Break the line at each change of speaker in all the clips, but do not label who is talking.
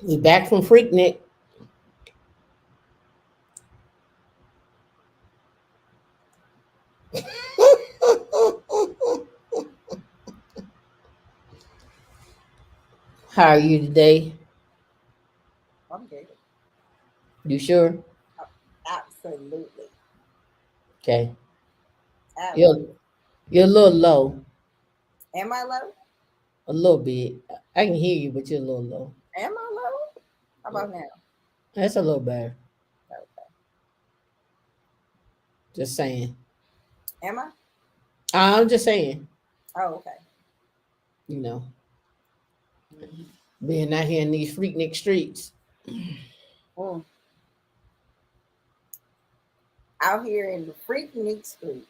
We back from Freaknik. How are you today?
I'm good.
You sure?
Oh, absolutely.
Okay. You're
Absolutely.
you're a little low,
Am I low?
a little bit. I can hear you, but you're a little low.
Am I low? How about now?
That's a little better.
Okay.
Just saying.
Am I?
I'm just saying.
Oh, okay.
You know,
Mm-hmm.
being out here in these Freaknik streets.
Mm. Out here in the freaking streets.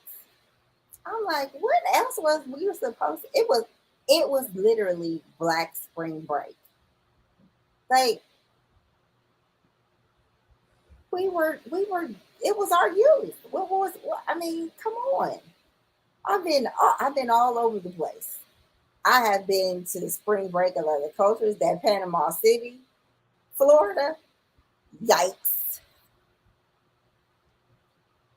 I'm like, what else was we were supposed to? It was literally Black Spring Break. Like we were it was our youth. I mean, come on. I've been all over the place. I have been to the spring break of other cultures, that Panama City, Florida. Yikes.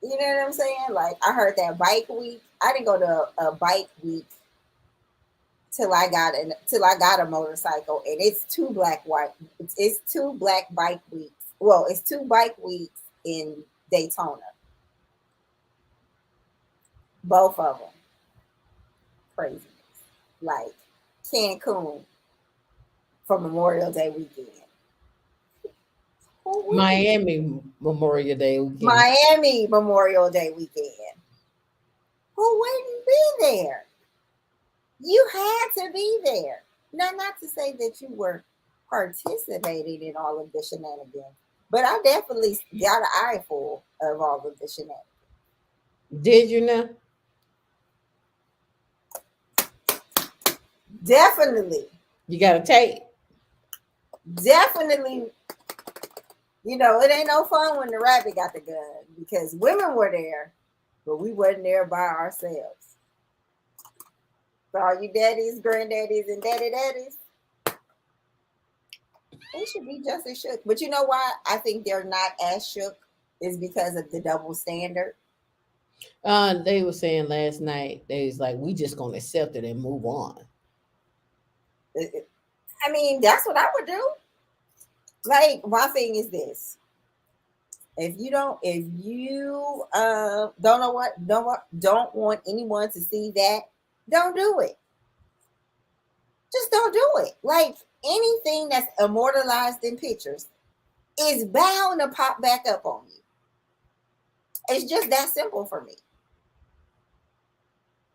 You know what I'm saying? Like I heard that bike week. I didn't go to a bike week till I got a motorcycle, and it's two black bike weeks. Well, it's two bike weeks in Daytona, both of them crazy. Like Cancun for Memorial Day weekend. Who wouldn't?
Miami Memorial Day weekend.
Miami Memorial Day weekend. Who wouldn't be there? You had to be there. Now, not to say that you were participating in all of the shenanigans, but I definitely got an eyeful of all of the shenanigans.
Did you know?
Definitely,
You got a tape.
definitely. It ain't no fun when the rabbit got the gun because women were there, but we wasn't there by ourselves. So, all you daddies, granddaddies, and daddy daddies, they should be just as shook. But you know why I think they're not as shook is because of the double standard.
They were saying last night, they was like, we just gonna accept it and move on.
I mean, that's what I would do. Like, my thing is this: if you don't know what don't want anyone to see that, don't do it. Just don't do it. Like anything that's immortalized in pictures is bound to pop back up on you. It's just that simple for me.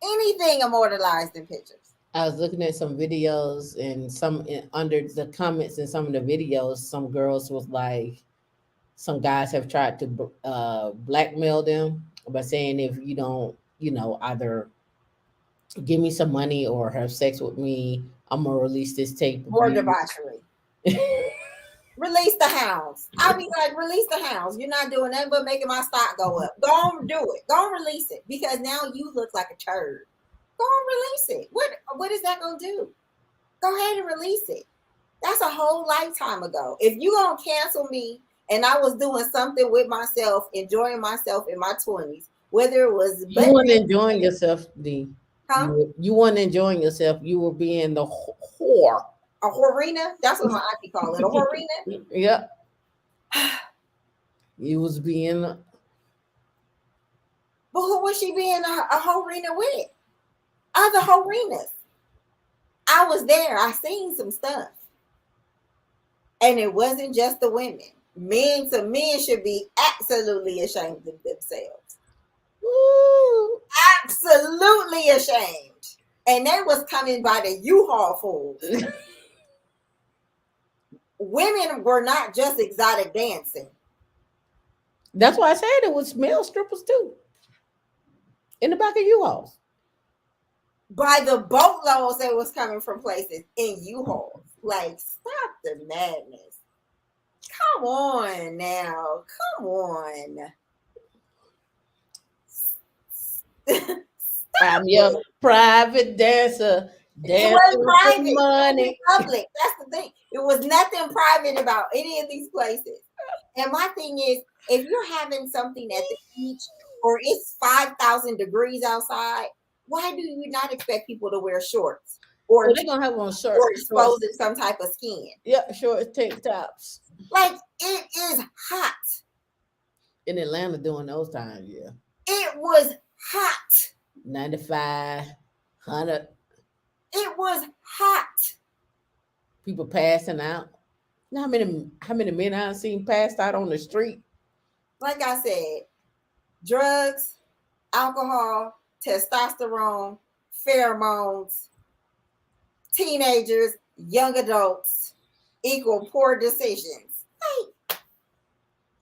Anything immortalized in pictures.
I was looking at some videos and under the comments in some of the videos, some girls was like, some guys have tried to blackmail them by saying if you don't, either give me some money or have sex with me, I'm gonna release this tape of
More
you.
debauchery. Release the hounds. I'll be like, release the hounds. You're not doing nothing but making my stock go up. Go on, do it. Go on, release it because now you look like a turd. Go on, release it. What is that gonna do? Go ahead and release it. That's a whole lifetime ago. If you gonna cancel me and I was doing something with myself, enjoying myself in my 20s, whether it was
You
butt
weren't
naked,
enjoying yourself, D.
huh?
You weren't enjoying yourself. You were being the whore.
A horina. That's what my auntie call it. A horina.
Yep, you was being.
But who was she being a horina with? Other horinas. I was there. I seen some stuff. And it wasn't just the women. Men should be absolutely ashamed of themselves.
Ooh.
Absolutely ashamed. And they was coming by the U-Haul fools. Women were not just exotic dancing.
That's why I said it was male strippers too in the back of U-Hauls.
By the boatloads that was coming from places in U-Hauls. Like, stop the madness. Come on now. Come on. Stop
I'm
it.
your private dancer,
It wasn't
dancing for
private. It was in
money.
public. That's the thing. It was nothing private about any of these places. And my thing is, if you're having something at the beach or it's 5,000 degrees outside, why do you not expect people to wear shorts
Well,
or
they're gonna have on
or
shorts.
exposing some type of skin?
Yeah, short tank tops.
Like, it is hot.
In Atlanta during those times, yeah.
It was hot.
95, 100
It was hot.
people passing out. You know how many men I've seen passed out on the street?
Like I said, drugs, alcohol, testosterone, pheromones, teenagers, young adults equal poor decisions. Like,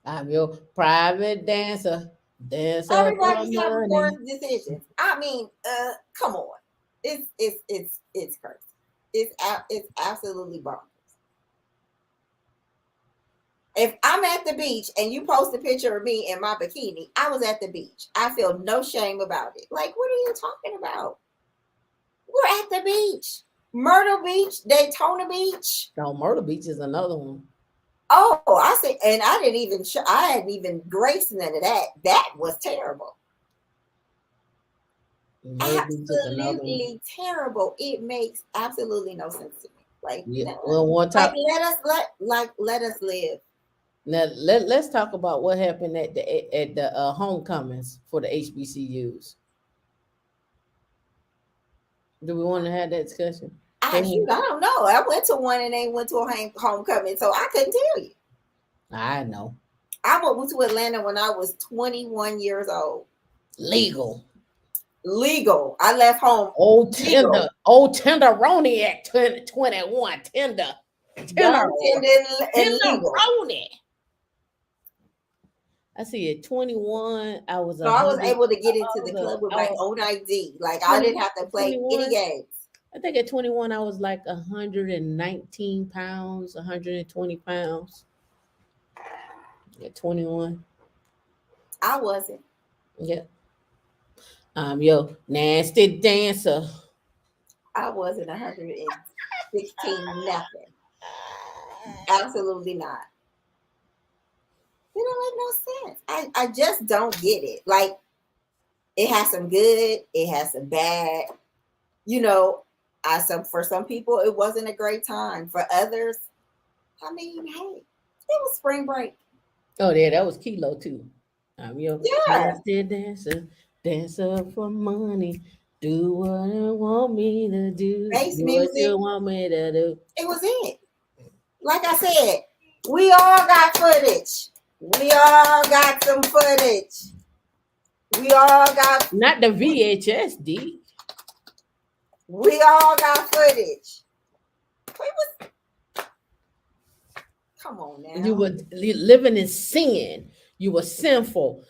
I'm your private dancer. Dancer for
everybody's having poor
money.
decisions. I mean, come on. It's crazy. It's absolutely bonkers. If I'm at the beach and you post a picture of me in my bikini, I was at the beach. I feel no shame about it. Like, what are you talking about? We're at the beach. Myrtle Beach, Daytona Beach.
No, Myrtle Beach is another one.
Oh, I see. And I hadn't even graced none of that. That was terrible.
Myrtle Beach is another one.
Absolutely terrible. It makes absolutely no sense to me. Like,
Yeah.
no.
Well, one
Like,
time.
let us live.
Now let's talk about what happened at the homecomings for the HBCUs. Do we want to have that discussion?
I don't know. I went to one and they went to a homecoming, so I couldn't tell you.
I know.
I went to Atlanta when I was 21 years old.
Legal.
I left home.
Old tenderoni at 21. Tenderoni. I see at 21, I was.
So I was able to get into the club with my own ID. Like, I didn't have to play any games.
I think at 21, I was like 119 pounds, 120 pounds. At 21. I
wasn't.
Yeah. Yo, nasty dancer.
I wasn't 116 nothing. Absolutely not. It don't make no sense. I just don't get it. Like, it has some good, it has some bad. You know, for some people it wasn't a great time. For others, I mean, hey, it was spring break.
Oh yeah, that was Kilo too. Your
nasty
dancer for money. Do what you want me to do.
Bass
do
music.
What you want me to do.
It was it. Like I said, we all got footage. We all got some footage. We all got
not the VHS, D.
We all got footage. Come on now.
You were living in sin. You were sinful,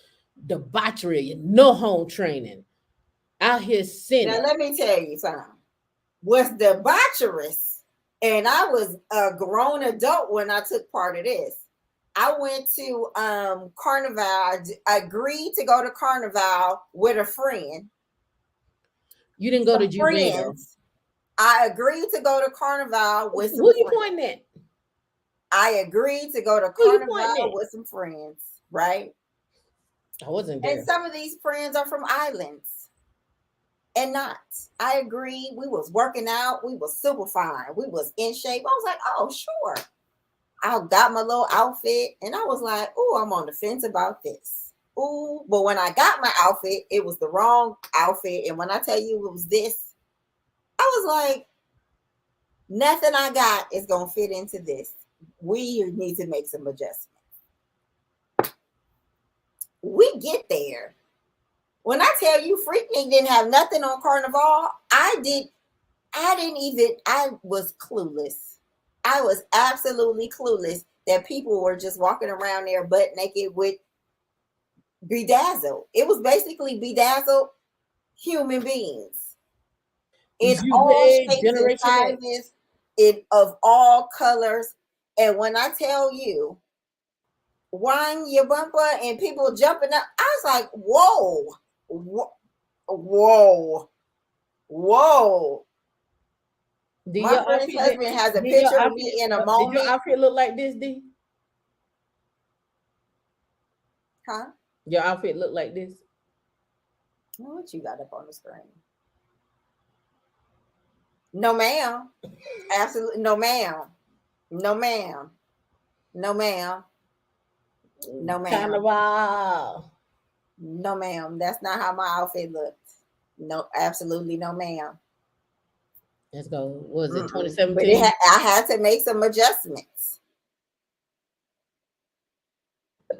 debauchery, no home training. Out here sinning.
Now let me tell you something. Was debaucherous, and I was a grown adult when I took part of this. I went to Carnival. I agreed to go to Carnival with a friend.
You didn't go to Juvenile.
I agreed to go to Carnival with some
friends. What are you pointing at?
I agreed to go to Carnival with some friends, right?
I wasn't there.
And some of these friends are from islands and not. I agreed. We was working out. We was super fine. We was in shape. I was like, oh, sure. I got my little outfit and I was like, oh, I'm on the fence about this. Ooh, but when I got my outfit, it was the wrong outfit. And when I tell you it was this, I was like, nothing I got is going to fit into this. We need to make some adjustments. We get there. When I tell you Freaknik didn't have nothing on Carnival, I was clueless. I was absolutely clueless that people were just walking around there butt naked with bedazzled. It was basically bedazzled human beings in all shapes and sizes, of all colors. And when I tell you, wind your bumper and people jumping up, I was like, whoa.
Did
My
your
friend's
outfit
husband has a
did your
picture of
outfit
me in a
did your
moment.
outfit look like this, D?
Huh?
Your outfit look like this?
What you got up on the screen? No, ma'am. Absolutely no, ma'am. No, ma'am. No, ma'am. No, ma'am.
Carnival.
No, ma'am. That's not how my outfit looked. No, absolutely no, ma'am.
Let's go. Was it
Mm-mm. But
2017?
I had to make some adjustments.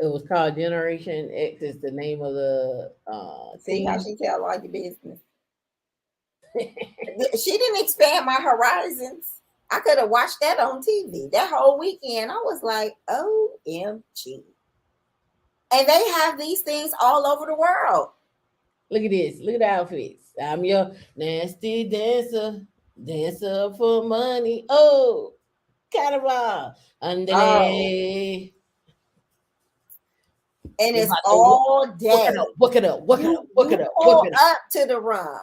It was called Generation X. Is the name of the
See how
team.
she tell all your business. She didn't expand my horizons. I could have watched that on TV that whole weekend. I was like, OMG. And they have these things all over the world.
Look at this. Look at the outfits. I'm your nasty dancer, dancer for money. Oh, Carnival.
Oh,
Underlay.
and
You
it's
have to
all
work it up,
day.
work it up, work it up, work it
You
up, work
pull
it up.
up to the rum.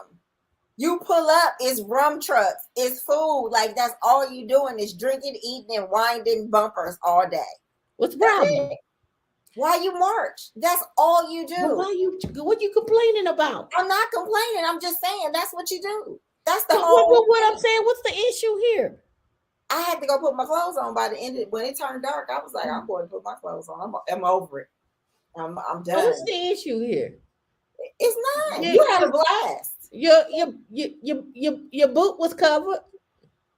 You pull up, it's rum trucks, it's food. Like that's all you doing is drinking, eating, and winding bumpers all day.
What's the
That's
problem?
it. Why you march? That's all you
But
do.
why you? What you complaining about?
I'm not complaining. I'm just saying that's what you do. That's the
But
whole
what I'm
thing.
saying, what's the issue here?
I had to go put my clothes on by the end of when it turned dark. I was like, I'm going to put my clothes on. I'm over it. I'm
So what's
done.
the issue here?
It's not.
You,
You had a blast.
your boot was covered.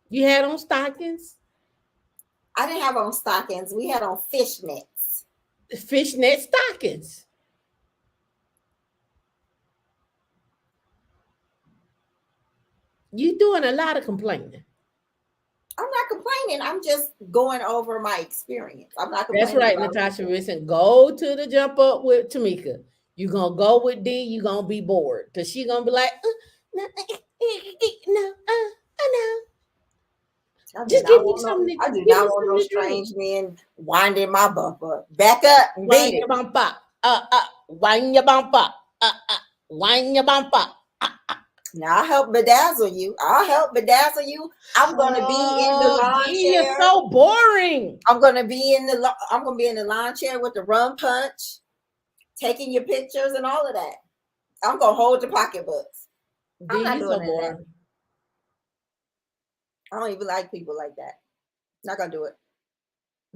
You had on stockings,
I didn't have on stockings. We had on fishnets.
fishnet stockings. You doing a lot of complaining.
I'm not complaining. I'm just going over my experience. I'm not
That's
complaining
right,
about
Natasha.
anything.
Listen, go to the jump up with Tamika. You gonna go with D. You gonna be bored because she gonna be like, no, no, no.
I do
Just
not
give me
want no.
something.
I
To,
do
give
not
me
want no
something to drink.
strange men winding my bumper. Back up and beat
Wind
it.
your bumper. Wind your bumper. Wind your bumper.
Now I'll help bedazzle you. I'll help bedazzle you. I'm gonna be in the
Oh,
lawn
D, you're
chair.
so boring.
I'm gonna be in the. I'm gonna be in the lawn chair with the rum punch, taking your pictures and all of that. I'm gonna hold the pocketbooks. I'm
D,
not
you so
doing none of that.
boring.
I don't even like people like that. Not gonna do it.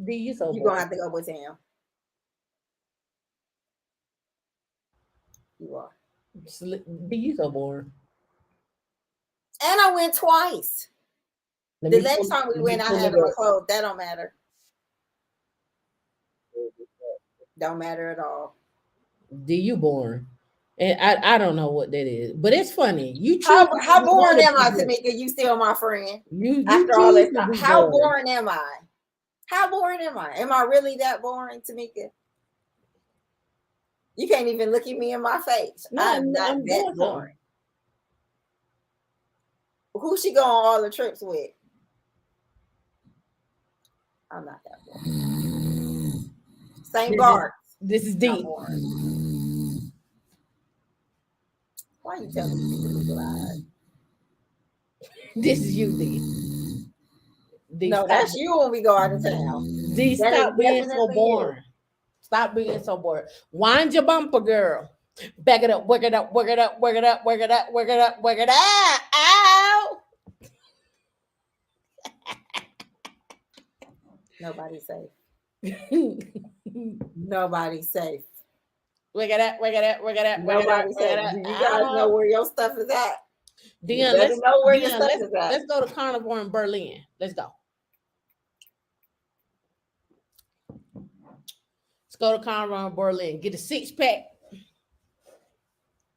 D, you so
You're gonna
boring.
have to go with him. You are.
D, you so boring.
And I went twice.
Let
The
me
next time we
let me
went, I
pull
had
it
on my
up.
clothes. That don't matter. Don't matter at all.
D, you boring. And I don't know what that is, but it's funny. You choose
How
to want
boring
to
am
be
I,
bored.
Tamika? You still my friend
You
after all
choose
this
to
time.
be
How
bored.
boring am I? How boring am I? Am I really that boring, Tamika? You can't even look at me in my face.
No,
I'm not
I'm
that
doing something.
boring. Who she go on all the trips with? I'm not that boring. St.
This is
Bart.
this is
Not
D.
boring. Why are you telling these people these lies?
This is you, D. D,
No,
stop.
that's you when we go out of town.
D,
That is
stop being so
definitely you.
boring. Stop being so boring. Wind your bumper, girl. Back it up, work it up, work it up, work it up, work it up, work it up, work it up. Ow!
Nobody's safe.
Work
Nobody's safe.
it up, work it up, work it up, work it up,
Nobody's
work it
safe.
up.
Do you guys know
Ow!
where your stuff is at? You
Dion,
better
let's
know where your
Dion,
stuff is at.
let's go to Carnival in Berlin. Let's go. Let's go to Carnival in Berlin. Get a 6-pack.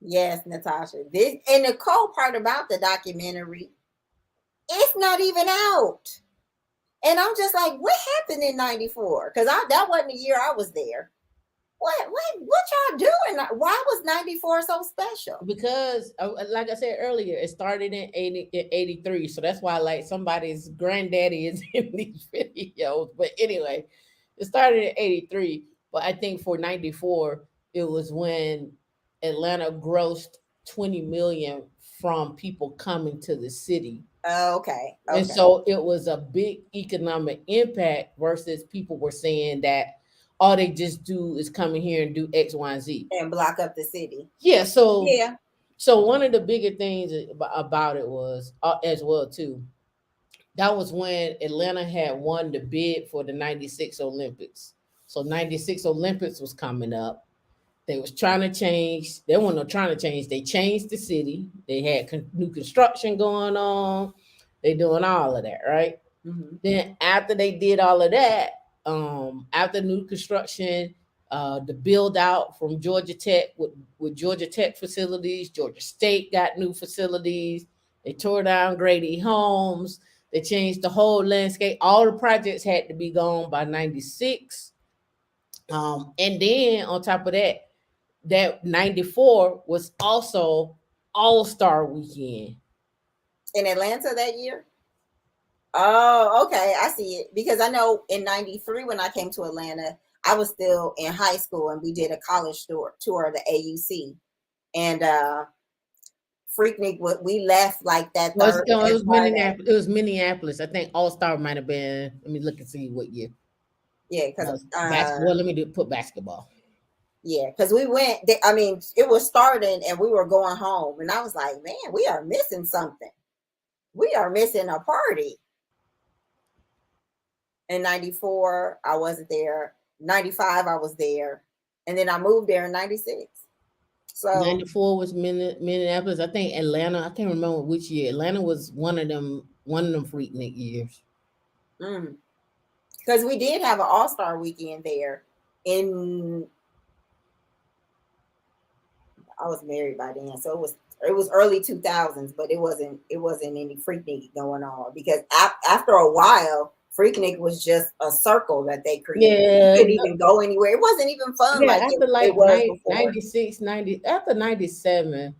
Yes, Natasha. This and the cool part about the documentary, it's not even out. And I'm just like, what happened in '94? Because that wasn't the year I was there. What y'all doing? Why was '94 so special?
Because like I said earlier, it started in 83. So that's why like somebody's granddaddy is in these videos. But anyway, it started in 83. But I think for 94, it was when Atlanta grossed 20 million from people coming to the city.
Okay.
And
Okay.
so it was a big economic impact versus people were saying that all they just do is come in here and do X, Y, and Z.
And block up the city.
Yeah, so
Yeah.
one of the bigger things about it was as well too. That was when Atlanta had won the bid for the 96 Olympics. So 96 Olympics was coming up. They was trying to change. They weren't trying to change. They changed the city. They had new construction going on. They doing all of that, right?
Mm-hmm.
Then after they did all of that, after new construction, the build out from Georgia Tech with Georgia Tech facilities, Georgia State got new facilities. They tore down Grady Homes. They changed the whole landscape. All the projects had to be gone by 96. And then on top of that, that 94 was also All-Star weekend.
In Atlanta that year. Oh, okay. I see it because I know in '93 when I came to Atlanta, I was still in high school and we did a college tour of the AUC. And Freaknik, we left like that
Well,
Thursday
no, it
and
was
Friday.
Minneapolis. It was Minneapolis. I think All Star might have been. Let me look and see what year.
Yeah, because
Basketball. Let me put basketball.
yeah, because we went. I mean, it was starting and we were going home, and I was like, man, we are missing something. We are missing a party. In '94, I wasn't there. '95, I was there, and then I moved there in '96. So
94 was Minneapolis. I think Atlanta. I can't remember which year. Atlanta was one of them. One of them Freaknik years.
because we did have an all-star weekend there in I was married by then, so it was early 2000s, but it wasn't any Freaknik going on because after a while, Freaknik was just a circle that they created. You
Yeah,
couldn't even go anywhere. It wasn't even fun
yeah.
like it,
After
it
like
was before.
96, 90. After 97,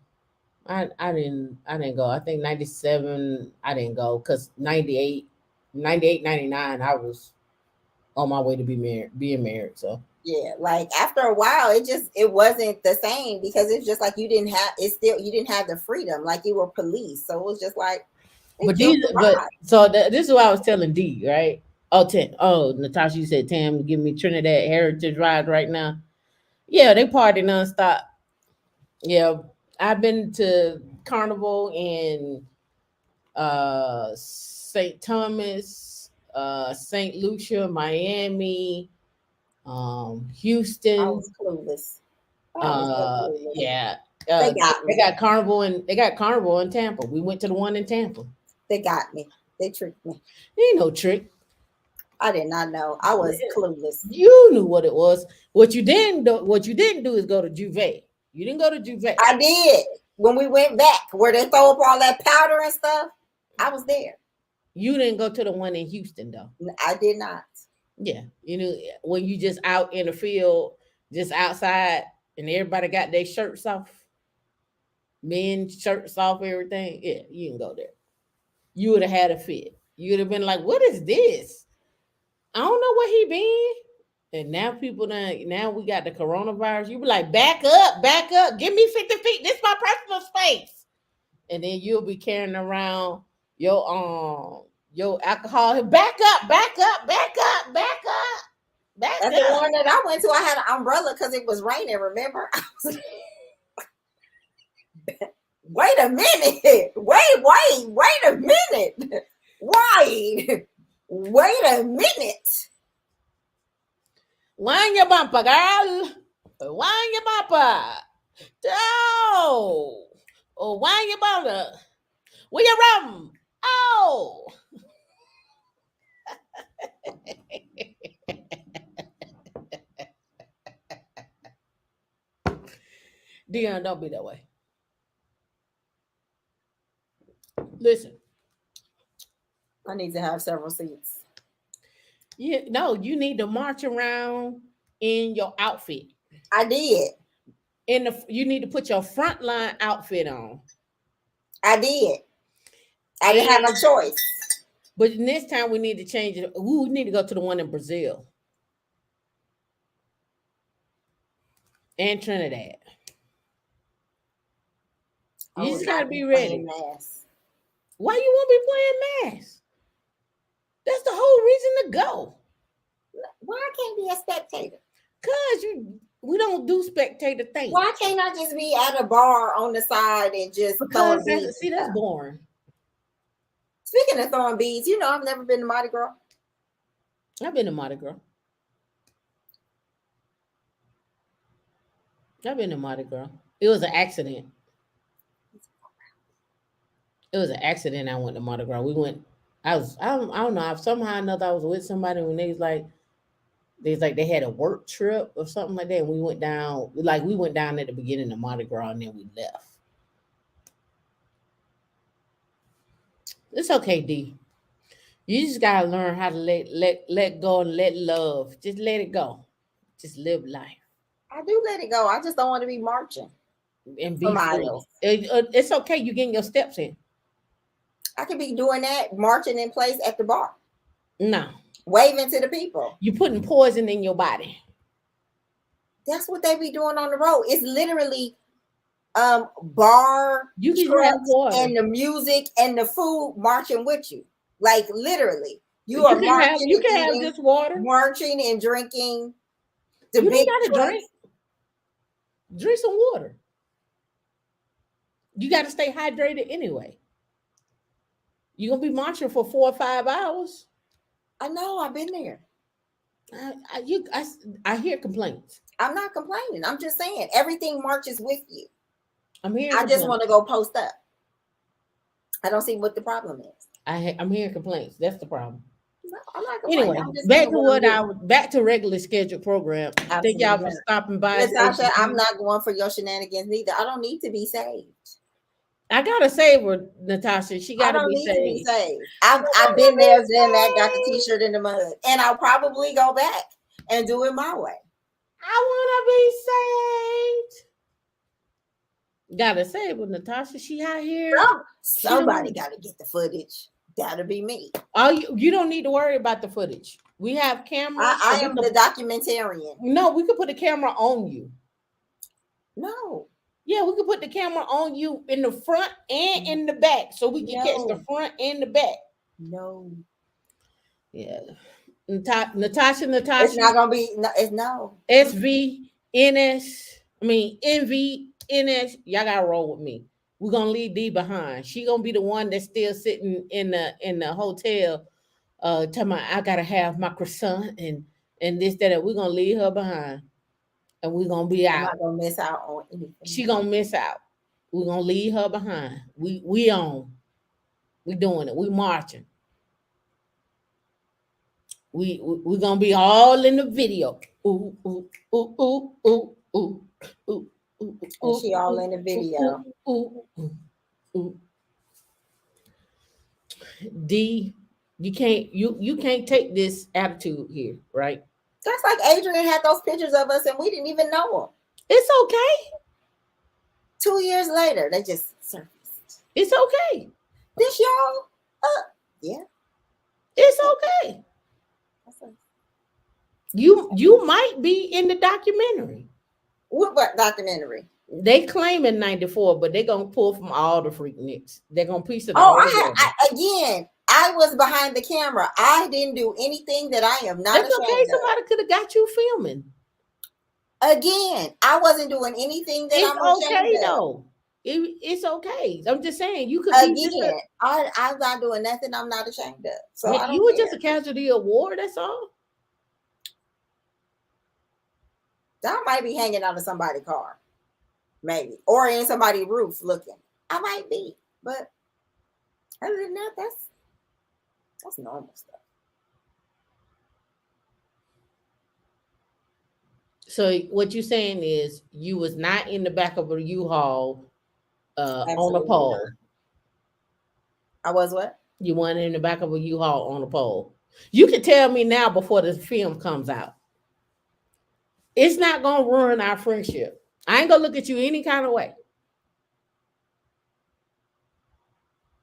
I didn't go. I think 97 I didn't go because 98, 98, 99 I was on my way to being married. So
Yeah, like after a while, it wasn't the same because it's just like you didn't have the freedom like you were police. So it was just like it
but
killed
these
the
but
vibe.
so this is what I was telling D, right? Oh, Natasha, you said Tam give me Trinidad Heritage Ride right now. Yeah, they party nonstop. Yeah, I've been to Carnival in St. Thomas, St. Lucia, Miami,
I
Houston.
was clueless. I was so clueless.
Yeah.
They got
They
me.
got carnival and they got carnival in Tampa. We went to the one in Tampa.
They got me. They tricked me.
Ain't no trick.
I did not know. I was clueless.
You knew what it was. What you didn't do is go to Juve. You didn't go to Juve.
I did when we went back where they throw up all that powder and stuff. I was there.
You didn't go to the one in Houston though.
I did not.
Yeah. When you just out in the field, just outside, and everybody got their shirts off, men shirts off, everything. Yeah, you can go there. You would have had a fit. You would have been like, "What is this? I don't know where he been." And now we got the coronavirus. You be like, back up, give me 50 feet. This is my personal space. And then you'll be carrying around your alcohol. Back up, back up, back up, back up, back
That's the
up.
one that I went to. I had an umbrella because it was raining. Remember? Wait a minute. Wait a minute. Wait. Wait a minute.
Wind your bumper, girl. Wind your bumper. Oh. Oh, wind your bumper. Where you rum? Oh. Dion, don't be that way. Listen,
I need to have several seats.
you need to march around in your outfit.
I did.
You need to put your frontline outfit on.
I did. I didn't have
And
a choice.
but next time we need to change it. We need to go to the one in Brazil and Trinidad.
I
You
would
just
not
gotta
be
be
playing
ready.
mass.
Why you won't be playing mass? That's the whole reason to go.
Why I can't be a spectator?
Cause we don't do spectator things.
Why can't I just be at a bar on the side and just
Because
throwing beads?
that's boring.
Speaking of throwing beads, you know I've never been to Mardi Gras.
I've been to Mardi Gras. I've been to Mardi Gras. It was an accident. It was an accident. I went to Mardi Gras. We went. I don't know. Somehow or another, I was with somebody when they was like they had a work trip or something like that. And we went down. We went down at the beginning of Mardi Gras and then we left. It's okay, D. You just gotta learn how to let go and let love. Just let it go. Just live life
I do let it go. I just don't want to be marching
and
for
be free.
miles.
It's okay. You getting your steps in.
I could be doing that, marching in place at the bar,
No,
waving to the people.
you putting poison in your body.
That's what they be doing on the road. It's literally bar
You can have
trucks
water.
and the music and the food marching with you. Like literally, you
can
are marching.
you can have
eating,
this water.
marching and drinking. The
You
big
don't gotta
trucks.
drink. Drink some water. You got to stay hydrated anyway. You're gonna be marching for 4 or 5 hours.
I know. I've been there.
I hear complaints.
I'm not complaining. I'm just saying everything marches with you.
I'm hearing.
I just want to go post up. I don't see what the problem is.
I'm hearing complaints. That's the problem.
No, I'm not complaining.
Anyway,
I'm just
back
saying
to back to regular scheduled program. Thank y'all for stopping by.
Natasha, I'm not going for your shenanigans neither. I don't need to be saved.
I gotta save her, Natasha. She gotta be saved.
To be saved. I've been there, done that, got the t-shirt in the mud, and I'll probably go back and do it my way.
I want to be saved. Gotta save her, Natasha. She out here.
Somebody gotta get the footage. That'll be me.
Oh, you don't need to worry about the footage. We have cameras.
I am the documentarian.
No, we could put a camera on you.
No.
Yeah, we could put the camera on you in the front and in the back, so we can catch the front and the back.
No.
Yeah. Natasha.
It's not gonna be. It's no.
SVNS. I mean NVNS. Y'all gotta roll with me. We're gonna leave D behind. She gonna be the one that's still sitting in the hotel, talking about I gotta have my croissant and this, that. We're gonna leave her behind. And we're gonna be out.
I'm not gonna miss out on anything.
She gonna miss out. We're gonna leave her behind. We on. We doing it. We marching. We gonna be all in the video. Ooh, ooh, ooh, ooh, ooh, ooh, ooh, ooh.
And she all in the video.
Ooh. D, you can't take this attitude here, right?
That's like Adrian had those pictures of us and we didn't even know them.
It's okay.
2 years later, they just surfaced.
It's okay.
This y'all? Yeah.
It's okay. You might be in the documentary.
What documentary?
They claim in 94, but they're gonna pull from all the Freakniks. They're gonna piece it
all. I was behind the camera. I didn't do anything that I am not.
That's okay. Somebody could have got you filming.
Again, I wasn't doing anything that I'm
okay though. It's okay. I'm just saying you could
again. I'm not doing nothing I'm not ashamed of. So
you were just a casualty of war. That's all.
I might be hanging out of somebody's car, maybe, or in somebody's roof looking. I might be, but other than that, that's normal stuff.
So what you're saying is you was not in the back of a U-Haul on a pole. Not.
I was what?
You weren't in the back of a U-Haul on a pole. You can tell me now before the film comes out. It's not gonna ruin our friendship. I ain't gonna look at you any kind of way.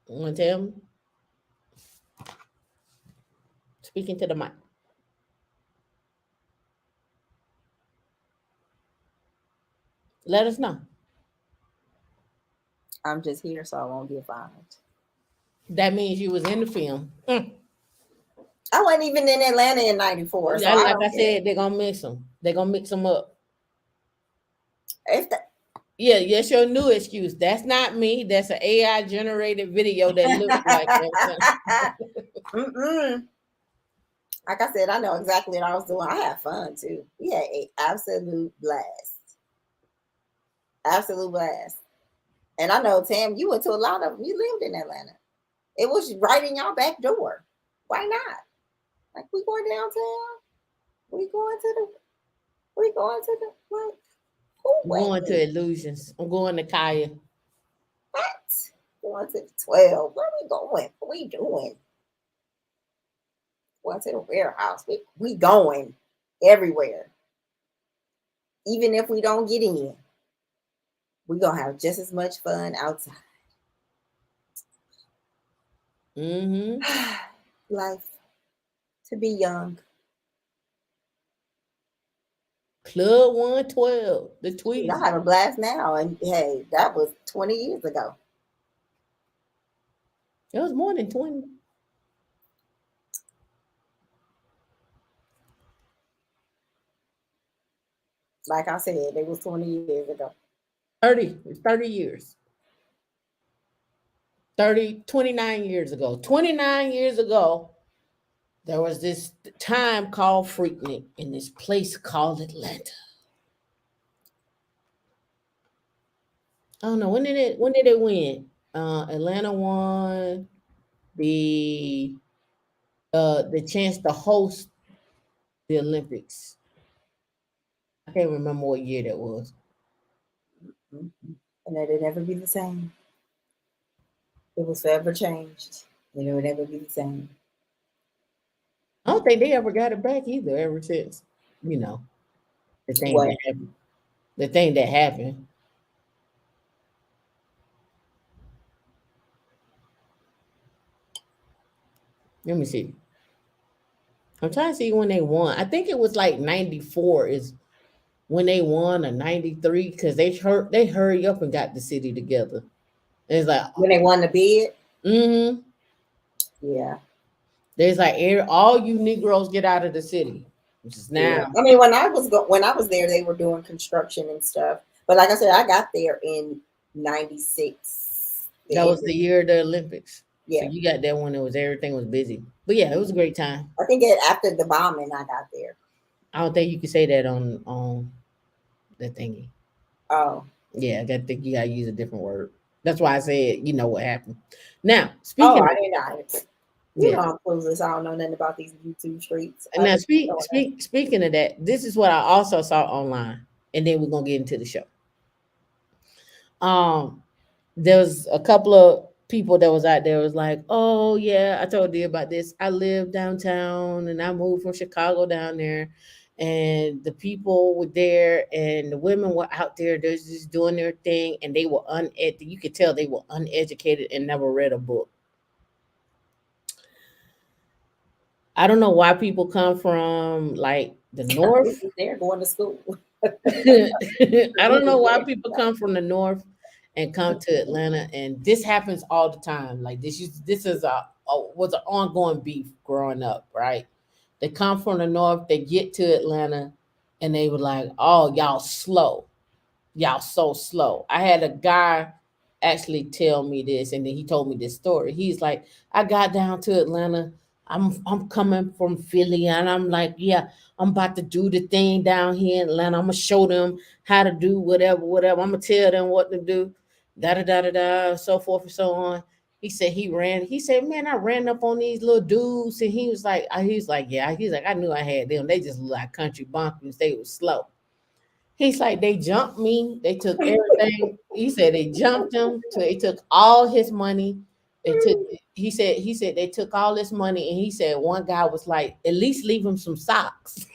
You wanna tell me? Speaking to the mic. Let us know.
I'm just here, so I won't get fined.
That means you was in the film.
I wasn't even in Atlanta in '94, so I
Like I
don't care.
said, they're gonna mix them. They're gonna mix them up.
If the,
Yeah, yes, your new excuse. That's not me. That's an AI generated video that looks like that.
Mm-mm. Like I said, I know exactly what I was doing. I had fun too. We had an absolute blast. Absolute blast. And I know, Tam, you went to a lot of them. You lived in Atlanta. It was right in your back door. Why not? Like, we going downtown? We going to the, we going to the, what? Who
I'm
went
going to Illusions. I'm going to Kaya.
what? Going to the 12. Where we going? What we doing? Going to the warehouse. We going everywhere. Even if we don't get in, we going to have just as much fun outside.
Mm-hmm.
Life, to be young.
Club 112. The
I
Tweezy.
have a blast now. And hey, that was 20 years ago.
It was more than 20.
Like I said, it was 20 years ago.
30. It's 30 years. 29 years ago. 29 years ago, there was this time called Freaknik in this place called Atlanta. I don't know when did it win? Atlanta won the the chance to host the Olympics. I can't remember what year that was.
Mhm. And that it'd never be the same. It was forever changed. And it would never be the same.
I don't think they ever got it back either ever since, you know, the thing
What?
that happened. The thing that happened. Let me see. I'm trying to see when they won. I think it was like 94 is when they won, or 93, because they hurry up and got the city together. And it's like,
When they won the bid?
mm-hmm.
Yeah.
There's like all you Negroes get out of the city, which is
Yeah.
now.
I mean, when I was there, they were doing construction and stuff. But like I said, I got there in '96.
That
The end
was
of,
the year of the Olympics. So
yeah.
you got that when it was everything was busy. But yeah, it was a great time.
I think after the bombing, I got there.
I don't think you could say that on the thingy.
Oh.
Yeah, I gotta think you gotta use a different word. That's why I said you know what happened. Now
Oh,
speaking
I
of,
didn't know. You
yeah,
know I'm clueless. I don't know nothing about these YouTube streets.
and now speaking of that, this is what I also saw online, and then we're gonna get into the show. Um, there's a couple of people that was out there was like, oh yeah, I told you about this. I live downtown and I moved from Chicago down there. And the people were there and the women were out there, they're just doing their thing, and they were you could tell they were uneducated and never read a book. I don't know why people come from like the
We
north.
was there going to school.
I
We
don't know
was
why
there.
people come from the north and come to Atlanta, and this happens all the time. Like this is was an ongoing beef growing up, right? They come from the north, they get to Atlanta, and they were like, "Oh, y'all slow, y'all so slow." I had a guy actually tell me this, and then he told me this story. He's like, "I got down to Atlanta. I'm coming from Philly, and I'm like, yeah, I'm about to do the thing down here in Atlanta. I'm gonna show them how to do whatever, whatever. I'm gonna tell them what to do, da da da da da, so forth and so on." He said he ran. He said, "Man, I ran up on these little dudes," and he's like, yeah, he's like, I knew I had them. They just look like country bumpkins. They were slow. He's like, they jumped me. They took everything. He said they jumped him. They took all his money. They took. He said they took all his money, and he said one guy was like, at least leave him some socks.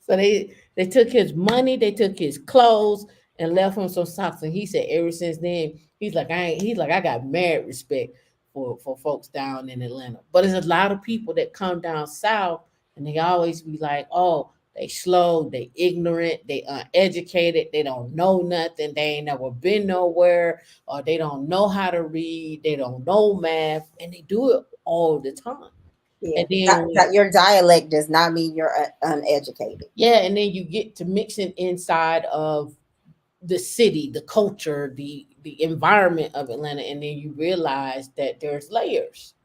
So they took his money, they took his clothes, and left him some socks. And he said ever since then, he's like I got mad respect for folks down in Atlanta. But there's a lot of people that come down south, and they always be like, oh, They slow, they ignorant, they uneducated, they don't know nothing, they ain't never been nowhere, or they don't know how to read, they don't know math, and they do it all the time.
Yeah,
And then
your dialect does not mean you're uneducated.
yeah, and then you get to mixing inside of the city, the culture, the environment of Atlanta, and then you realize that there's layers.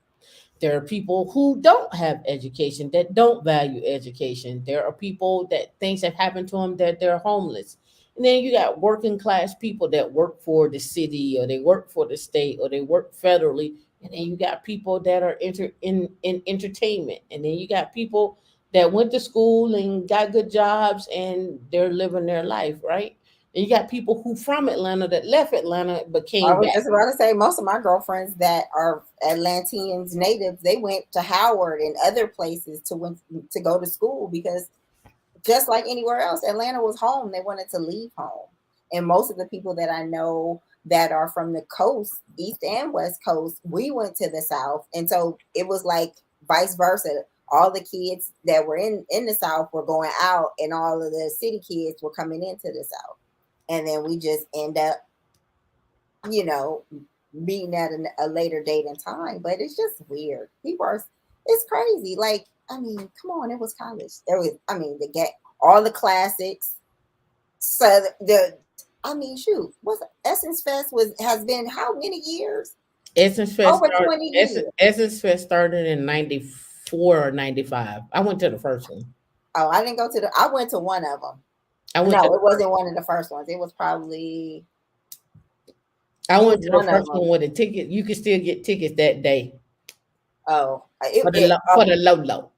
There are people who don't have education, that don't value education. There are people that things have happened to them that they're homeless. And then you got working class people that work for the city or they work for the state or they work federally. And then you got people that are in entertainment. And then you got people that went to school and got good jobs and they're living their life, right? And you got people who from Atlanta that left Atlanta but
I
came
was
back.
just about to say most of my girlfriends that are Atlanteans natives, they went to Howard and other places to go to school because just like anywhere else, Atlanta was home. They wanted to leave home. And most of the people that I know that are from the coast, East and West Coast, we went to the South. And so it was like vice versa. All the kids that were in the South were going out, and all of the city kids were coming into the South. And then we just end up, you know, meeting at a later date and time. But it's just weird. People are, it's crazy. Like, I mean, come on, it was college. There was, I mean, the get all the classics. So I mean, shoot, what's Essence Fest has been how many years? Over 20 years.
Essence Fest started in 94 or 95. I went to the first one.
Oh, I didn't go to I went to one of them.
I went to
No,
the
it wasn't one of the first ones. It was probably,
I
it was
went to the
one of
first
them.
one with a ticket. You could still get tickets that day
Oh,
for the low low.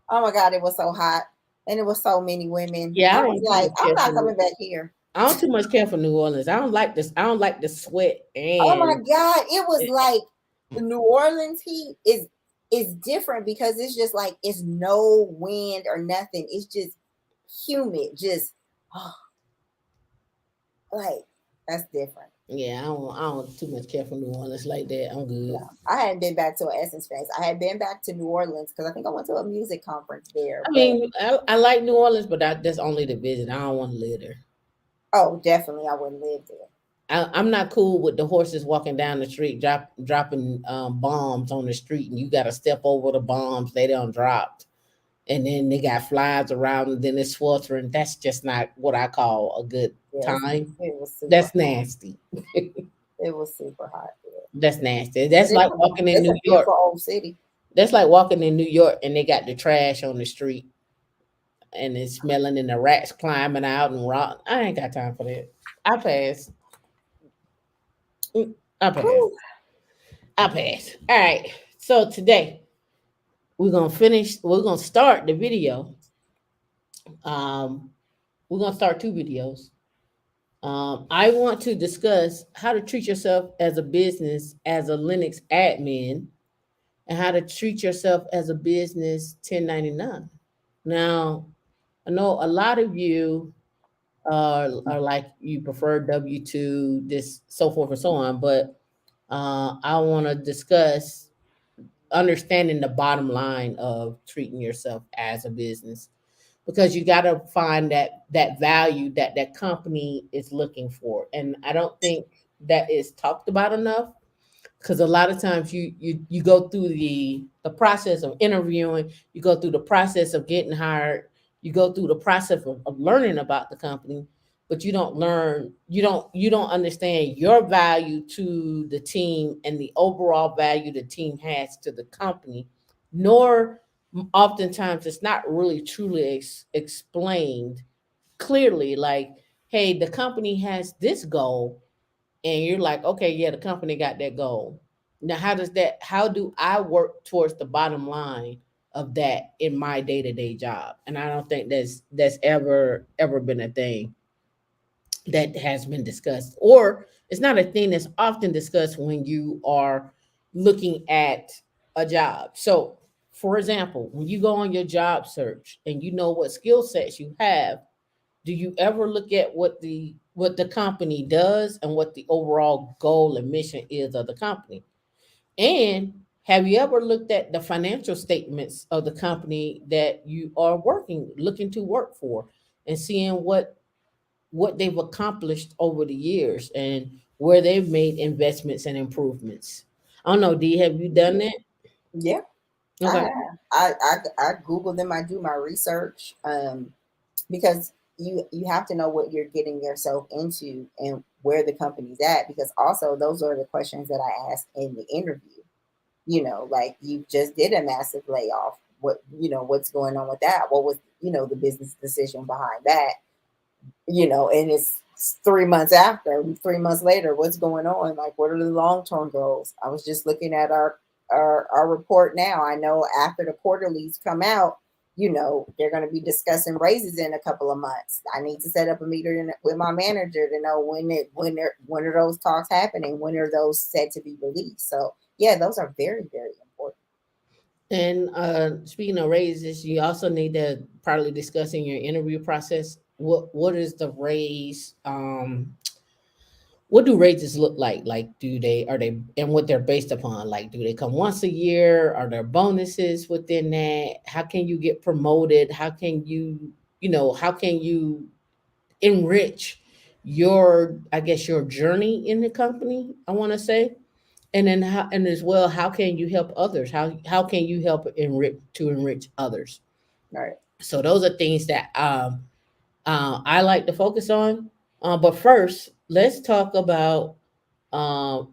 oh my God, it was so hot. And it was so many women.
Yeah,
I
I
was
don't too
like,
much
I'm
care for
not coming back here.
I don't too much care for New Orleans. I don't like this. I don't like the sweat
Oh my
and
God, it was like the New Orleans heat is different because it's just like it's no wind or nothing. It's just humid, just oh, like that's different.
yeah. I don't too much care for New Orleans like that. I'm
No,
good.
I hadn't been back to an Essence Fest. I had been back to New Orleans because I think I went to a music conference there.
I
But
mean, I like New Orleans, but that's only the visit. I don't want to live there.
oh, definitely, I wouldn't live there.
I'm not cool with the horses walking down the street, dropping bombs on the street, and you got to step over the bombs they don't dropped, and then they got flies around, and then it's sweltering. That's just not what I call a good
Yes,
time.
it was super.
That's nasty.
It was super hot there.
That's nasty.
But
That's like walking in
it's
New
a
York.
beautiful old city.
That's like walking in New York, and they got the trash on the street, and it's smelling, and the rats climbing out and rot. I ain't got time for that. I pass. I pass.
Whew.
I pass. All right. So today we're gonna finish. We're gonna start the video. Um, we're gonna start two videos. I want to discuss how to treat yourself as a business as a Linux admin, and how to treat yourself as a business 1099. Now, I know a lot of you are like you prefer W-2, this so forth and so on, but I want to discuss understanding the bottom line of treating yourself as a business, because you got to find that value that that company is looking for, and I don't think that is talked about enough, because a lot of times you go through the process of interviewing, you go through the process of getting hired, you go through the process of learning about the company, but you don't learn, you don't understand your value to the team and the overall value the team has to the company, nor oftentimes it's not really truly explained clearly, like, hey, the company has this goal, and you're like, okay, yeah, the company got that goal. Now, how do I work towards the bottom line of that in my day-to-day job? And I don't think that's ever been a thing that has been discussed, or it's not a thing that's often discussed when you are looking at a job. So, for example, when you go on your job search and you know what skill sets you have, do you ever look at what the company does and what the overall goal and mission is of the company? And Have you ever looked at the financial statements of the company that you are looking to work for, and seeing what they've accomplished over the years and where they've made investments and improvements? I don't know, D, have you done that?
Yeah, I
Okay.
have. I Google them. I do my research. Because you have to know what you're getting yourself into and where the company's at, because also those are the questions that I asked in the interview. Like, you just did a massive layoff. What's going on with that? What was, the business decision behind that? And it's 3 months after, 3 months later, what's going on? Like, what are the long-term goals? I was just looking at our report now. I know after the quarterlies come out, they're going to be discussing raises in a couple of months. I need to set up a meeting with my manager to know when are those talks happening, when are those set to be released. So yeah, those are very, very important.
And speaking of raises, you also need to probably discuss in your interview process what is the raise. What do raises look like? Like, do they are they and what they're based upon? Like, do they come once a year? Are there bonuses within that? How can you get promoted? How can how can you enrich your, I guess, your journey in the company? I want to say, and then how, and as well, how can you help others? How can you help enrich others?
Right.
So those are things that I like to focus on. But first, let's talk about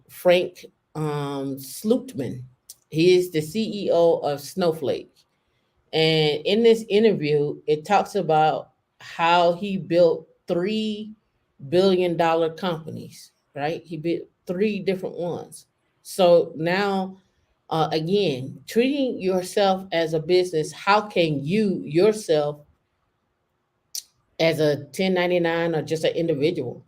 Frank Slootman. He is the CEO of Snowflake. And in this interview, it talks about how he built $3 billion companies, right? He built three different ones. So now, again, treating yourself as a business, how can you yourself, as a 1099 or just an individual,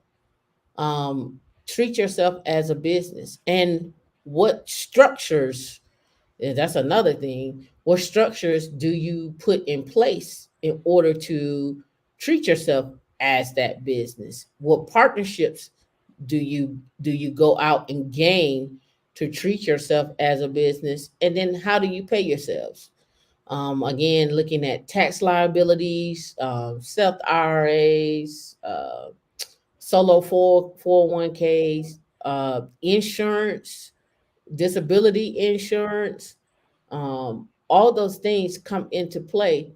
um, treat yourself as a business? And what structures, that's another thing, what structures do you put in place in order to treat yourself as that business? What partnerships do you go out and gain to treat yourself as a business? And then how do you pay yourselves? Again, looking at tax liabilities, self IRAs, solo 401ks, insurance, disability insurance. All those things come into play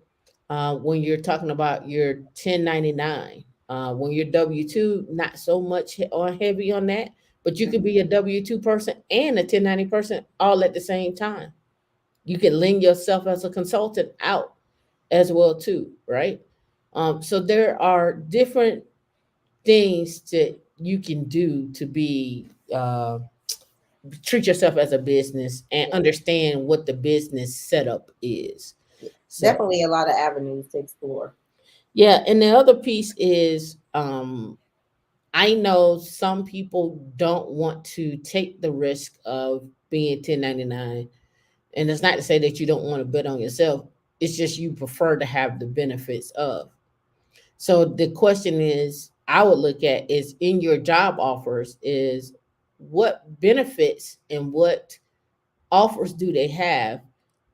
when you're talking about your 1099. When you're W-2, not so much on heavy on that, but you could be a W-2 person and a 1090 person all at the same time. You can lend yourself as a consultant out as well too, right? So there are different things that you can do to be treat yourself as a business and
Yeah.
understand what the business setup is.
Yeah.
So
Definitely a lot of avenues to explore.
yeah, and the other piece is I know some people don't want to take the risk of being 1099. And it's not to say that you don't want to bet on yourself. It's just you prefer to have the benefits of. So the question is, I would look at is in your job offers is what benefits and what offers do they have,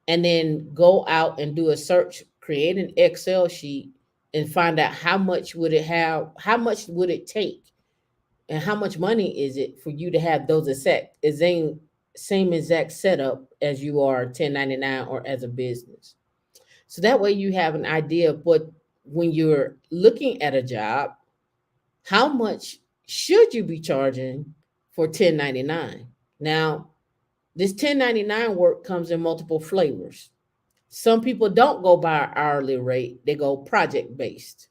and then go out and do a search, create an Excel sheet, and find out how much would it take, and how much money is it for you to have those same exact setup as you are 1099 or as a business. So that way you have an idea of what, when you're looking at a job, how much should you be charging for 1099. Now, this 1099 work comes in multiple flavors. Some people don't go by hourly rate, they go project based.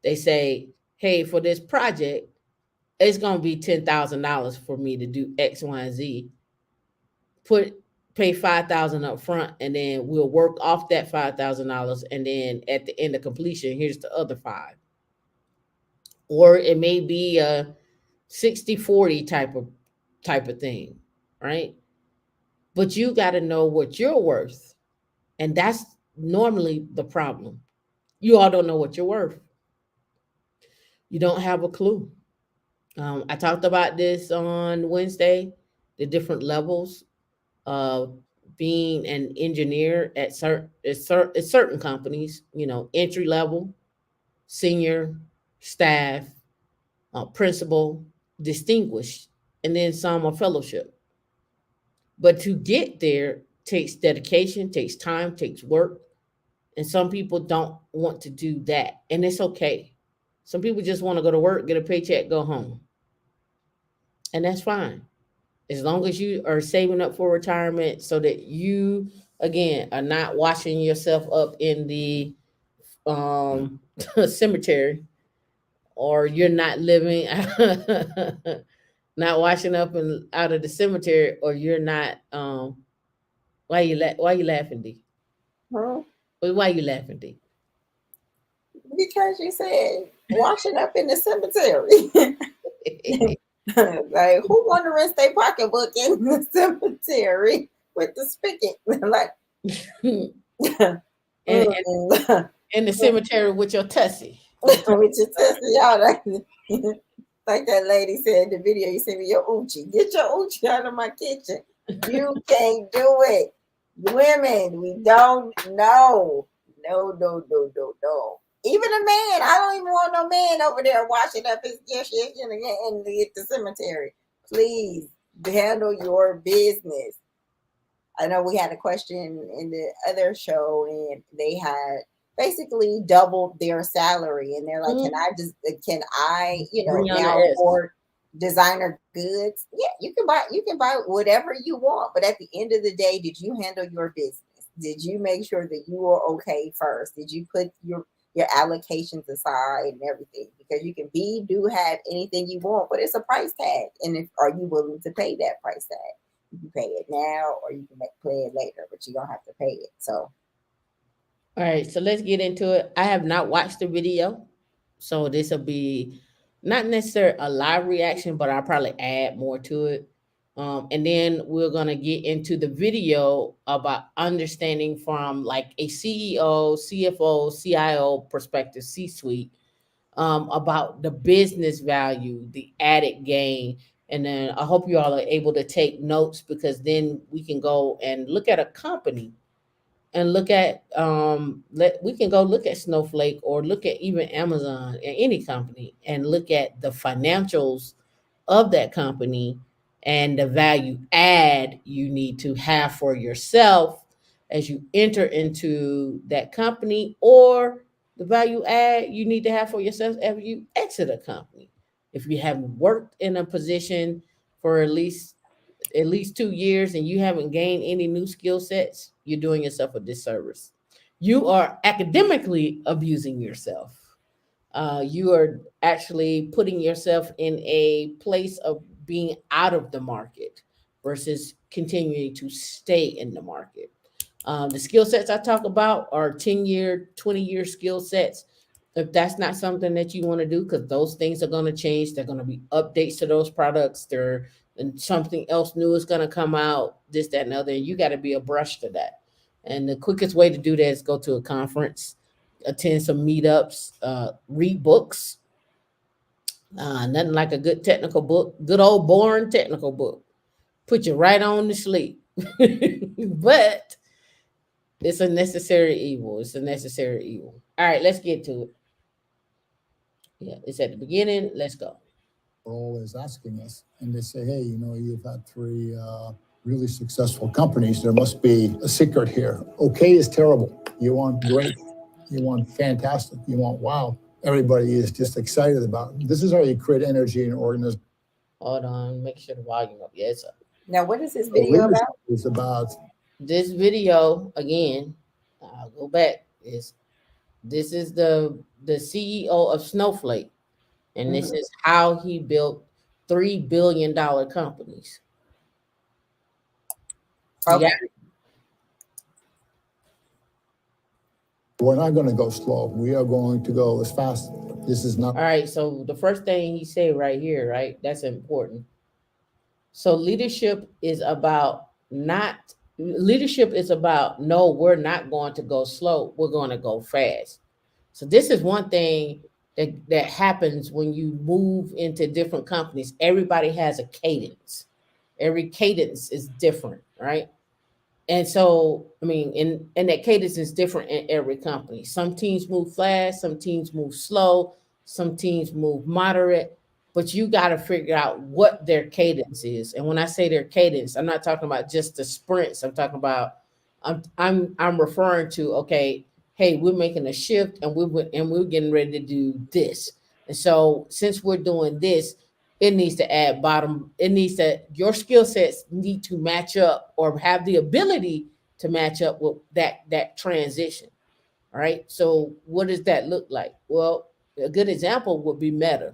They say, hey, for this project, it's going to be $10,000 for me to do X, Y, and Z. Pay 5,000 up front, and then we'll work off that $5,000. And then at the end of completion, here's the other five. Or it may be a 60/40 type of thing, right? But you got to know what you're worth. And that's normally the problem. You all don't know what you're worth. You don't have a clue. I talked about this on Wednesday, the different levels. Uh, being an engineer at certain companies, entry level, senior, staff, principal, distinguished, and then some are fellowship. But to get there takes dedication, takes time, takes work. And some people don't want to do that. And it's okay. Some people just want to go to work, get a paycheck, go home. And that's fine. As long as you are saving up for retirement so that you, again, are not washing yourself up in the um, cemetery, or you're not living, not washing up and out of the cemetery, or you're not. Why you laughing, D?
Huh?
Why you laughing, D?
Because you said washing up in the cemetery. Like, who want to rest their pocketbook in the cemetery with the spigot? Like,
and in the cemetery with your tussie.
with your test, y'all like that lady said in the video, you sent me your Uchi. Get your Uchi out of my kitchen. You can't do it. Women, we don't know. No. Even a man, I don't even want no man over there washing up his dishes in the cemetery. Please handle your business. I know we had a question in the other show, and they had basically doubled their salary, and they're like, can I, now afford designer goods? Yeah, you can buy whatever you want, but at the end of the day, did you handle your business? Did you make sure that you were okay first? Did you put your allocations aside and everything? Because you can do have anything you want, but it's a price tag, and are you willing to pay that price tag? You can pay it now, or you can pay it later, but you don't have to pay it. So,
all right, so let's get into it. I have not watched the video, so this will be not necessarily a live reaction, but I'll probably add more to it. And then we're gonna get into the video about understanding from like a CEO, CFO, CIO perspective, C-suite, about the business value, the added gain. And then I hope you all are able to take notes, because then we can go and look at a company and look at we can go look at Snowflake, or look at even Amazon, or any company, and look at the financials of that company and the value add you need to have for yourself as you enter into that company, or the value add you need to have for yourself after you exit a company. If you haven't worked in a position for at least 2 years and you haven't gained any new skill sets, you're doing yourself a disservice. You are academically abusing yourself. You are actually putting yourself in a place of being out of the market versus continuing to stay in the market. The skill sets I talk about are 10-year, 20-year skill sets. If that's not something that you want to do, because those things are going to change, they're going to be updates to those products. And something else new is going to come out, this, that, and other. And you got to be abreast of that. And the quickest way to do that is go to a conference, attend some meetups, read books. Nothing like a good technical book, good old boring technical book. Put you right on to sleep. But it's a necessary evil. It's a necessary evil. All right, let's get to it. Yeah, it's at the beginning. Let's go.
Always asking us, and they say, hey, you've had three really successful companies. There must be a secret here. Okay is terrible. You want great. You want fantastic. You want wow. Everybody is just excited about it. This is how you create energy in an organism.
Hold on, make sure the volume up. Yeah, it's up.
now what is this video about?
It's about
This video again. I'll go back. This is the CEO of Snowflake, and this is how he built $3 billion companies.
Okay.
Yeah.
we're not going to go slow. We are going to go as fast. This is not.
All right. So the first thing he said right here, right? That's important. So leadership is about no, we're not going to go slow. We're going to go fast. So this is one thing that happens when you move into different companies. Everybody has a cadence. Every cadence is different, right? And so, I mean, and that cadence is different in every company. Some teams move fast, some teams move slow, some teams move moderate, but you got to figure out what their cadence is. And when I say their cadence, I'm not talking about just the sprints. I'm talking about I'm referring to, okay, hey, we're making a shift and we're getting ready to do this. And so since we're doing this, it needs to add bottom, it needs to, your skill sets need to match up or have the ability to match up with that transition. All right, so what does that look like? Well, a good example would be Meta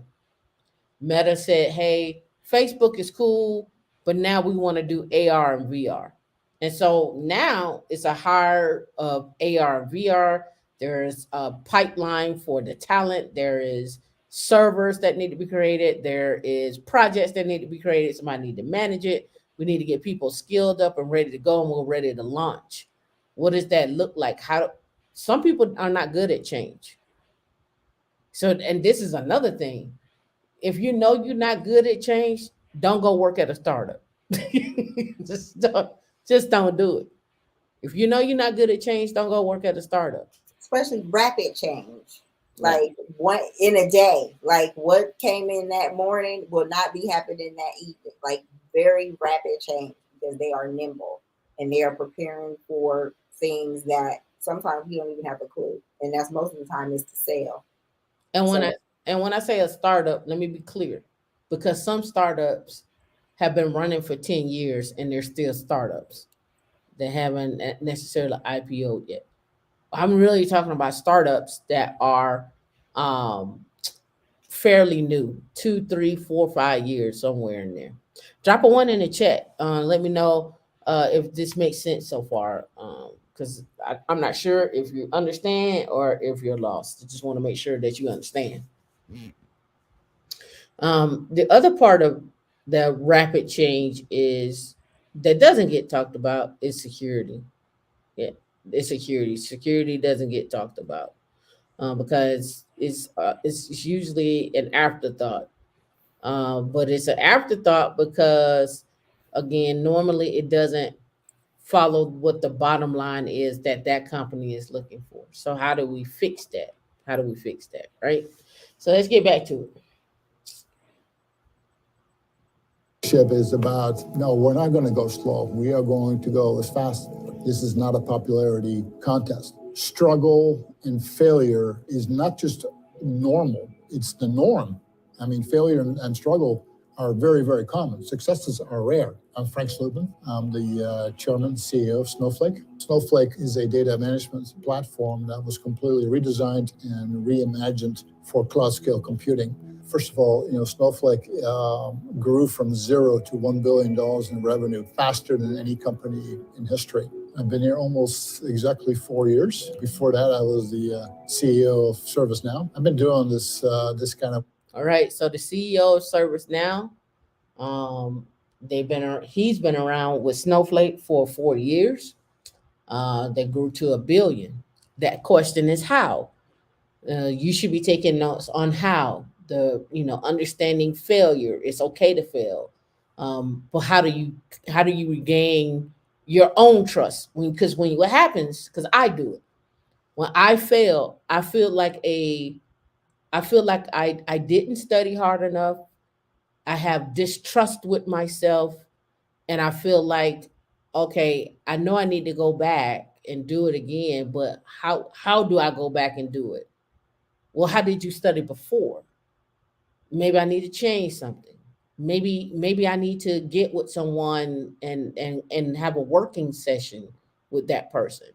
said, hey, Facebook is cool, but now we want to do AR and VR. And so now it's a hire of AR and VR. There's a pipeline for the talent. There is servers that need to be created. There is projects that need to be created. Somebody need to manage it. We need to get people skilled up and ready to go, and we're ready to launch. What does that look like? Some people are not good at change. So, and this is another thing, if you know you're not good at change, don't go work at a startup. just don't just don't do it. If you know you're not good at change, don't go work at a startup.
Especially rapid change.
Yeah.
Like one in a day. Like what came in that morning will not be happening that evening. Like very rapid change because they are nimble and they are preparing for things that sometimes you don't even have a clue. And that's most of the time is to sell.
And when
So
I and when I say a startup, let me be clear, because some startups have been running for 10 years and they're still startups. They haven't necessarily IPO'd yet. I'm really talking about startups that are um, fairly new, 2, 3, 4, 5 years, somewhere in there. Drop a one in the chat. Let me know if this makes sense so far. Because I'm not sure if you understand or if you're lost. I just want to make sure that you understand. The other part of the rapid change is that doesn't get talked about is security. Yeah, it's security. Security doesn't get talked about because it's usually an afterthought. But it's an afterthought because, again, normally it doesn't follow what the bottom line is that that company is looking for. So how do we fix that? How do we fix that? Right. So let's get back to it.
Is about, no, we're not going to go slow. We are going to go as fast. This is not a popularity contest. Struggle and failure is not just normal, it's the norm. I mean, failure and struggle are very, very common. Successes are rare. I'm Frank Slootman. I'm the chairman, CEO of Snowflake. Snowflake is a data management platform that was completely redesigned and reimagined for cloud scale computing. First of all, Snowflake grew from 0 to $1 billion in revenue faster than any company in history. I've been here almost exactly 4 years. Before that, I was the CEO of ServiceNow. I've been doing this kind of.
All right. So the CEO of ServiceNow, he's been around with Snowflake for 4 years. They grew to $1 billion. That question is how. You should be taking notes on how understanding failure. It's okay to fail, but how do you regain your own trust? Because what happens? Because I do it. When I fail, I feel like I didn't study hard enough. I have distrust with myself, and I feel like, okay, I know I need to go back and do it again, but how do I go back and do it? Well, how did you study before? Maybe I need to change something. Maybe I need to get with someone and have a working session with that person.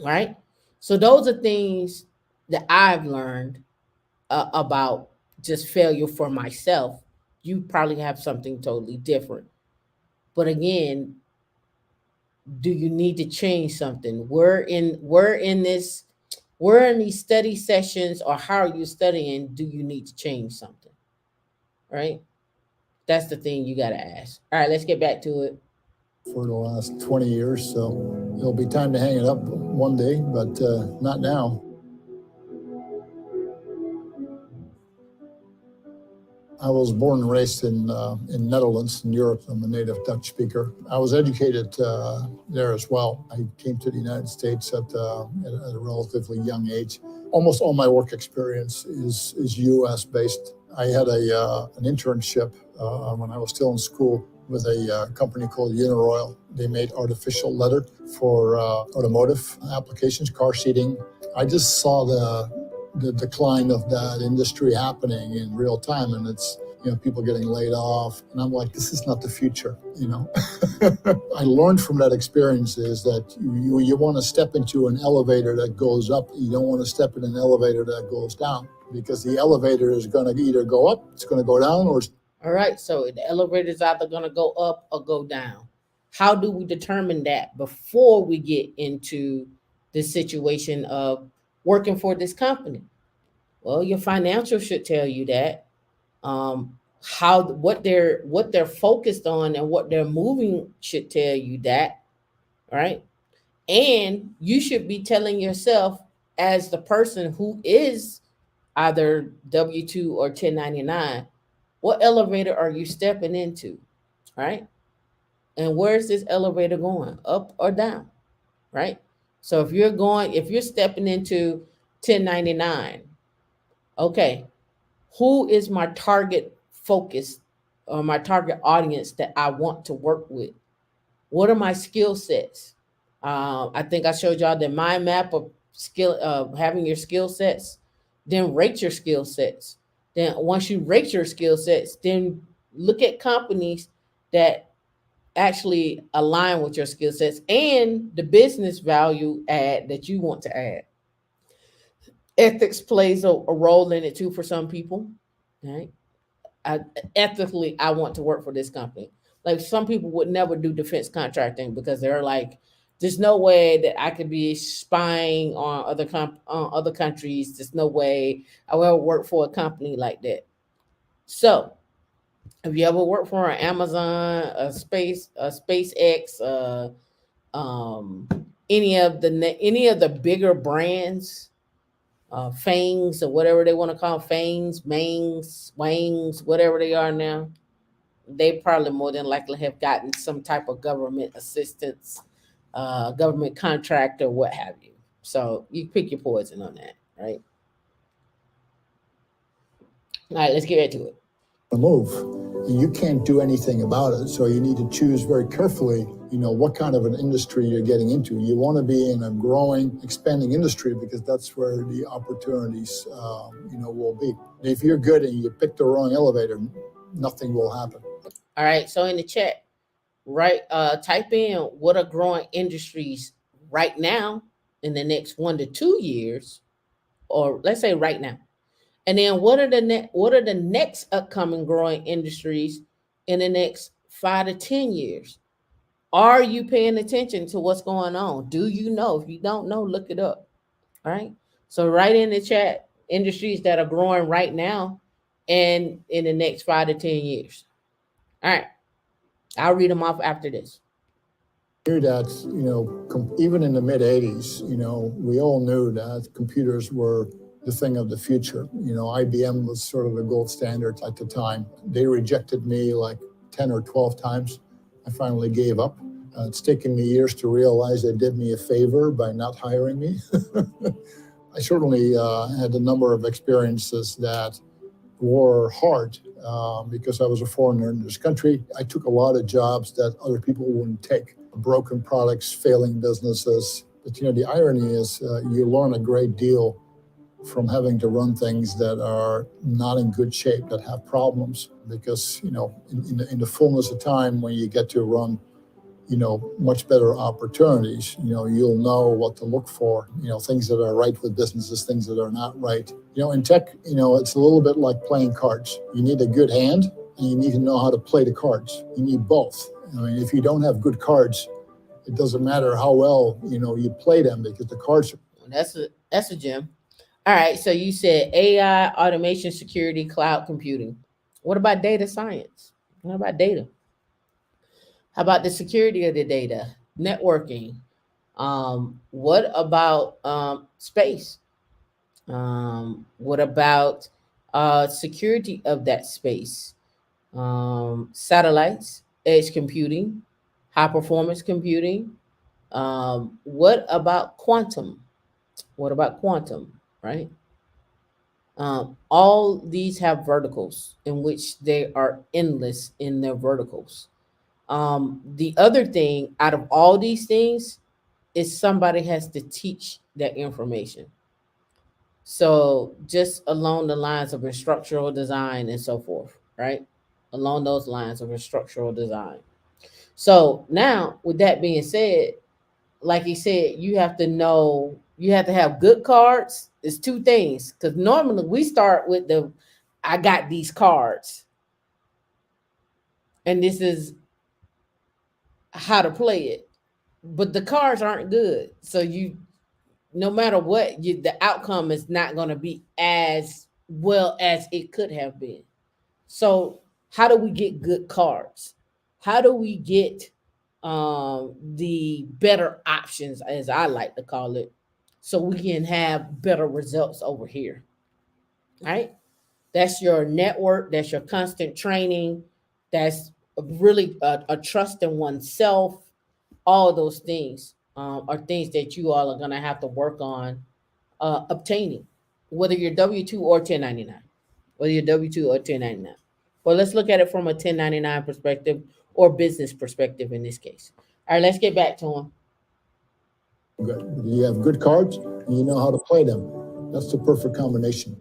Right? So those are things that I've learned about just failure for myself. You probably have something totally different. But again, do you need to change something? We're in these study sessions, or how are you studying? Do you need to change something? Right? That's the thing you got to ask. All right, let's get back to it.
For the last 20 years, so it'll be time to hang it up one day, but not now. I was born and raised in Netherlands, in Europe. I'm a native Dutch speaker. I was educated there as well. I came to the United States at a relatively young age. Almost all my work experience is U.S. based. I had an internship when I was still in school with a company called Uniroyal. They made artificial leather for automotive applications, car seating. I just saw the decline of that industry happening in real time, and it's people getting laid off, and I'm like, this is not the future. I learned from that experience is that you want to step into an elevator that goes up. You don't want to step in an elevator that goes down, because the elevator is going to either go up, it's going to go down, or
All right, so the elevator is either going to go up or go down. How do we determine that before we get into the situation of working for this company? Well, your financials should tell you that. What they're focused on and what they're moving should tell you that, right? And you should be telling yourself, as the person who is either W-2 or 1099, what elevator are you stepping into, right? And where's this elevator going, up or down, right? So if you're stepping into 1099, okay, who is my target focus or my target audience that I want to work with? What are my skill sets? I think I showed y'all the mind map of having your skill sets. Then rate your skill sets. Then once you rate your skill sets, then look at companies that actually align with your skill sets and the business value add that you want to add. Ethics plays a role in it too for some people, right? Ethically, I want to work for this company. Like, some people would never do defense contracting because they're like, there's no way that I could be spying on other countries. There's no way I will ever work for a company like that. So, have you ever worked for an Amazon, a SpaceX, um, any of the bigger brands, Fangs or whatever they want to call Fangs, Mangs, Wangs, whatever they are now? They probably more than likely have gotten some type of government assistance, government contract, or what have you. So you pick your poison on that, right? All right, let's get right to it.
move. You can't do anything about it. So you need to choose very carefully, what kind of an industry you're getting into. You want to be in a growing, expanding industry because that's where the opportunities, will be. If you're good and you pick the wrong elevator, nothing will happen.
All right. So in the chat, right, type in what are growing industries right now in the next 1 to 2 years, or let's say right now. And then what are the next upcoming growing industries in the next 5 to 10 years? Are you paying attention to what's going on? Do you know? If you don't know, look it up. All right. So write in the chat industries that are growing right now and in the next 5 to 10 years. All right. I'll read them off after this.
Knew that, even in the mid 80s, we all knew that computers were the thing of the future. IBM was sort of the gold standard at the time. They rejected me like 10 or 12 times. I finally gave up. It's taken me years to realize they did me a favor by not hiring me. I certainly had a number of experiences that were hard because I was a foreigner in this country. I took a lot of jobs that other people wouldn't take. Broken products, failing businesses. But the irony is you learn a great deal from having to run things that are not in good shape, that have problems, because in the fullness of time, when you get to run much better opportunities, you'll know what to look for, things that are right with businesses, things that are not right. In tech, it's a little bit like playing cards. You need a good hand and you need to know how to play the cards. You need both. If you don't have good cards, it doesn't matter how well, you play them, because the cards are...
That's a gem. All right, so you said AI, automation, security, cloud computing. What about data science? What about data? How about the security of the data, networking? What about space? What about security of that space, satellites, edge computing, high performance computing. What about quantum? What about quantum? Right? All these have verticals in which they are endless in their verticals. The other thing out of all these things is somebody has to teach that information. So just along the lines of structural design and so forth, right? Along those lines of structural design. So now, with that being said, like he said, you have to know, you have to have good cards. It's two things, because normally we start with the, I got these cards, and this is how to play it. But the cards aren't good, so you, no matter what, you, the outcome is not going to be as well as it could have been. So how do we get good cards? How do we get the better options, as I like to call it, so we can have better results over here? Right? That's your network. That's your constant training. That's really a trust in oneself. All of those things are things that you all are going to have to work on obtaining, whether you're W-2 or 1099, whether you're W-2 or 1099. Well, let's look at it from a 1099 perspective or business perspective in this case. All right, let's get back to him.
Good. You have good cards and you know how to play them. That's the perfect combination.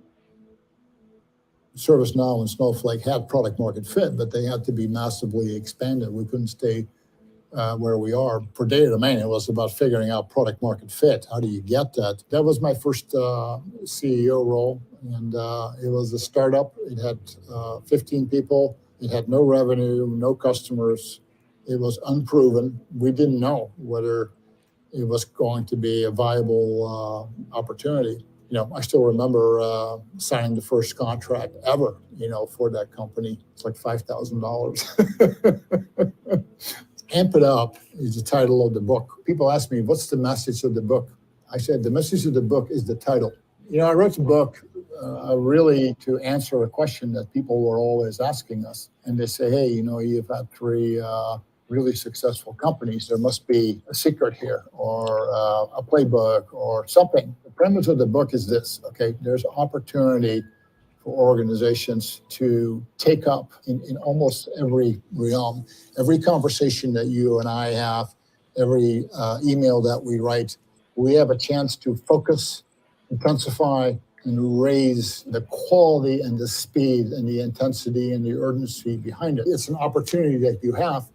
ServiceNow and Snowflake had product market fit, but they had to be massively expanded. We couldn't stay where we are. For data domain, it was about figuring out product market fit. How do you get that? That was my first CEO role, and it was a startup. It had 15 people. It had no revenue, no customers. It was unproven. We didn't know whether it was going to be a viable opportunity. You know, I still remember signing the first contract ever, you know, for that company. It's like $5,000. Amp It Up is the title of the book. People ask me, what's the message of the book? I said, the message of the book is the title. You know, I wrote the book really to answer a question that people were always asking us. And they say, hey, you know, you've had three really successful companies. There must be a secret here or a playbook or something. The premise of the book is this, okay? There's opportunity for organizations to take up in almost every realm. Every conversation that you and I have, every email that we write, we have a chance to focus, intensify, and raise the quality and the speed and the intensity and the urgency behind it. It's an opportunity that you have,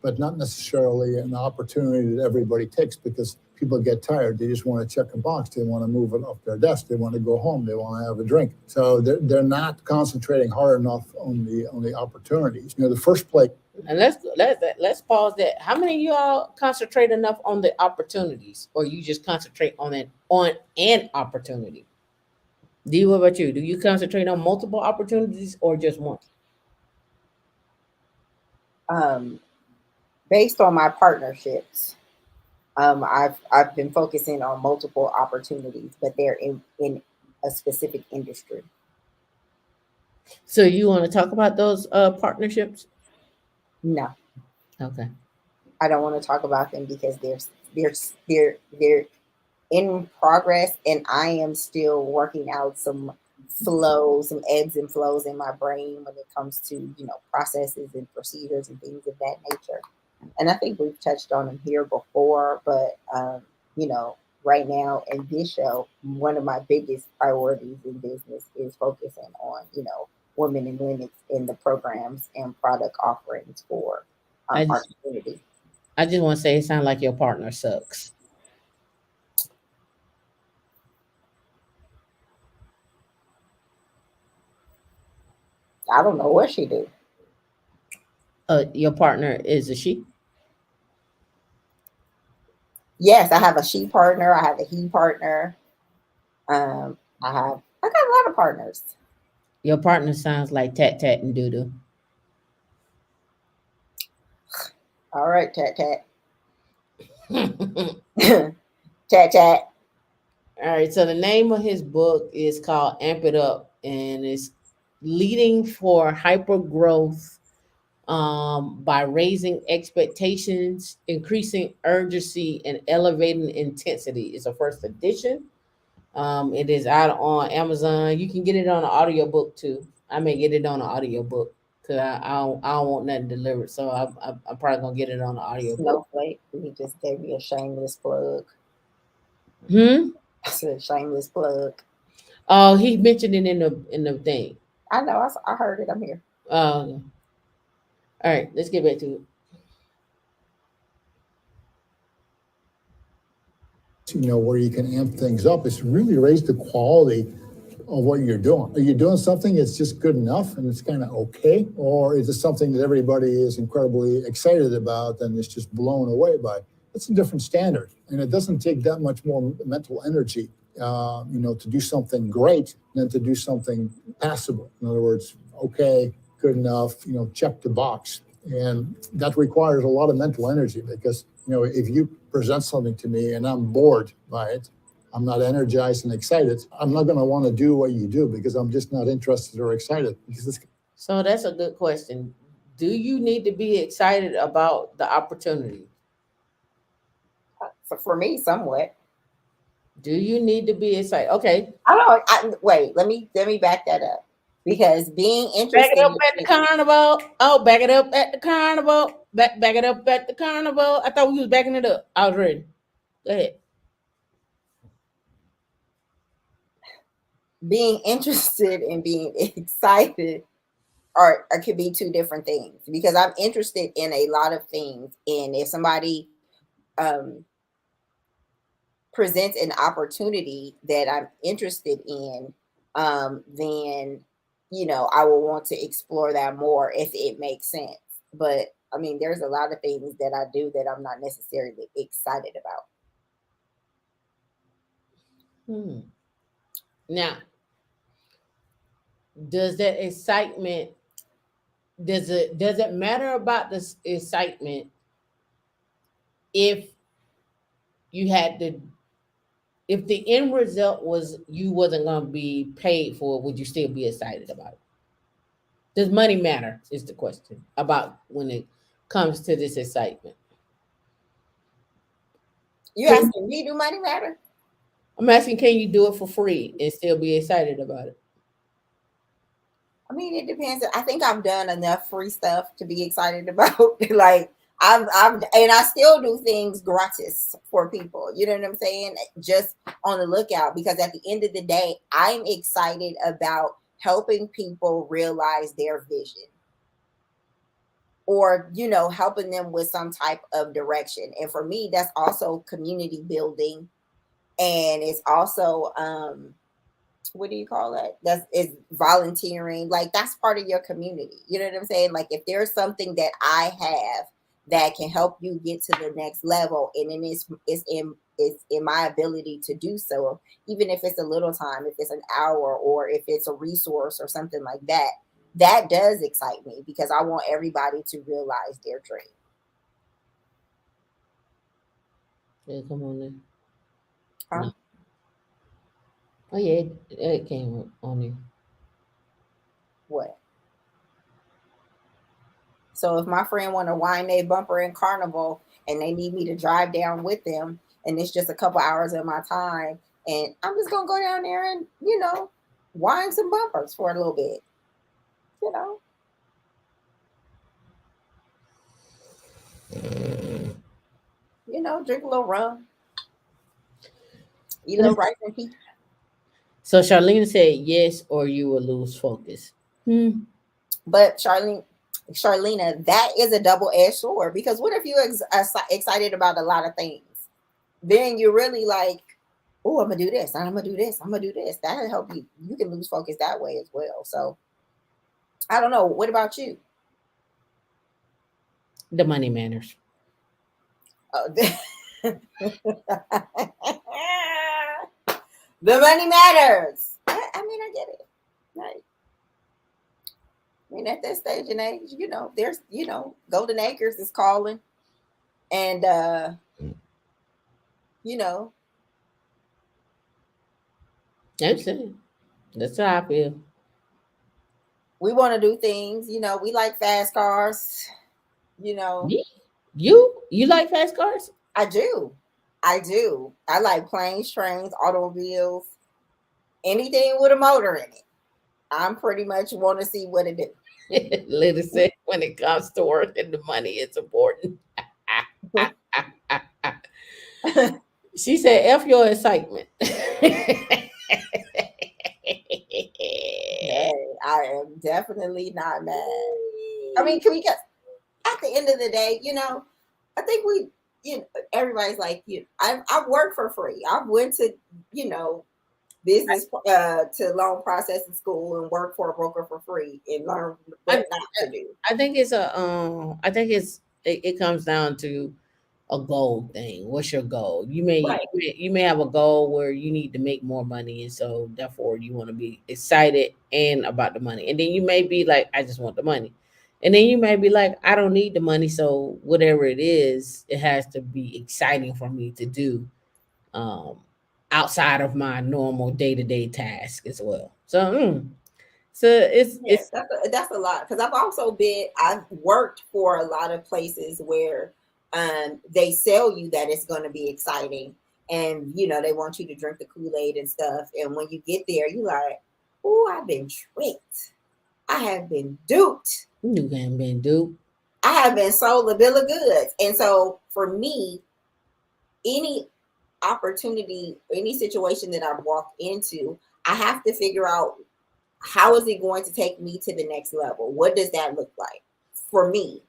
but not necessarily an opportunity that everybody takes, because people get tired. They just want to check a box. They want to move it off their desk. They want to go home. They want to have a drink. So they're not concentrating hard enough on the opportunities. You know, the first place.
And let's pause that. How many of y'all concentrate enough on the opportunities, or you just concentrate on an opportunity? D, what about you? Do you concentrate on multiple opportunities or just one?
Based on my partnerships, I've been focusing on multiple opportunities, but they're in a specific industry.
So you want to talk about those partnerships?
No,
Okay.
I don't want to talk about them because they're in progress, and I am still working out some flows, some ebbs and flows in my brain when it comes to, you know, processes and procedures and things of that nature. And I think we've touched on them here before, but you know, right now in this show, one of my biggest priorities in business is focusing on, you know, women in Linux in the programs and product offerings for
I
our
just,
community.
I just want to say it sounds like your partner sucks.
I don't know what she do.
Your partner is a she?
Yes, I have a she partner. I have a he partner. I got a lot of partners.
Your partner sounds like Tat Tat and Doodoo.
All right, Tat Tat.
All
Tat Tat.
right. So the name of his book is called Amp It Up, and it's leading for hyper growth by raising expectations, increasing urgency, and elevating intensity. It's a first edition. It is out on Amazon. You can get it on an audiobook too. I may get it on an audiobook because I don't want nothing delivered. So I'm probably going to get it on an audiobook.
Snowflake, he just gave me a shameless plug.
Hmm?
I said shameless plug.
Oh, he mentioned it in the thing.
I know. I heard it. I'm here.
All right, let's get back to it.
Where you can amp things up is really raise the quality of what you're doing. Are you doing something that's just good enough and it's kind of okay? Or is it something that everybody is incredibly excited about and is just blown away by? That's a different standard. And it doesn't take that much more mental energy, to do something great than to do something passable. In other words, okay, good enough, check the box. And that requires a lot of mental energy because, if you present something to me and I'm bored by it, I'm not energized and excited, I'm not going to want to do what you do because I'm just not interested or excited.
So that's a good question. Do you need to be excited about the opportunity?
So for me, somewhat.
Do you need to be excited? Okay.
I don't. Wait. Let me back that up because being
Back
interested.
it up at the carnival. Oh, back it up at the carnival. Back it up at the carnival. I thought we was backing it up. I was ready. Go ahead.
Being interested and being excited are could be two different things because I'm interested in a lot of things, and if somebody um, presents an opportunity that I'm interested in, then I will want to explore that more if it makes sense. But I mean, there's a lot of things that I do that I'm not necessarily excited about.
Now, does that excitement does it matter about this excitement if you had to if the end result was you wasn't going to be paid for it, would you still be excited about it? Does money matter is the question about when it comes to this excitement.
You asking me, do money matter?
I'm asking, can you do it for free and still be excited about it?
I mean, it depends. I think I've done enough free stuff to be excited about. Like I've and I still do things gratis for people. You know what I'm saying? Just on the lookout because at the end of the day, I'm excited about helping people realize their vision or helping them with some type of direction. And for me, that's also community building, and it's also what do you call it? That's is volunteering. Like that's part of your community. You know what I'm saying? Like if there's something that I have that can help you get to the next level, and then it's in my ability to do so, even if it's a little time, if it's an hour, or if it's a resource or something like that, that does excite me because I want everybody to realize their dream.
Yeah, come on then.
Huh?
No. Oh yeah, it came on there.
What? So if my friend want to wind a bumper in Carnival and they need me to drive down with them, and it's just a couple hours of my time, and I'm just gonna go down there and wind some bumpers for a little bit, you know. Drink a little rum, eat a little rice and peas.
So Charlene said yes, or you will lose focus.
But Charlena, that is a double-edged sword because what if you're excited about a lot of things? Then you're really like, oh, I'm gonna do this, and I'm gonna do this, I'm gonna do this. That'll help you. You can lose focus that way as well. So I don't know. What about you?
The money matters.
The money matters. I mean, I get it. Right. I mean, at that stage and age, there's, Golden Acres is calling. And,
That's it. That's how I feel.
We want to do things, we like fast cars, you know.
Ye- You like fast cars?
I do. I do. I like planes, trains, automobiles, anything with a motor in it. I'm pretty much want to see what it
Lady said when it comes to work and the money, it's important.
do.
She said, F your excitement.
Hey, I am definitely not mad. I mean, can we get at the end of the day, I think everybody's like, I've worked for free. I've went to, business to loan processing school and work for a broker for free and learn
I,
what not to do.
I think it's I think it comes down to a goal thing. What's your goal?
Right.
You may have a goal where you need to make more money, and so therefore you want to be excited and about the money. And then you may be like, I just want the money. And then you may be like, I don't need the money, so whatever it is, it has to be exciting for me to do um outside of my normal day-to-day task as well. So so
Yeah,
it's
that's a lot because I've worked for a lot of places where they sell you that it's going to be exciting, and they want you to drink the Kool-Aid and stuff, and when you get there you like, oh, I've been tricked, I have been duped,
you can been do.
I have been sold a bill of goods. And so for me, any opportunity, any situation that I've walked into, I have to figure out, how is it going to take me to the next level? What does that look like for me?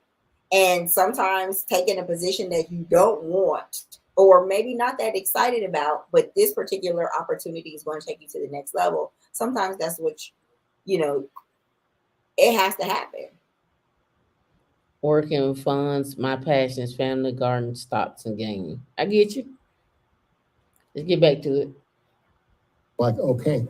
And sometimes taking a position that you don't want or maybe not that excited about, but this particular opportunity is going to take you to the next level. Sometimes that's what, it has to happen.
Working funds, my passions, family, garden, stocks, and gaming. I get you. Let's get back to it.
Like, okay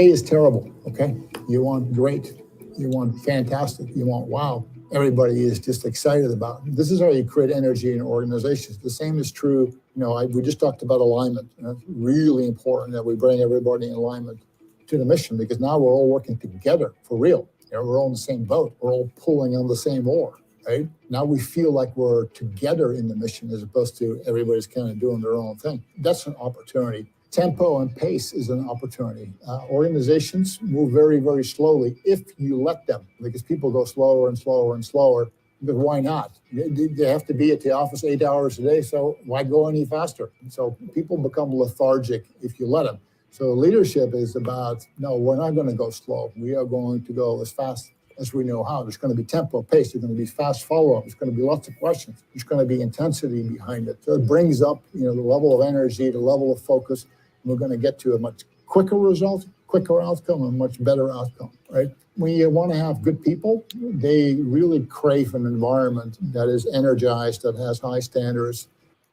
is terrible. Okay. You want great. You want fantastic. You want wow. Everybody is just excited about it. This is how you create energy in organizations. The same is true. We just talked about alignment. It's really important that we bring everybody in alignment to the mission, because now we're all working together for real. We're all in the same boat. We're all pulling on the same oar. Right? Now we feel like we're together in the mission as opposed to everybody's kind of doing their own thing. That's an opportunity. Tempo and pace is an opportunity. Organizations move very, very slowly if you let them, because people go slower and slower and slower. But why not? They have to be at the office 8 hours a day, so why go any faster? So people become lethargic if you let them. So leadership is about, no, we're not going to go slow. We are going to go as fast as we know how. There's going to be tempo, pace. There's going to be fast follow-up. There's going to be lots of questions. There's going to be intensity behind it. So it brings up, the level of energy, the level of focus. We're going to get to a much quicker result, quicker outcome, and much better outcome, right? When you want to have good people, they really crave an environment that is energized, that has high standards.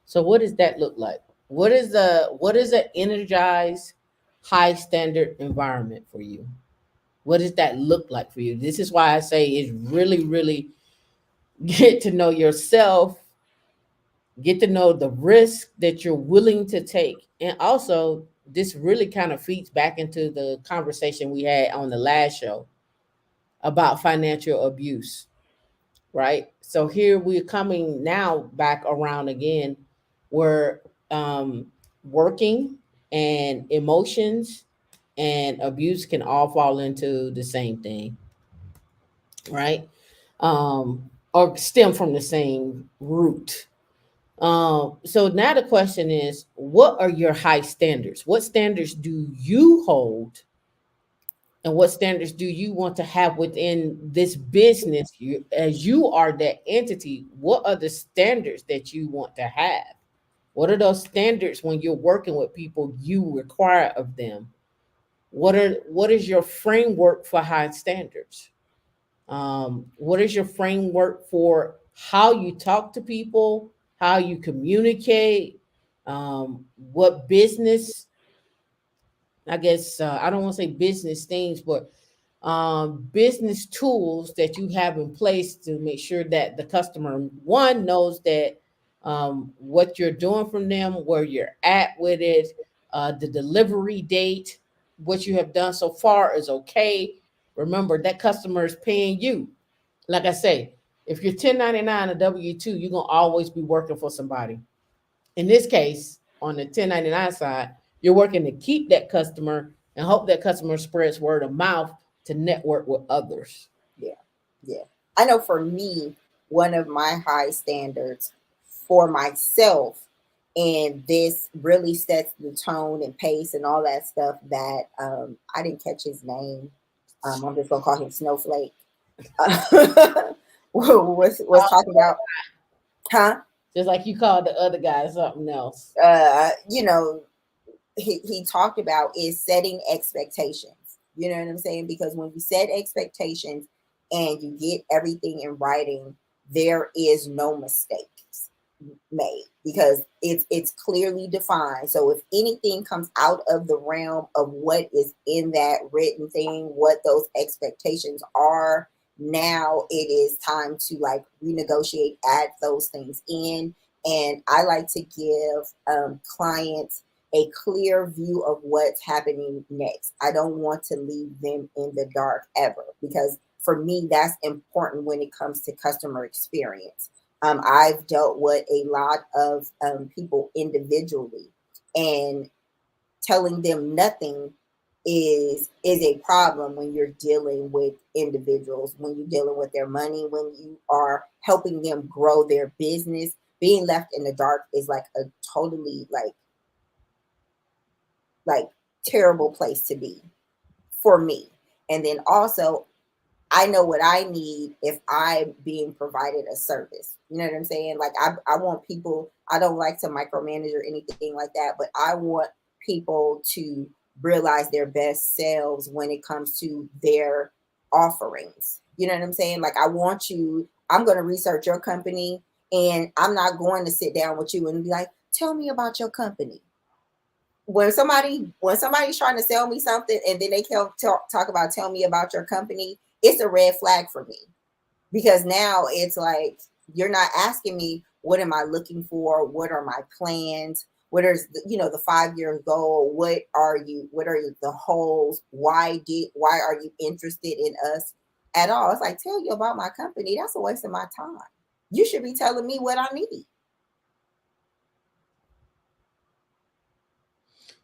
So what does that look like? What is an energized, high standard environment for you? What does that look like for you? This is why I say it's really, really get to know yourself, get to know the risk that you're willing to take. And also, this really kind of feeds back into the conversation we had on the last show about financial abuse, right? So here we're coming now back around again, where working and emotions and abuse can all fall into the same thing, right? Or stem from the same root. So now the question is, what are your high standards? What standards do you hold? And what standards do you want to have within this business? As you are that entity, what are the standards that you want to have? What are those standards when you're working with people you require of them? What is your framework for high standards? What is your framework for how you talk to people, how you communicate, what business, I guess, I don't want to say business things, but business tools that you have in place to make sure that the customer, one, knows that what you're doing from them, where you're at with it, the delivery date, what you have done so far is okay, Remember that customer is paying you. Like I say, if you're 1099 or W-2, you're gonna always be working for somebody. In this case, on the 1099 side, you're working to keep that customer and hope that customer spreads word of mouth to network with others.
Yeah. Yeah. I know for me, one of my high standards for myself, and this really sets the tone and pace and all that stuff that I didn't catch his name. I'm just gonna call him Snowflake. Was talking about, huh?
Just like you called the other guy something else.
You know, he talked about is setting expectations. You know what I'm saying? Because when you set expectations and you get everything in writing, there is no mistakes made because it's clearly defined. So if anything comes out of the realm of what is in that written thing, what those expectations are, now it is time to like renegotiate, add those things in. And I like to give clients a clear view of what's happening next. I don't want to leave them in the dark ever because for me, that's important when it comes to customer experience. I've dealt with a lot of people individually, and telling them nothing is a problem when you're dealing with individuals, when you're dealing with their money, when you are helping them grow their business. Being left in the dark is like a totally like terrible place to be for me. And then also I know what I need if I'm being provided a service. You know what I'm saying? Like I want people, I don't like to micromanage or anything like that, but I want people to realize their best selves when it comes to their offerings. You know what I'm saying? Like I'm going to research your company, and I'm not going to sit down with you and be like, tell me about your company. When somebody's trying to sell me something and then they can talk about tell me about your company, it's a red flag for me because now it's like you're not asking me what am I looking for, what are my plans, what is the 5-year goal, what are the holes, why are you interested in us at all. It's like, tell you about my company, that's a waste of my time. You should be telling me what I need.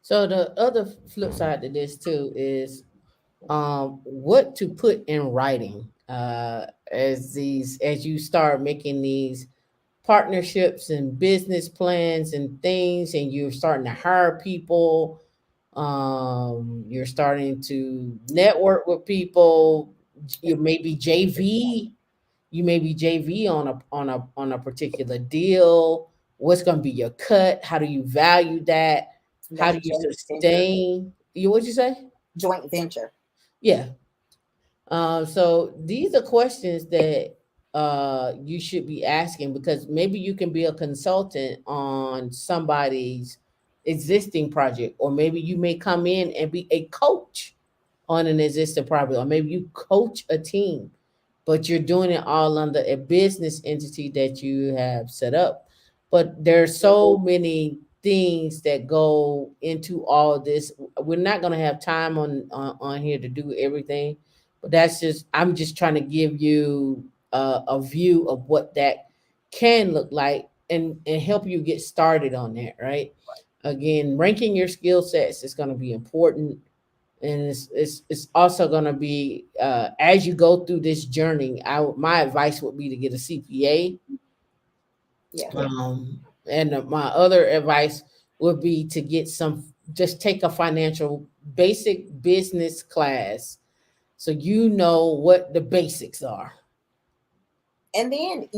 So the other flip side to this too is what to put in writing as you start making these partnerships and business plans and things, and you're starting to hire people, you're starting to network with people. You may be JV, on a particular deal. What's going to be your cut? How do you value that? How
That's
do you
joint venture.
sustain? What'd you say?
Joint venture.
Yeah. So these are questions that you should be asking, because maybe you can be a consultant on somebody's existing project, or maybe you may come in and be a coach on an existing project, or maybe you coach a team, but you're doing it all under a business entity that you have set up. But there's so many things that go into all this. We're not going to have time on here to do everything, but I'm just trying to give you a view of what that can look like, and help you get started on that, right? Again, ranking your skill sets is going to be important, and it's also going to be, as you go through this journey, my advice would be to get a CPA.
Yeah.
And my other advice would be to just take a financial basic business class, so you know what the basics are.
And then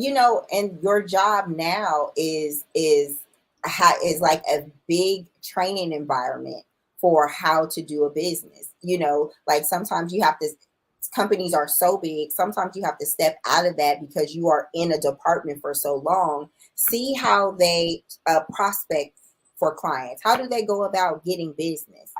and your job now is like a big training environment for how to do a business. Like sometimes you have to, companies are so big, sometimes you have to step out of that because you are in a department for so long. See how they prospect for clients. How do they go about getting business?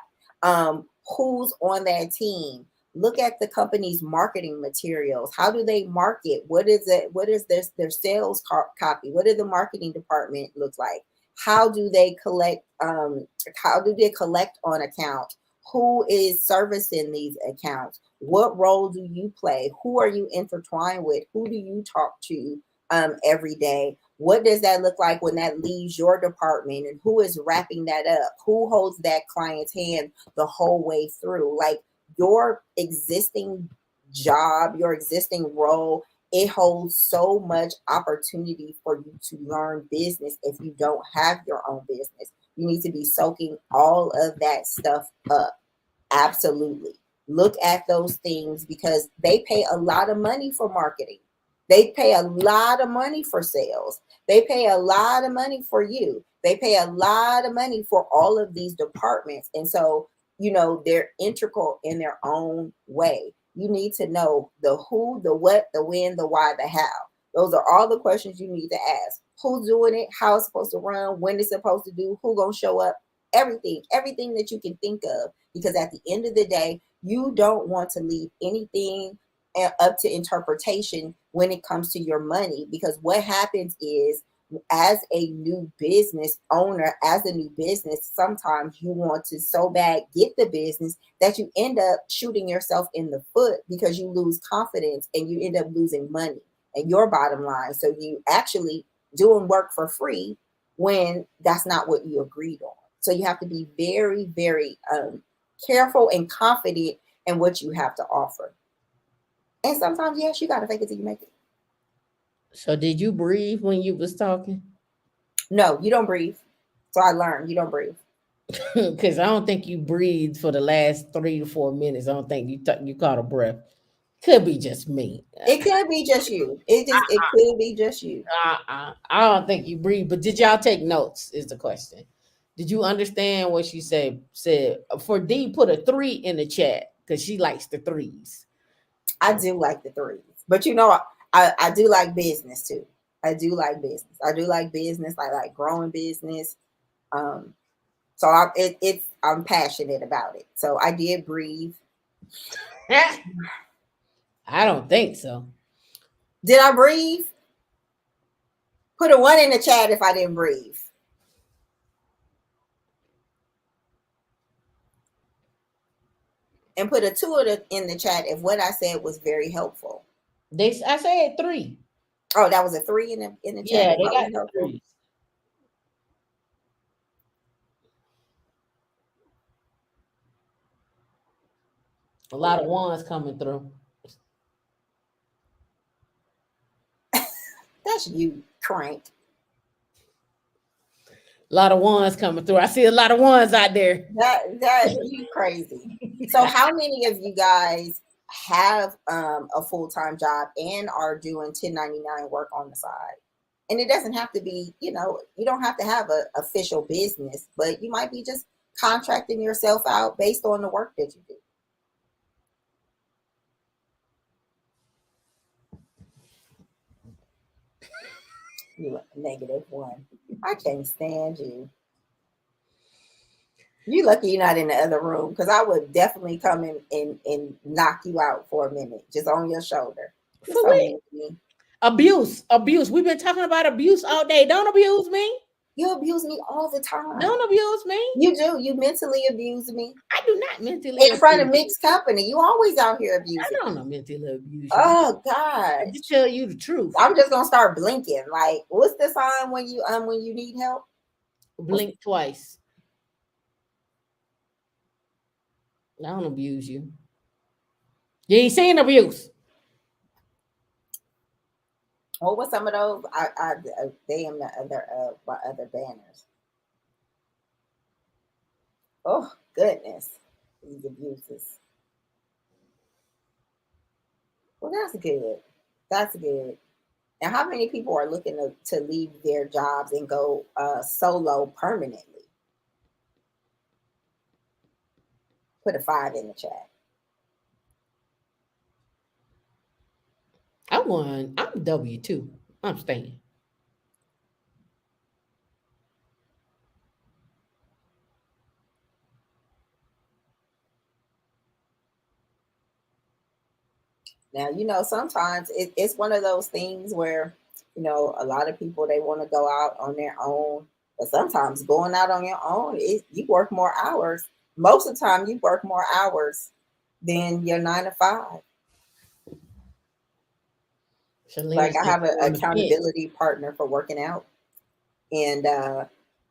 Who's on that team? Look at the company's marketing materials. How do they market? What is it? What is their sales copy? What does the marketing department look like? How do they collect? How do they collect on account? Who is servicing these accounts? What role do you play? Who are you intertwined with? Who do you talk to every day? What does that look like when that leaves your department? And who is wrapping that up? Who holds that client's hand the whole way through? Like your existing job, your existing role, it holds so much opportunity for you to learn business if you don't have your own business. You need to be soaking all of that stuff up. Absolutely. Look at those things because they pay a lot of money for marketing. They pay a lot of money for sales. They pay a lot of money for you. They pay a lot of money for all of these departments. And so, they're integral in their own way. You need to know the who, the what, the when, the why, the how. Those are all the questions you need to ask. Who's doing it? How it's supposed to run? When it's supposed to do? Who gonna show up? Everything that you can think of. Because at the end of the day, you don't want to leave anything up to interpretation when it comes to your money. Because what happens is, as a new business owner, as a new business, sometimes you want to so bad get the business that you end up shooting yourself in the foot because you lose confidence and you end up losing money and your bottom line. So you actually doing work for free when that's not what you agreed on. So you have to be very, very careful and confident in what you have to offer. And sometimes, yes, you got to fake it till you make it.
So did you breathe when you was talking?
No, you don't breathe. So I learned you don't breathe.
Because I don't think you breathed for the last 3 to 4 minutes. I don't think you caught a breath. Could be just me.
It could be just you. It could be just you.
I don't think you breathe. But did y'all take notes? Is the question. Did you understand what she said? Said for D, put a 3 in the chat because she likes the threes.
I do like the threes, but I do like business too. I do like business. I do like business. I like growing business. So I'm passionate about it. So I did breathe.
I don't think so.
Did I breathe? Put a 1 in the chat if I didn't breathe. And put a 2 in the chat if what I said was very helpful.
I said 3.
Oh, that was a 3 in the chat.
Yeah, they got 3. A lot of ones coming through.
That's you, crank.
A lot of ones coming through. I see a lot of ones out there.
That you crazy. So how many of you guys have a full-time job and are doing 1099 work on the side? And it doesn't have to be, you don't have to have an official business, but you might be just contracting yourself out based on the work that you do. You -1. I can't stand you. You lucky you're not in the other room because I would definitely come in and knock you out for a minute, just on your shoulder.
For me. Abuse. We've been talking about abuse all day. Don't abuse me.
You abuse me all the time.
Don't abuse me.
You do. You mentally abuse me.
I do not mentally
in front of mixed company. You always out here abusing.
I don't mentally abuse you.
Oh God.
I just tell you the truth.
I'm just gonna start blinking. Like, what's the sign when you need help?
Blink twice. I don't abuse you. You ain't saying abuse.
Oh, what's some of those? They am the other banners. Oh goodness, these abuses. Well, that's good. That's good. Now, how many people are looking to leave their jobs and go solo permanently? Put a 5 in the chat.
I'm W2. I'm staying.
Now, sometimes it's one of those things where, a lot of people, they want to go out on their own. But sometimes going out on your own, you work more hours. Most of the time, you work more hours than your 9 to 5.
Shalene
Like I
said
have
she
an
on the fence.
accountability partner for working out, and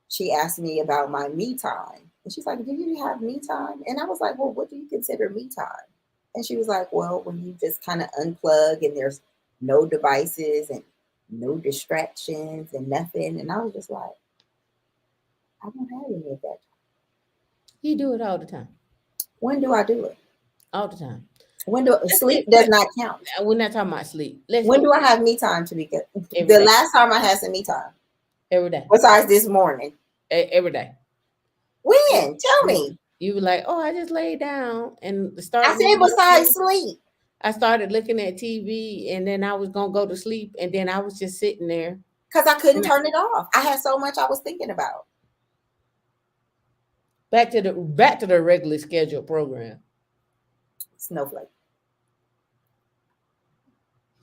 she asked me about my me time, and she's like, "Do you have me time?" And I was like, "Well, what do you consider me time?" And she was like, "Well, when you just kind of unplug and there's no devices and no distractions and nothing." And I was just like, "I don't have any of that.
You do it all the time.
When do I do it?
All the time.
When do
Let's
sleep
get,
does not count?
we're not talking about sleep. Let's
When
get
do I have me time to be good?
every
The
day.
last time I had some me time,
Every day.
besides this morning.
Every day.
When? Tell me.
You were like, oh, I just laid down and
I
started.
said besides sleep.
I started looking at TV and then I was gonna go to sleep and then I was just sitting there.
Because I couldn't turn it off. I had so much I was thinking about.
Back to the regularly scheduled program.
Snowflake.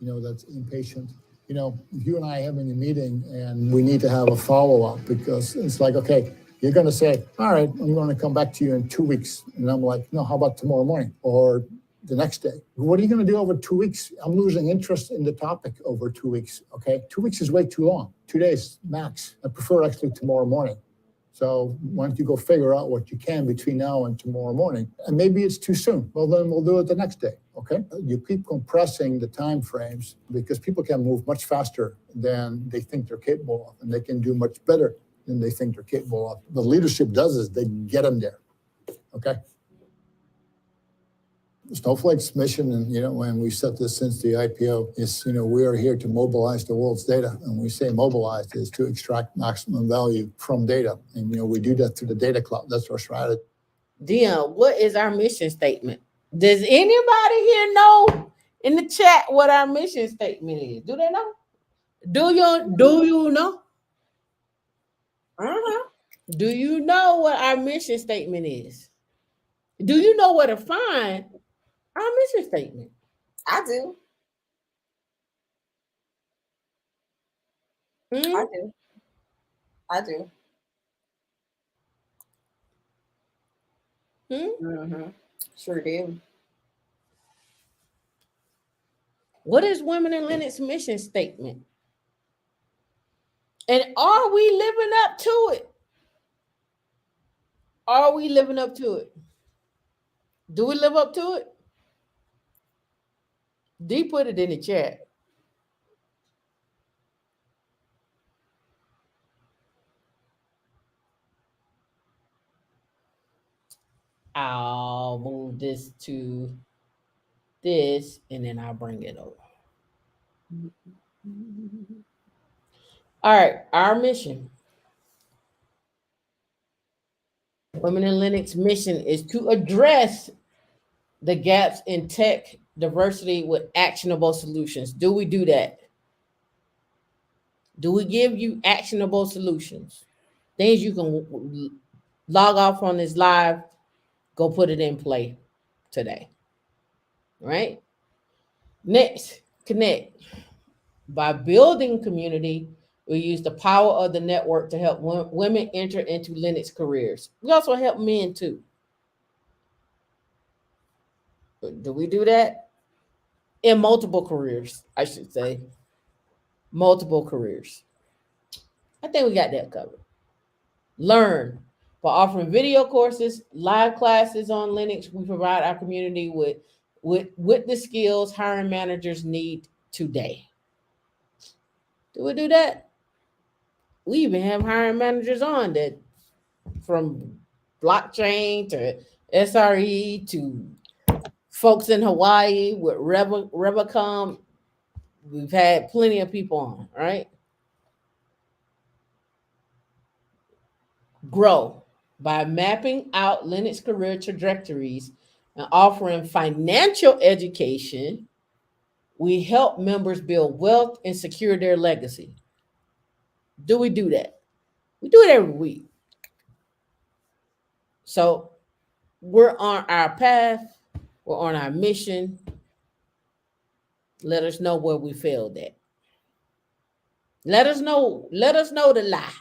That's impatient. If you and I are having a meeting and we need to have a follow-up because it's like, okay, you're going to say, all right, I'm going to come back to you in 2 weeks. And I'm like, no, how about tomorrow morning or the next day? What are you going to do over 2 weeks? I'm losing interest in the topic over 2 weeks, okay? 2 weeks is way too long. 2 days max. I prefer actually tomorrow morning. So why don't you go figure out what you can between now and tomorrow morning? And maybe it's too soon. Well, then we'll do it the next day, okay? You keep compressing the time frames because people can move much faster than they think they're capable of, and they can do much better than they think they're capable of. The leadership does is they get them there, okay? Snowflake's mission, and when we set this since the IPO, is we are here to mobilize the world's data, and we say mobilize is to extract maximum value from data, and we do that through the data cloud. That's our strategy.
Dion, what is our mission statement? Does anybody here know in the chat what our mission statement is? Do they know? Do you know?
Mm-hmm.
Do you know what our mission statement is? Do you know where to find our mission statement?
I do. I do. I do. Mm-hmm. Sure do.
What is Women in Linux mission statement? And are we living up to it? Are we living up to it? Do we live up to it? D put it in the chat. I'll move this to this and then I'll bring it over. All right, our mission. Women in Linux mission is to address the gaps in tech diversity with actionable solutions. Do we do that? Do we give you actionable solutions? Things you can log off on this live, go put it in play today. Right? Next, connect. By building community, we use the power of the network to help women enter into Linux careers. We also help men too. Do we do that? In multiple careers, I should say. Multiple careers. I think we got that covered. Learn. By offering video courses, live classes on Linux, we provide our community with the skills hiring managers need today. Do we do that? We even have hiring managers on that, from blockchain to SRE to folks in Hawaii with Revacom. We've had plenty of people on, right? Grow. By mapping out Linux career trajectories and offering financial education, we help members build wealth and secure their legacy. Do we do that? We do it every week. So we're on our path, we're on our mission. Let us know where we failed at. Let us know the lie.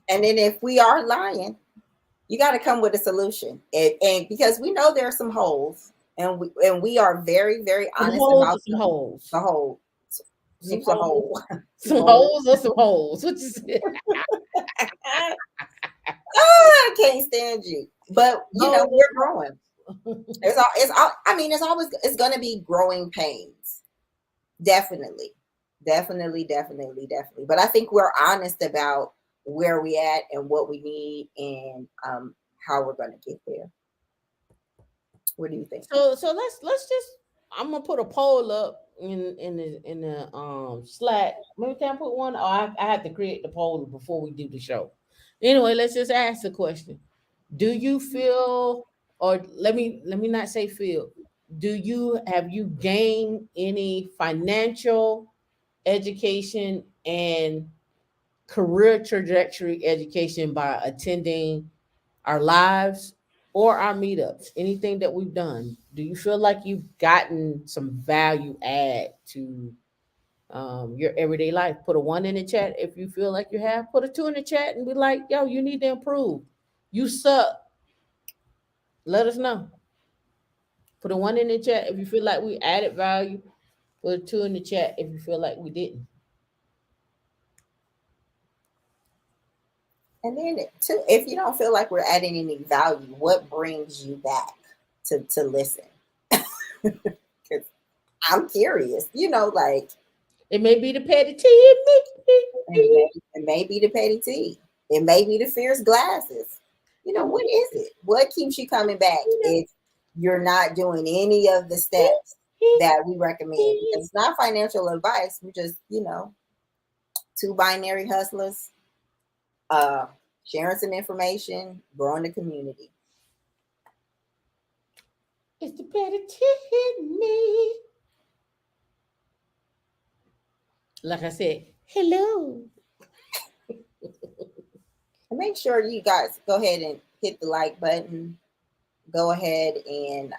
And then if we are lying, You got to come with a solution, and because we know there are some holes, and we are very, very
Some
honest
holes
about
or some holes?
the hole.
Some
Use a hole.
holes. Some holes or some holes? What you said?
I can't stand you, but
No.
we're growing. It's going to be growing pains. Definitely. But I think we're honest about where we at and what we need, and how we're going to get there. What do you think?
So let's just, I'm gonna put a poll up in the Slack. Maybe can I put one? Or I have to create the poll before we do the show. Anyway, let's just ask the question. Do you feel, or let me not say feel, have you gained any financial education and career trajectory education by attending our lives or our meetups? Anything that we've done, do you feel like you've gotten some value add to your everyday life? Put a 1 in the chat if you feel like you have. Put a 2 in the chat and be like, yo, you need to improve. You suck. Let us know. Put a 1 in the chat if you feel like we added value. Put a 2 in the chat if you feel like we didn't.
And then too, if you don't feel like we're adding any value, what brings you back to listen? Because I'm curious, like
It may be the petty tea.
it may be the petty tea. It may be the fierce glasses. What is it? What keeps you coming back if you're not doing any of the steps that we recommend? Because it's not financial advice. We're just, two binary hustlers, sharing some information, growing the community.
It's the petty tea in me. Like I said, hello.
And make sure you guys go ahead and hit the like button. Go ahead and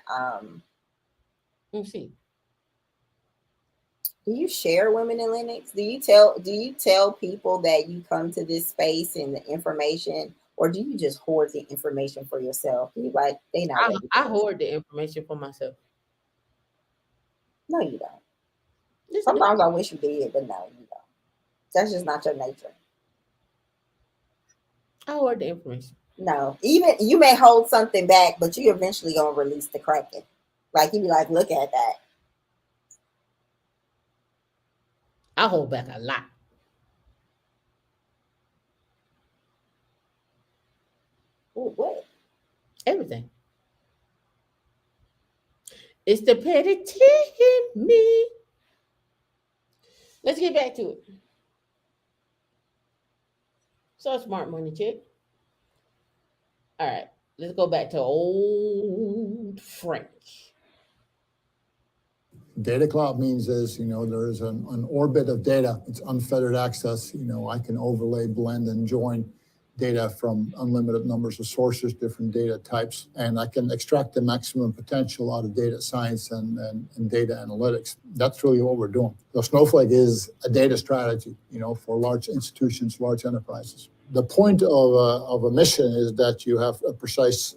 Let me see.
do you share Women in Linux? Do you tell people that you come to this space and the information, or do you just hoard the information for yourself? You like they not ready.
I hoard the information for myself.
No, you don't.
Yes,
Sometimes I wish you did, but no, you don't. That's just not your nature.
I hoard the information.
No, even you may hold something back, but you eventually gonna release the Kraken. Like you be like, look at that.
I hold back a lot.
Ooh, what?
Everything. It's the petty tea in me. Let's get back to it. So smart money chick. All right, let's go back to old Frank.
Data cloud means is, there is an orbit of data. It's unfettered access. I can overlay, blend, and join data from unlimited numbers of sources, different data types, and I can extract the maximum potential out of data science and data analytics. That's really what we're doing. So Snowflake is a data strategy, for large institutions, large enterprises. The point of a mission is that you have a precise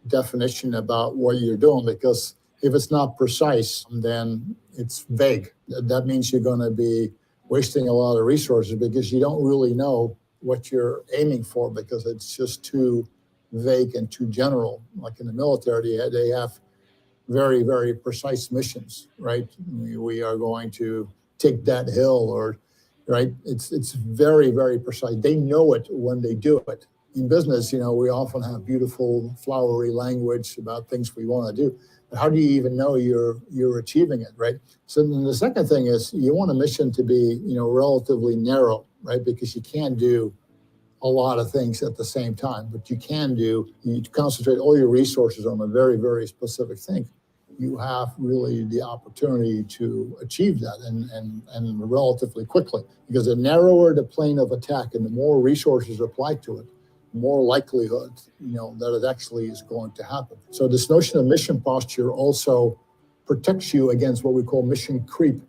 definition about what you're doing, because if it's not precise, then it's vague. That means you're going to be wasting a lot of resources because you don't really know what you're aiming for, because it's just too vague and too general. Like in the military, they have very, very precise missions, right? We are going to take that hill, or right? It's very, very precise. They know it when they do it. In business, we often have beautiful, flowery language about things we want to do. But how do you even know you're achieving it, right? So then the second thing is you want a mission to be, relatively narrow, right? Because you can't do a lot of things at the same time, but you concentrate all your resources on a very, very specific thing. You have really the opportunity to achieve that and relatively quickly, because the narrower the plane of attack and the more resources applied to it, more likelihood, that it actually is going to happen. So this notion of mission posture also protects you against what we call mission creep,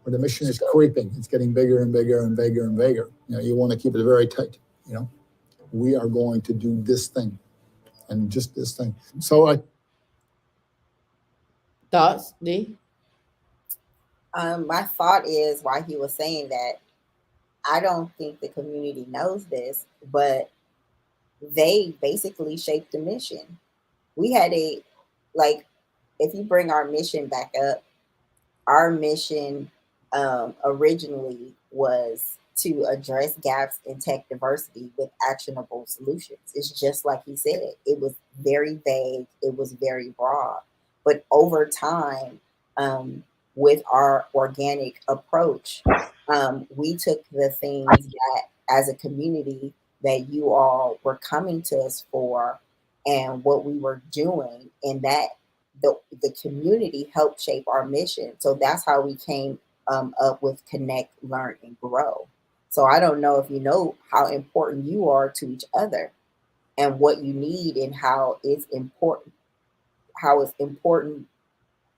where the mission is creeping. It's getting bigger and bigger and bigger and bigger. You want to keep it very tight. We are going to do this thing. and just this thing. So
Thoughts, D?
My thought is why he was saying that, I don't think the community knows this, but they basically shaped the mission. We had a, like, if you bring our mission back up, our mission originally was to address gaps in tech diversity with actionable solutions. It's just like he said, it was very vague, it was very broad. But over time, with our organic approach, we took the things that as a community that you all were coming to us for and what we were doing, and that the community helped shape our mission. So that's how we came up with Connect, Learn, and Grow. So I don't know if you know how important you are to each other and what you need and how it's important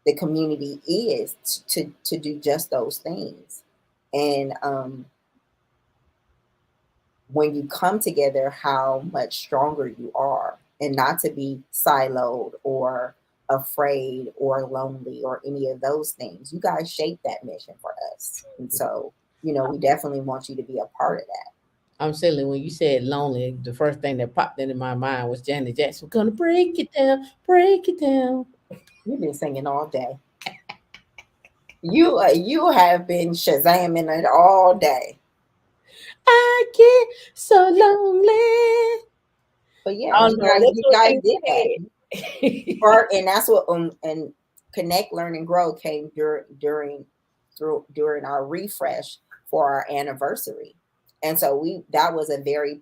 the community is to do just those things. And when you come together, how much stronger you are, and not to be siloed or afraid or lonely or any of those things. You guys shape that mission for us. And so, we definitely want you to be a part of that.
I'm silly. When you said lonely, the first thing that popped into my mind was Janet Jackson. We're gonna break it down, break it down.
You've been singing all day. You have been shazamming it all day.
I get so lonely.
But yeah,
Oh
you
no,
guys,
that's
you
what
guys
they
did that.
said.
And that's what and Connect, Learn, and Grow came during our refresh for our anniversary. And so that was a very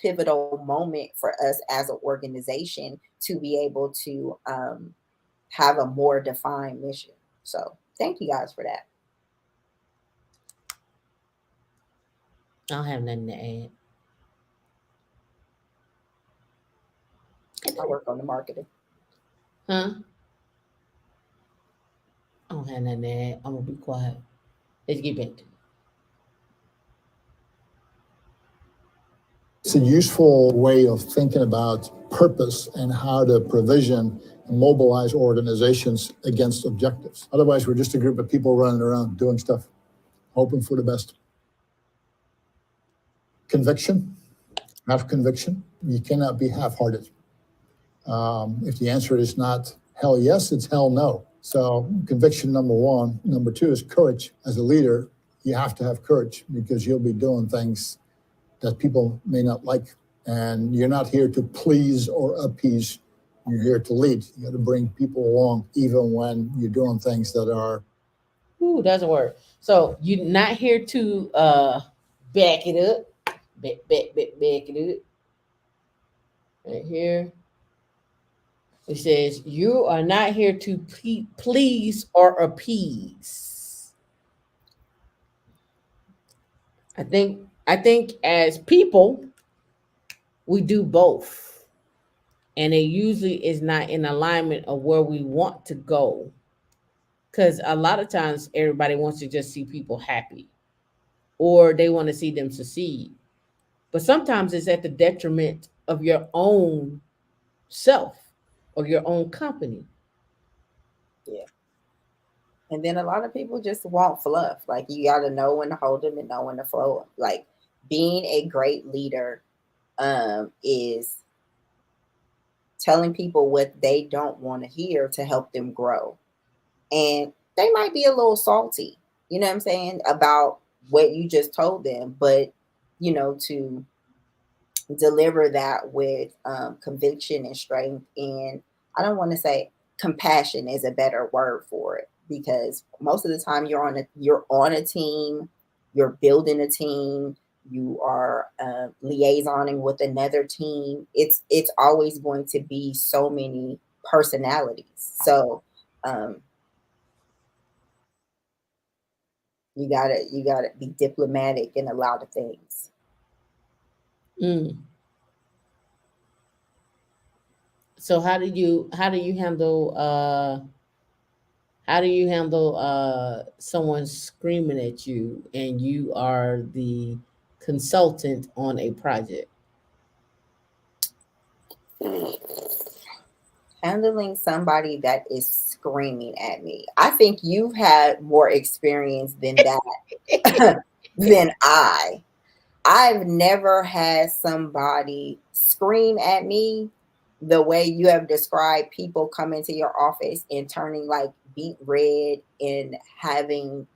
pivotal moment for us as an organization to be able to have a more defined mission. So thank you guys for that.
I don't have nothing to add.
I work on the marketing.
Huh? I don't have nothing to add. I'm gonna be quiet. Let's get back to it.
it's a useful way of thinking about purpose and how to provision and mobilize organizations against objectives. Otherwise, we're just a group of people running around doing stuff, hoping for the best. Conviction, have conviction. You cannot be half-hearted. If the answer is not hell yes, it's hell no. So conviction, number one. Number two is courage. As a leader, you have to have courage because you'll be doing things that people may not like. And you're not here to please or appease. You're here to lead. You got to bring people along, even when you're doing things that are.
Ooh, doesn't work. So you're not here to back it up. Back it up. Right here. It says you are not here to please or appease. I think as people, we do both. And it usually is not in alignment of where we want to go. Because a lot of times everybody wants to just see people happy or they want to see them succeed. But sometimes it's at the detriment of your own self or your own company.
Yeah. And then a lot of people just want fluff. Like, you got to know when to hold them and know when to flow them. Like, being a great leader is telling people what they don't want to hear to help them grow. And they might be a little salty, you know what I'm saying, about what you just told them, but to deliver that with conviction and strength, and I don't want to say compassion is a better word for it, because most of the time you're on a team, you're building a team, you are liaisoning with another team. It's always going to be so many personalities. So you gotta be diplomatic in a lot of things.
Mm. So how do you handle someone screaming at you and you are the consultant on a project?
Handling somebody that is screaming at me. I think you've had more experience than that than I. I've never had somebody scream at me the way you have described people come into your office and turning like beet red and having,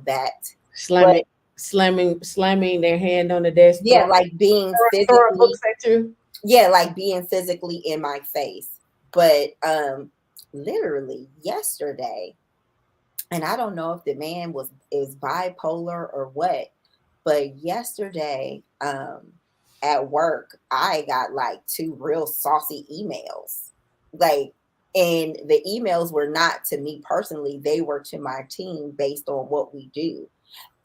that.
Slamming, slamming their hand on the desk,
Yeah, like being
throwing
physically,
books at you.
yeah, like being physically in my face. But literally yesterday, and I don't know if the man is bipolar or what, but yesterday, at work, I got like 2 real saucy emails. Like, and the emails were not to me personally, they were to my team based on what we do.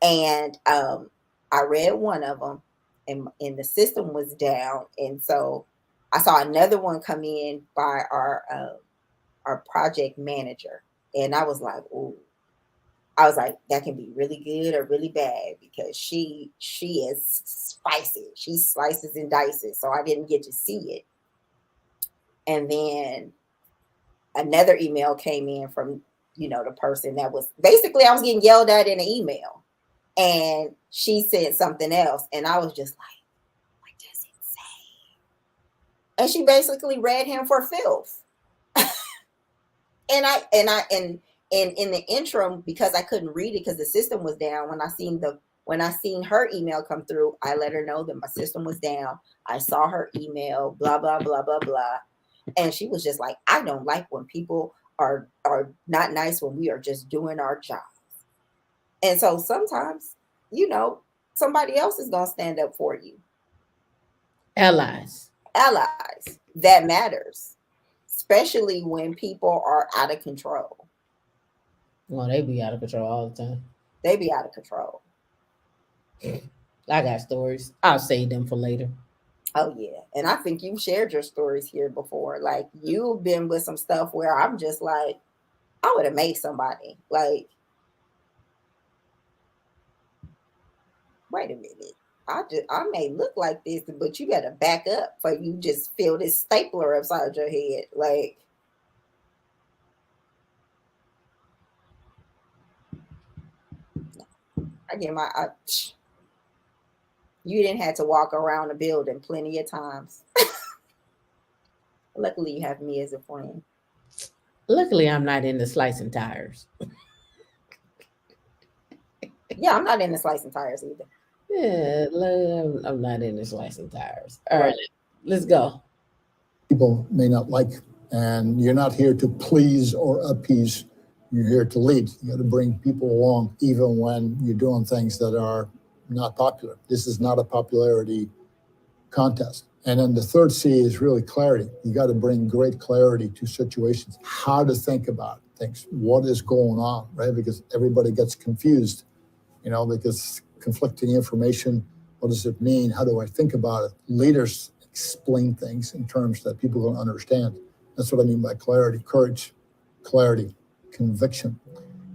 And I read one of them, and the system was down. And so I saw another one come in by our project manager. And I was like, ooh. I was like, that can be really good or really bad because she is spicy. She slices and dices. So I didn't get to see it. And then another email came in from, the person that was basically, I was getting yelled at in an email. And she said something else. And I was just like, what does it say? And she basically read him for filth. And in the interim, because I couldn't read it because the system was down, when I seen her email come through, I let her know that my system was down. I saw her email, blah, blah, blah, blah, blah. And she was just like, I don't like when people are not nice when we are just doing our job. And so sometimes, somebody else is going to stand up for you.
Allies.
That matters, especially when people are out of control.
Well, they be out of control all the time.
They be out of control.
I got stories. I'll save them for later.
Oh, yeah. And I think you've shared your stories here before. Like, you've been with some stuff where I'm just like, I would have made somebody. Like, wait a minute. I may look like this, but you better back up for you just feel this stapler upside your head. Like, you didn't have to walk around the building plenty of times. Luckily, you have me as a friend.
Luckily, I'm not into slicing tires.
Yeah, I'm not into slicing tires either.
Yeah, I'm not into slicing tires. All right, let's go.
People may not like, and you're not here to please or appease. You're here to lead. You got to bring people along, even when you're doing things that are not popular. This is not a popularity contest. And then the third C is really clarity. You got to bring great clarity to situations, how to think about things, what is going on, right? Because everybody gets confused, because conflicting information, what does it mean? How do I think about it? Leaders explain things in terms that people don't understand. That's what I mean by clarity, courage, clarity, conviction.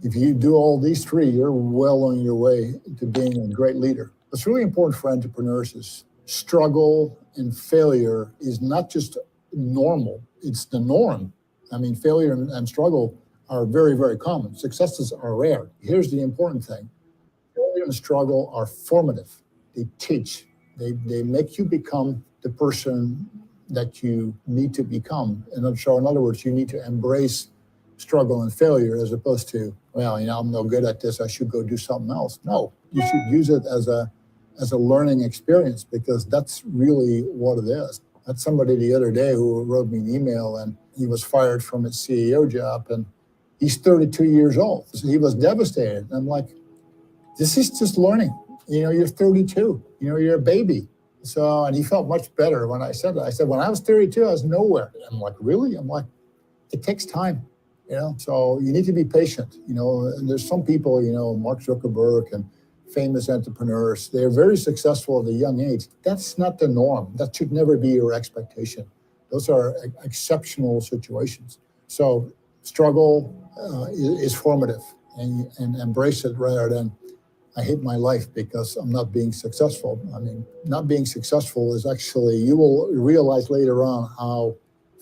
If you do all these 3, you're well on your way to being a great leader. What's really important for entrepreneurs is struggle and failure is not just normal, it's the norm. I mean, failure and struggle are very, very common. Successes are rare. Here's the important thing. Failure and struggle are formative. They teach. They make you become the person that you need to become. And so, in other words, you need to embrace struggle and failure as opposed to, well, I'm no good at this, I should go do something else. No, you should use it as a learning experience, because that's really what it is. I had somebody the other day who wrote me an email, and he was fired from his CEO job, and he's 32 years old. So he was devastated. And I'm like, this is just learning. You're 32, you're a baby. So, and he felt much better when I said that. I said, when I was 32, I was nowhere. I'm like, really? I'm like, it takes time. So you need to be patient, and there's some people, Mark Zuckerberg and famous entrepreneurs, they're very successful at a young age. That's not the norm. That should never be your expectation. Those are exceptional situations. So struggle is formative, and embrace it rather than I hate my life because I'm not being successful. I mean, not being successful is actually, you will realize later on how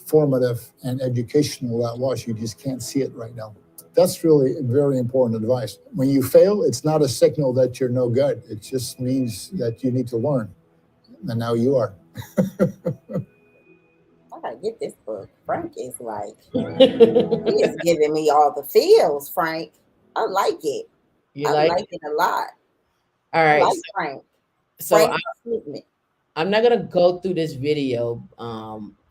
formative and educational that was. You just can't see it right now. That's really very important advice. When you fail, it's not a signal that you're no good. It just means that you need to learn. And now you are.
I gotta get this book. Frank is like, he is giving me all the feels, Frank. I like it.
You
I
like
like
it?
it a lot.
All
I
right.
like Frank.
So
Frank Sweetman.
I'm not gonna go through this video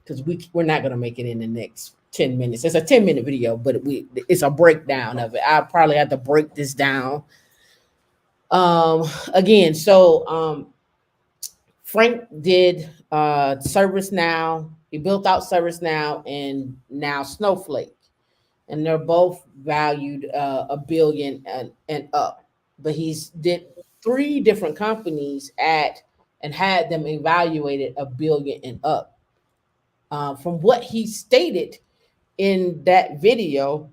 because we're not gonna make it in the next 10 minutes. It's a 10-minute video, but it's a breakdown of it. I'll probably have to break this down again. So Frank did ServiceNow. He built out ServiceNow and now Snowflake, and they're both valued a billion and up. But he's did three different companies at and had them evaluated a billion and up. From what he stated in that video,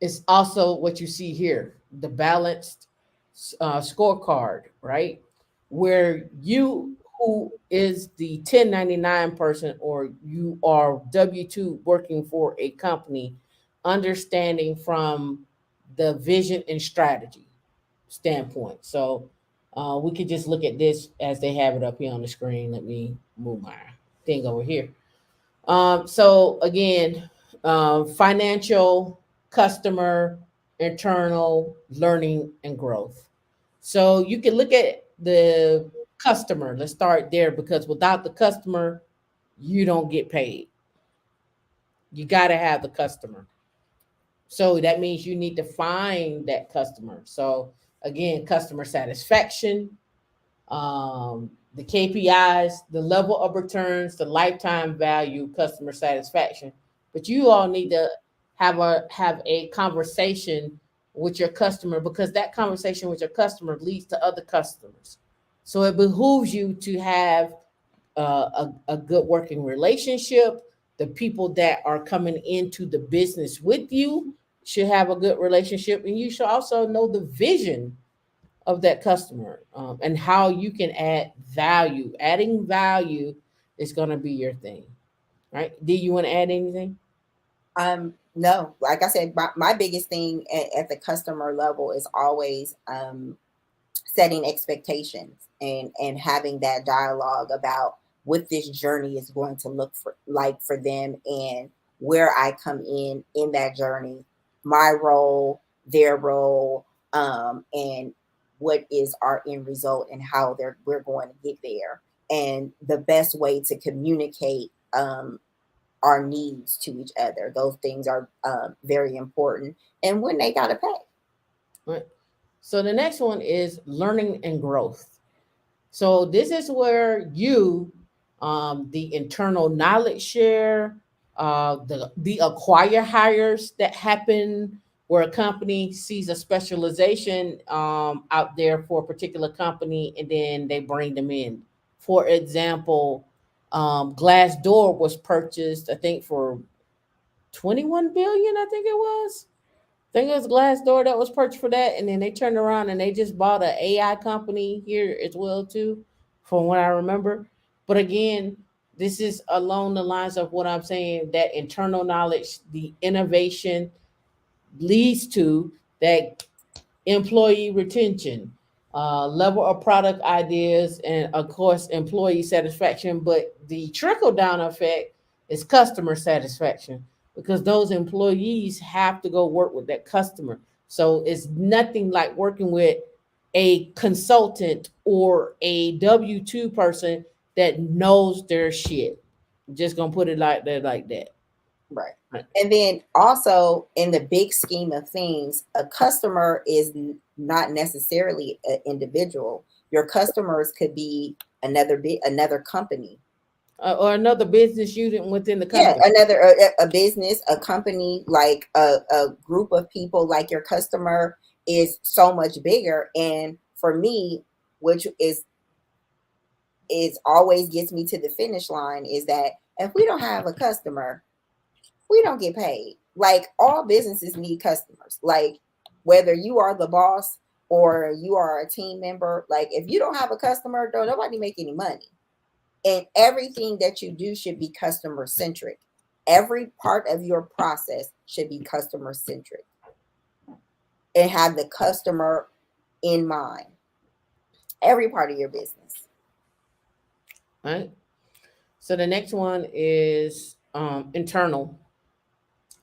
is also what you see here, the balanced scorecard, right? Where you, who is the 1099 person, or you are W-2 working for a company, understanding from the vision and strategy standpoint. So we could just look at this as they have it up here on the screen. Let me move my thing over here. So again, financial, customer, internal, learning, and growth. So you can look at the customer. Let's start there, because without the customer, you don't get paid. You got to have the customer. So that means you need to find that customer. So again, customer satisfaction, the KPIs, the level of returns, the lifetime value, customer satisfaction. But you all need to have a conversation with your customer, because that conversation with your customer leads to other customers. So it behooves you to have a good working relationship. The people that are coming into the business with you should have a good relationship, and you should also know the vision of that customer, and how you can add value. Adding value is going to be your thing, right? Do you want to add anything?
No, like I said, my biggest thing at the customer level is always setting expectations and having that dialogue about what this journey is going to look for like for them, and where I come in that journey, my role, their role, and what is our end result, and how we're going to get there, and the best way to communicate our needs to each other. Those things are very important, and when they gotta pay.
Right. So the next one is learning and growth. So this is where you, the internal knowledge share, the acquire hires that happen, where a company sees a specialization out there for a particular company, and then they bring them in. For example, Glassdoor was purchased, I think, for 21 billion. I think it was. I think it was Glassdoor that was purchased for that, and then they turned around and they just bought an AI company here as well too, from what I remember. But again, this is along the lines of what I'm saying, that internal knowledge, the innovation leads to that employee retention, level of product ideas, and of course, employee satisfaction. But the trickle down effect is customer satisfaction, because those employees have to go work with that customer. So it's nothing like working with a consultant or a W-2 person that knows their shit. Just gonna put it like that, like that.
Right.
Right.
And then also, in the big scheme of things, a customer is not necessarily an individual. Your customers could be another company.
Or another business unit within the
Yeah,
company.
another a business, a company, like a group of people. Like, your customer is so much bigger. And for me, which is always gets me to the finish line, is that if we don't have a customer, we don't get paid. Like, all businesses need customers. Like, whether you are the boss or you are a team member, like if you don't have a customer, don't nobody make any money. And everything that you do should be customer centric. Every part of your process should be customer centric and have the customer in mind. Every part of your business.
Right. So the next one is internal,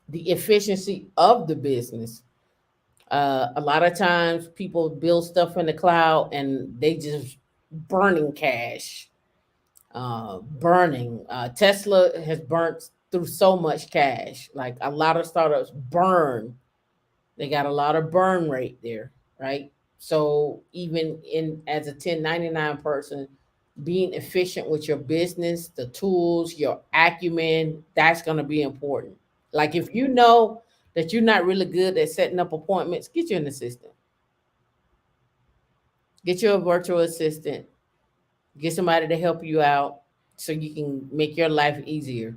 the efficiency of the business. A lot of times people build stuff in the cloud and they just burning cash, burning. Tesla has burnt through so much cash. Like a lot of startups burn. They got a lot of burn rate there, right? So even in as a 1099 person, being efficient with your business, the tools, your acumen, that's going to be important. Like if you know that you're not really good at setting up appointments, get you an assistant. Get you a virtual assistant. Get somebody to help you out so you can make your life easier.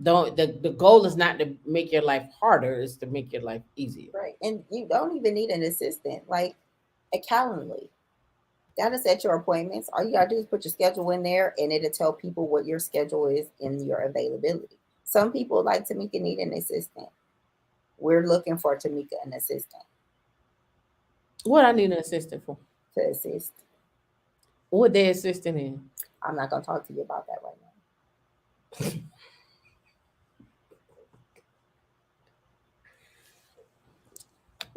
Don't the goal is not to make your life harder, it's to make your life easier.
Right. And you don't even need an assistant, like a Calendly. That'll set your appointments. All you gotta do is put your schedule in there and it'll tell people what your schedule is and your availability. Some people like Tamika need an assistant. We're looking for Tamika an assistant
What I need an assistant for?
to assist.
What they assisting in?
I'm not gonna talk to you about that right now.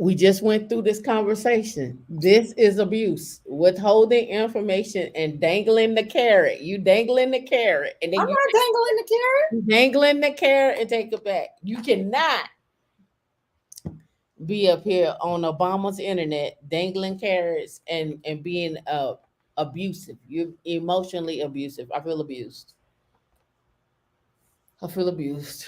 We just went through this conversation. This is abuse. Withholding information and dangling the carrot. You dangling the carrot and then
I'm
you
not dangling the carrot.
dangling the carrot and take it back. You cannot be up here on Obama's internet dangling carrots and being abusive. You're emotionally abusive. I feel abused. I feel abused.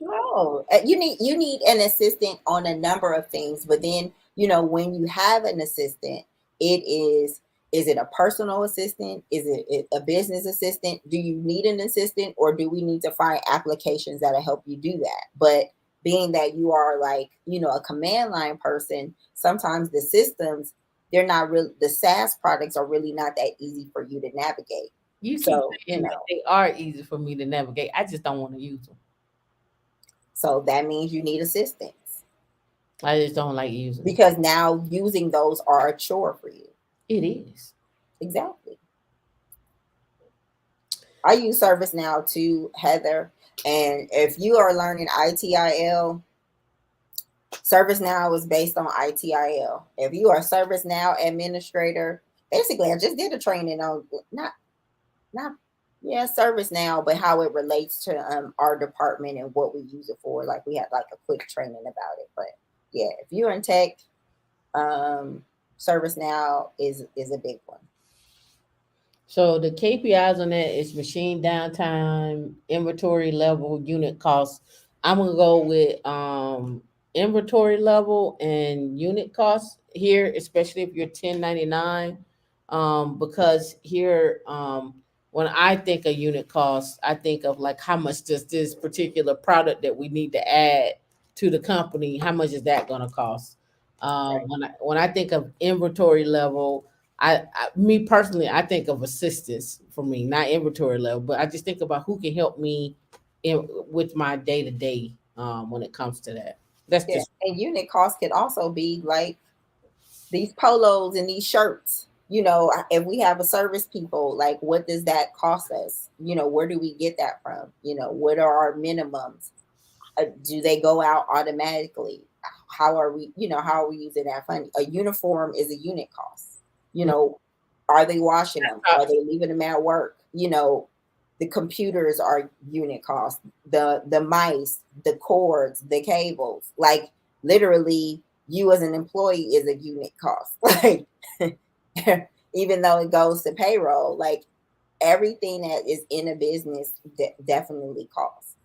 No, you need an assistant on a number of things, but then when you have an assistant, it is it a personal assistant? Is it a business assistant? Do you need an assistant, or do we need to find applications that'll help you do that? But being that you are like a command line person, sometimes the systems they're not real. The SaaS products are really not that easy for you to navigate.
You keep
So
saying that they are easy for me to navigate. I just don't want to use them.
so that means you need assistance.
I just don't like using them.
Because now using those are a chore for you.
It is.
Exactly. I use ServiceNow too, Heather. And if you are learning ITIL, ServiceNow is based on ITIL. If you are a ServiceNow administrator, basically I just did a training on not ServiceNow, but how it relates to our department and what we use it for. Like we had like a quick training about it. But yeah, if you're in tech, ServiceNow is a big one.
So the KPIs on that is machine downtime, inventory level, unit costs. I'm gonna go with inventory level and unit costs here, especially if you're 1099. Because here, when I think of unit costs, I think of like how much does this particular product that we need to add to the company, how much is that gonna cost?
Right.
When I think of inventory level, me personally, I think of assistance for me, not inventory level, but I just think about who can help me with my day to day when it comes to that. That's
Yeah.
just
And unit cost could also be like these polos and these shirts. If we have a service people, like what does that cost us? Where do we get that from? What are our minimums? Do they go out automatically? How are we using that funding? A uniform is a unit cost. Are they washing them? Are they leaving them at work? The computers are unit cost. The mice, the cords, the cables, like literally you as an employee is a unit cost. Like even though it goes to payroll, like everything that is in a business definitely costs.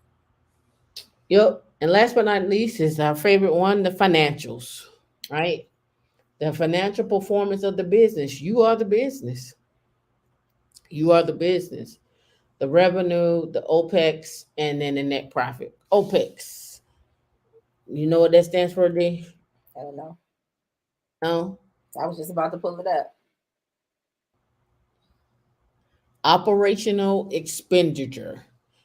yep. And last but not least is our favorite one, the financials, right? The financial performance of the business. You are the business. You are the business. The revenue, the OPEX, and then the net profit. OPEX. You know what that stands for, D?
I don't know.
No?
I was just about to pull it up.
Operational expenditure.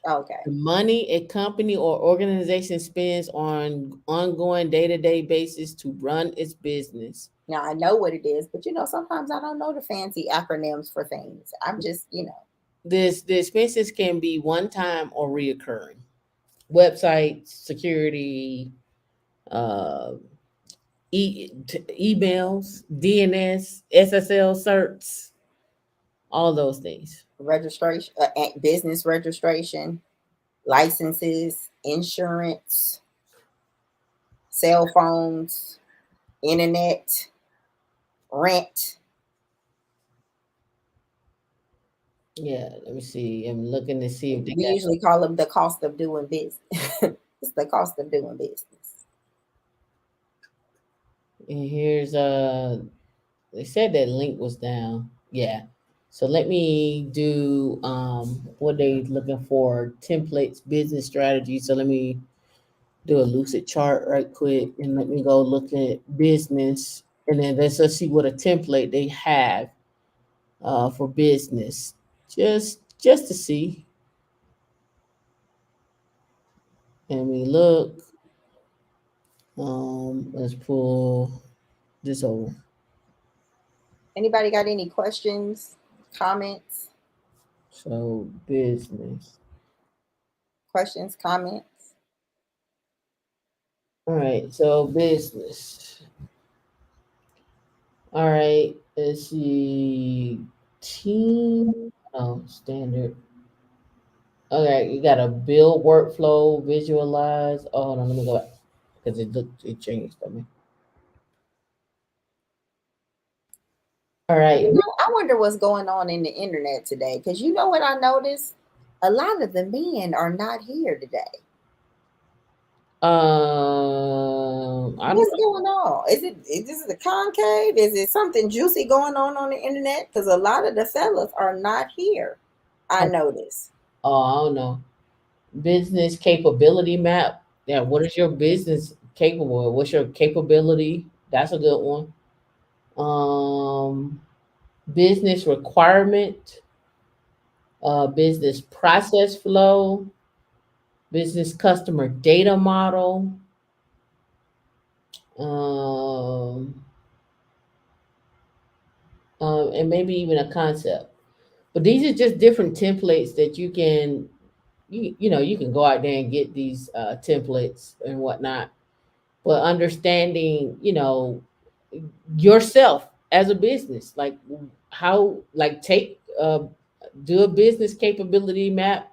Okay.
The money a company or organization spends on ongoing day-to-day basis to run its business.
Now I know what it is, but sometimes I don't know the fancy acronyms for things. I'm just,
The expenses can be one time or reoccurring. Websites, security, uh, emails, DNS, SSL certs, all those things.
registration, business registration, licenses, insurance, cell phones, internet, rent.
Yeah, let me see. I'm looking to see if they
We
got.
usually call them the cost of doing business. It's the cost of doing business.
And here's they said that link was down. Yeah. So let me do what they looking for, templates, business strategy. So let me do a lucid chart right quick and let me go look at business, and then let's see what a template they have for business. Just to see. And we look, let's pull this over.
Anybody got any questions, comments,
So business.
comments?
All right, so business. All right, let's see. Team. Oh, standard. Okay, you got a build workflow, visualize. Oh, hold on, let me go back because it changed for me. All right.
I wonder what's going on in the internet today. Because you know what I noticed? A lot of the men are not here today.
I don't
What's
know.
going on? Is this the concave? Is it something juicy going on the internet? Because a lot of the fellas are not here. I noticed.
Oh, I don't know. Business capability map. Yeah, what is your business capable of? What's your capability? That's a good one. Business requirement, business process flow, business customer data model, um, and maybe even a concept. But these are just different templates that you can go out there and get these templates and whatnot. But understanding, yourself as a business, like how, like take do a business capability map,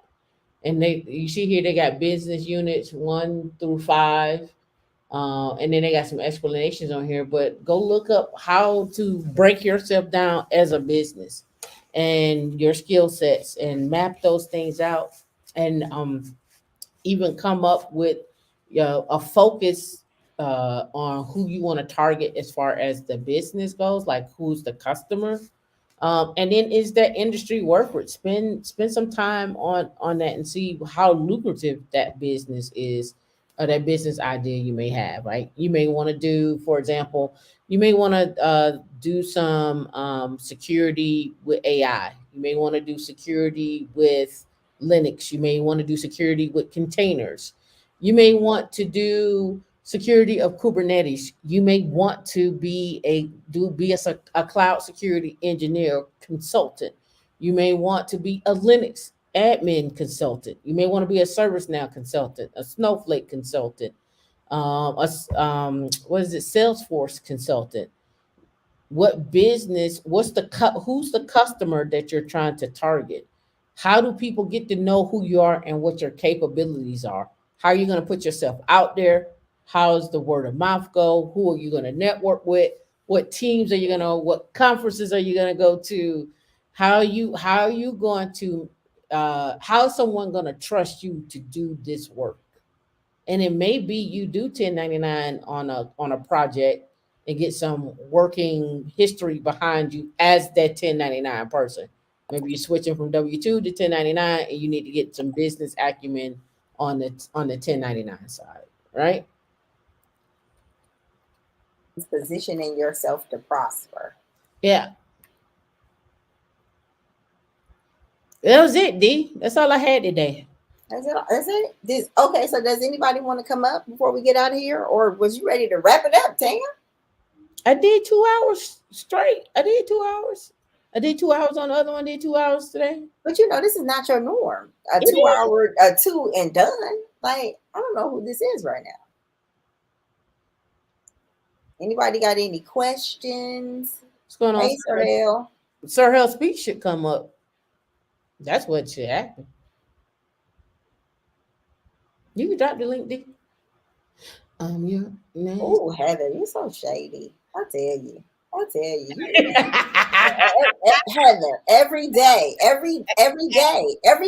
and you see here they got business units 1 through 5, and then they got some explanations on here. But go look up how to break yourself down as a business and your skill sets and map those things out, and even come up with a focus on who you want to target as far as the business goes, like who's the customer, and then is that industry worth it? Spend some time on that and see how lucrative that business is, or that business idea you may have. Right, you may want to do, for example, you may want to do some security with AI. You may want to do security with Linux. You may want to do security with containers. You may want to do security of Kubernetes. You may want to be a cloud security engineer consultant. You may want to be a Linux admin consultant. You may want to be a ServiceNow consultant, a Snowflake consultant, what is it, Salesforce consultant. Who's the customer that you're trying to target? How do people get to know who you are and what your capabilities are? How are you going to put yourself out there? How does the word of mouth go? Who are you going to network with? What teams are you going to, what conferences are you going to go to? How are you going to, how is someone going to trust you to do this work? And it may be you do 1099 on a project and get some working history behind you as that 1099 person. Maybe you're switching from W2 to 1099 and you need to get some business acumen on the 1099 side, right?
Positioning yourself to prosper.
Yeah. That was it, D. That's all I had today.
Is it? Is it? Okay, so does anybody want to come up before we get out of here? Or was you ready to wrap it up, Tam?
I did 2 hours straight. I did 2 hours. I did 2 hours on the other one. Did 2 hours today.
But this is not your norm. A
It
2 hour, a two and done. Like, I don't know who this is right now. Anybody got any questions?
What's going on,
Hey, Sorrel.
Sir Hell speech should come up. That's what should happen. You can drop the link, D. Your name.
Oh, Heather, you're so shady. I tell you. Heather, every day, every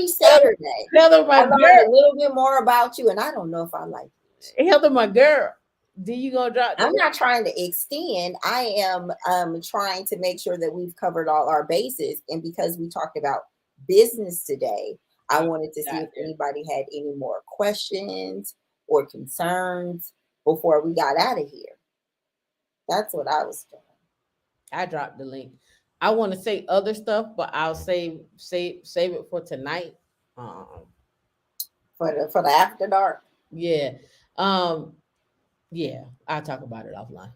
Saturday,
Heather, my
I learn
girl.
a little bit more about you, and I don't know if I like it.
Heather, my girl. Do you gonna drop?
I'm not trying to extend. I am trying to make sure that we've covered all our bases. And because we talked about business today, I wanted to see if anybody had any more questions or concerns before we got out of here. That's what I was doing.
I dropped the link. I want to say other stuff, but I'll save it for tonight.
For the after dark.
Yeah. Yeah, I'll talk about it offline.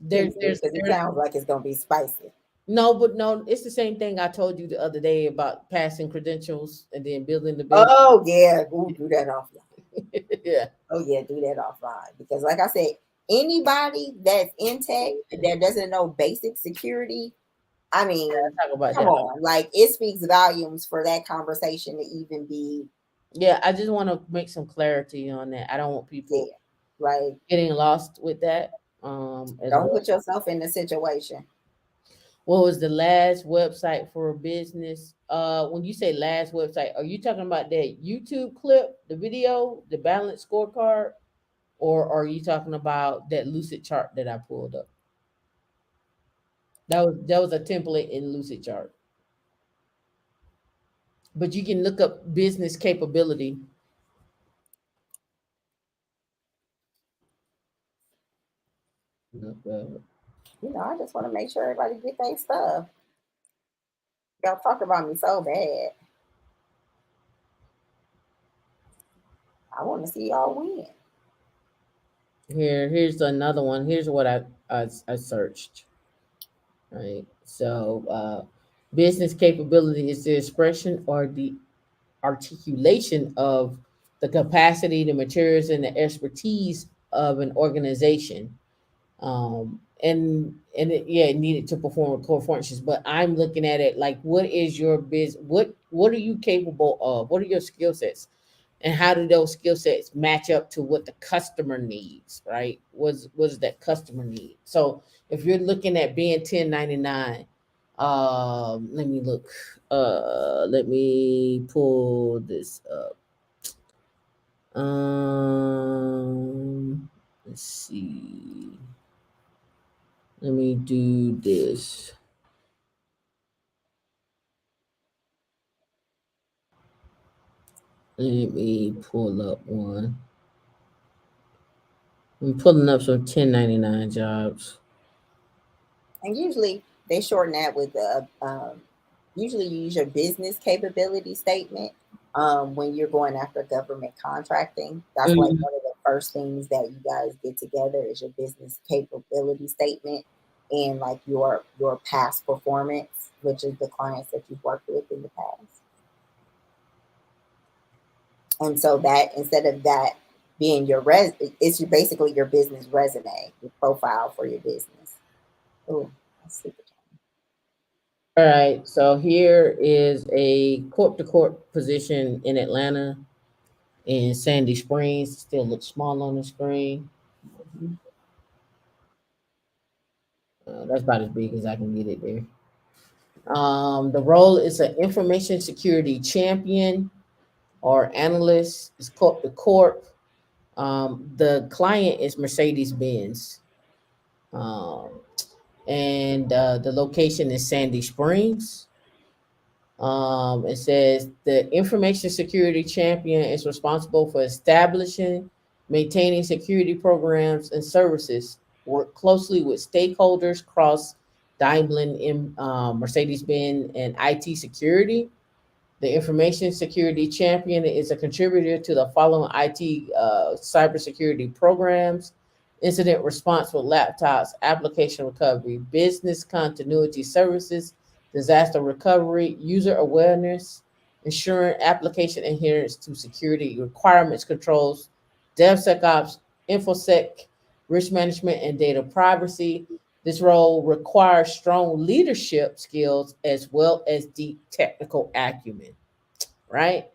Because it sounds like it's gonna be spicy.
No, it's the same thing I told you the other day about passing credentials and then building the business.
Oh yeah, we'll do that offline.
Yeah.
Oh yeah, do that offline. Because like I said, anybody that's in tech that doesn't know basic security, I mean,
talk about
come on, like it speaks volumes for that conversation to even be.
Yeah, I just want to make some clarity on that. I don't want people getting lost with that.
Don't put yourself in the situation.
What was the last website for a business? When you say last website, are you talking about that YouTube clip, the video, the Balanced Scorecard, or are you talking about that Lucid chart that I pulled up? That was a template in Lucid chart. But you can look up business capability.
I just want to make sure everybody get their stuff. Y'all talk about me so bad. I want to see y'all win.
Here's another one. Here's what I searched. Right. So business capability is the expression or the articulation of the capacity, the materials, and the expertise of an organization. It needed to perform core functions. But I'm looking at it like, what is your business? What are you capable of? What are your skill sets? And how do those skill sets match up to what the customer needs, right? What does that customer need? So if you're looking at being 1099, let me look. Let me pull this up. Let's see. Let me do this. Let me pull up one. I'm pulling up some 1099 jobs.
And usually they shorten that with usually you use your business capability statement when you're going after government contracting. That's like one of the first things that you guys get together is your business capability statement and like your past performance, which is the clients that you've worked with in the past. And so that instead of that being your it's basically your business resume, your profile for your business. Oh, that's super.
All right, so here is a corp-to-corp position in Atlanta, in Sandy Springs. Still looks small on the screen. That's about as big as I can get it there. The role is an information security champion or analyst. It's corp-to-corp. The client is Mercedes-Benz. And the location is Sandy Springs. It says the information security champion is responsible for establishing maintaining security programs and services, work closely with stakeholders across Daimler, Mercedes-Benz, and IT security. The information security champion is a contributor to the following IT cybersecurity programs: incident response with laptops, application recovery, business continuity services, disaster recovery, user awareness, ensuring application adherence to security requirements, controls, DevSecOps, InfoSec, risk management, and data privacy. This role requires strong leadership skills as well as deep technical acumen, right?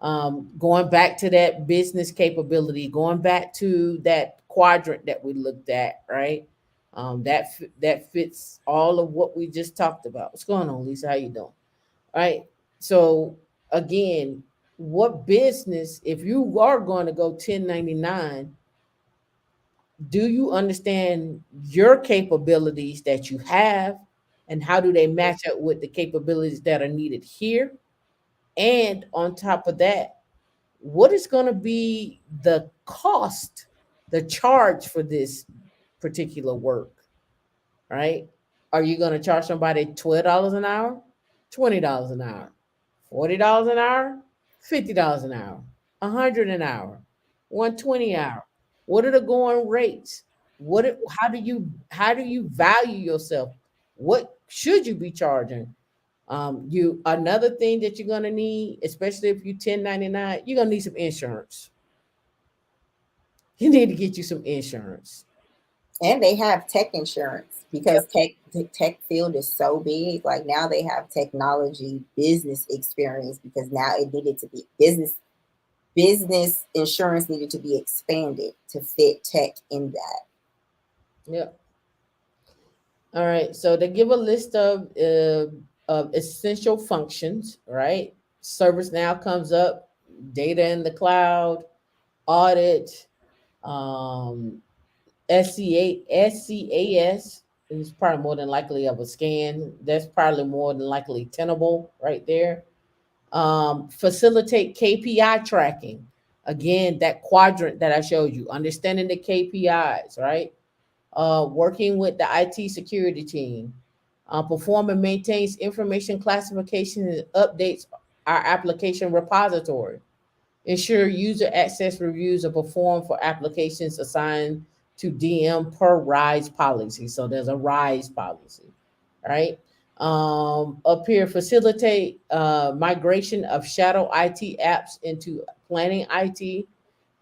Going back to that business capability, going back to that quadrant that we looked at, right? That fits all of what we just talked about. What's going on, Lisa? How you doing? All right. So again, what business, if you are going to go 1099, do you understand your capabilities that you have, and how do they match up with the capabilities that are needed here? And on top of that, what is going to be the cost, the charge for this particular work, right? Are you going to charge somebody $12 an hour, $20 an hour, $40 an hour, $50 an hour, 100 an hour, 120 an hour? What are the going rates? How do you value yourself? What should you be charging? You Another thing that you're gonna need, especially if you 1099, you're gonna need some insurance. You need to get you some insurance.
And they have tech insurance because the tech field is so big. Like now they have technology business experience because now it needed to be business insurance needed to be expanded to fit tech in that.
Yep. All right. So they give a list of essential functions. Right. Service now comes up. Data in the cloud, audit, um, SCAS is probably more than likely of a scan. That's probably more than likely tenable right there. Facilitate KPI tracking. Again, that quadrant that I showed you, understanding the KPIs, right? Working with the IT security team. Perform and maintains information classification and updates our application repository. Ensure user access reviews are performed for applications assigned to DM per RISE policy. So there's a RISE policy, right? Up here, facilitate migration of shadow IT apps into planning IT.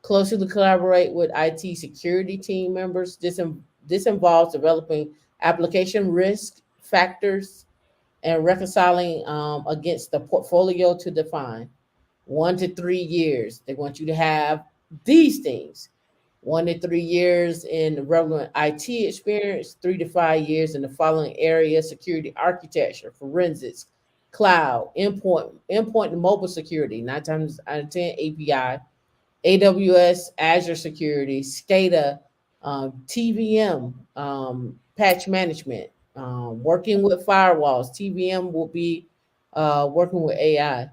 Closely collaborate with IT security team members. This involves developing application risk factors and reconciling against the portfolio to define. 1 to 3 years. They want you to have these things: 1 to 3 years in relevant IT experience, 3 to 5 years in the following area: security architecture, forensics, cloud, endpoint and mobile security, 9 times out of 10 API, AWS, Azure security, SCADA, TVM, patch management, working with firewalls. TVM will be working with AI.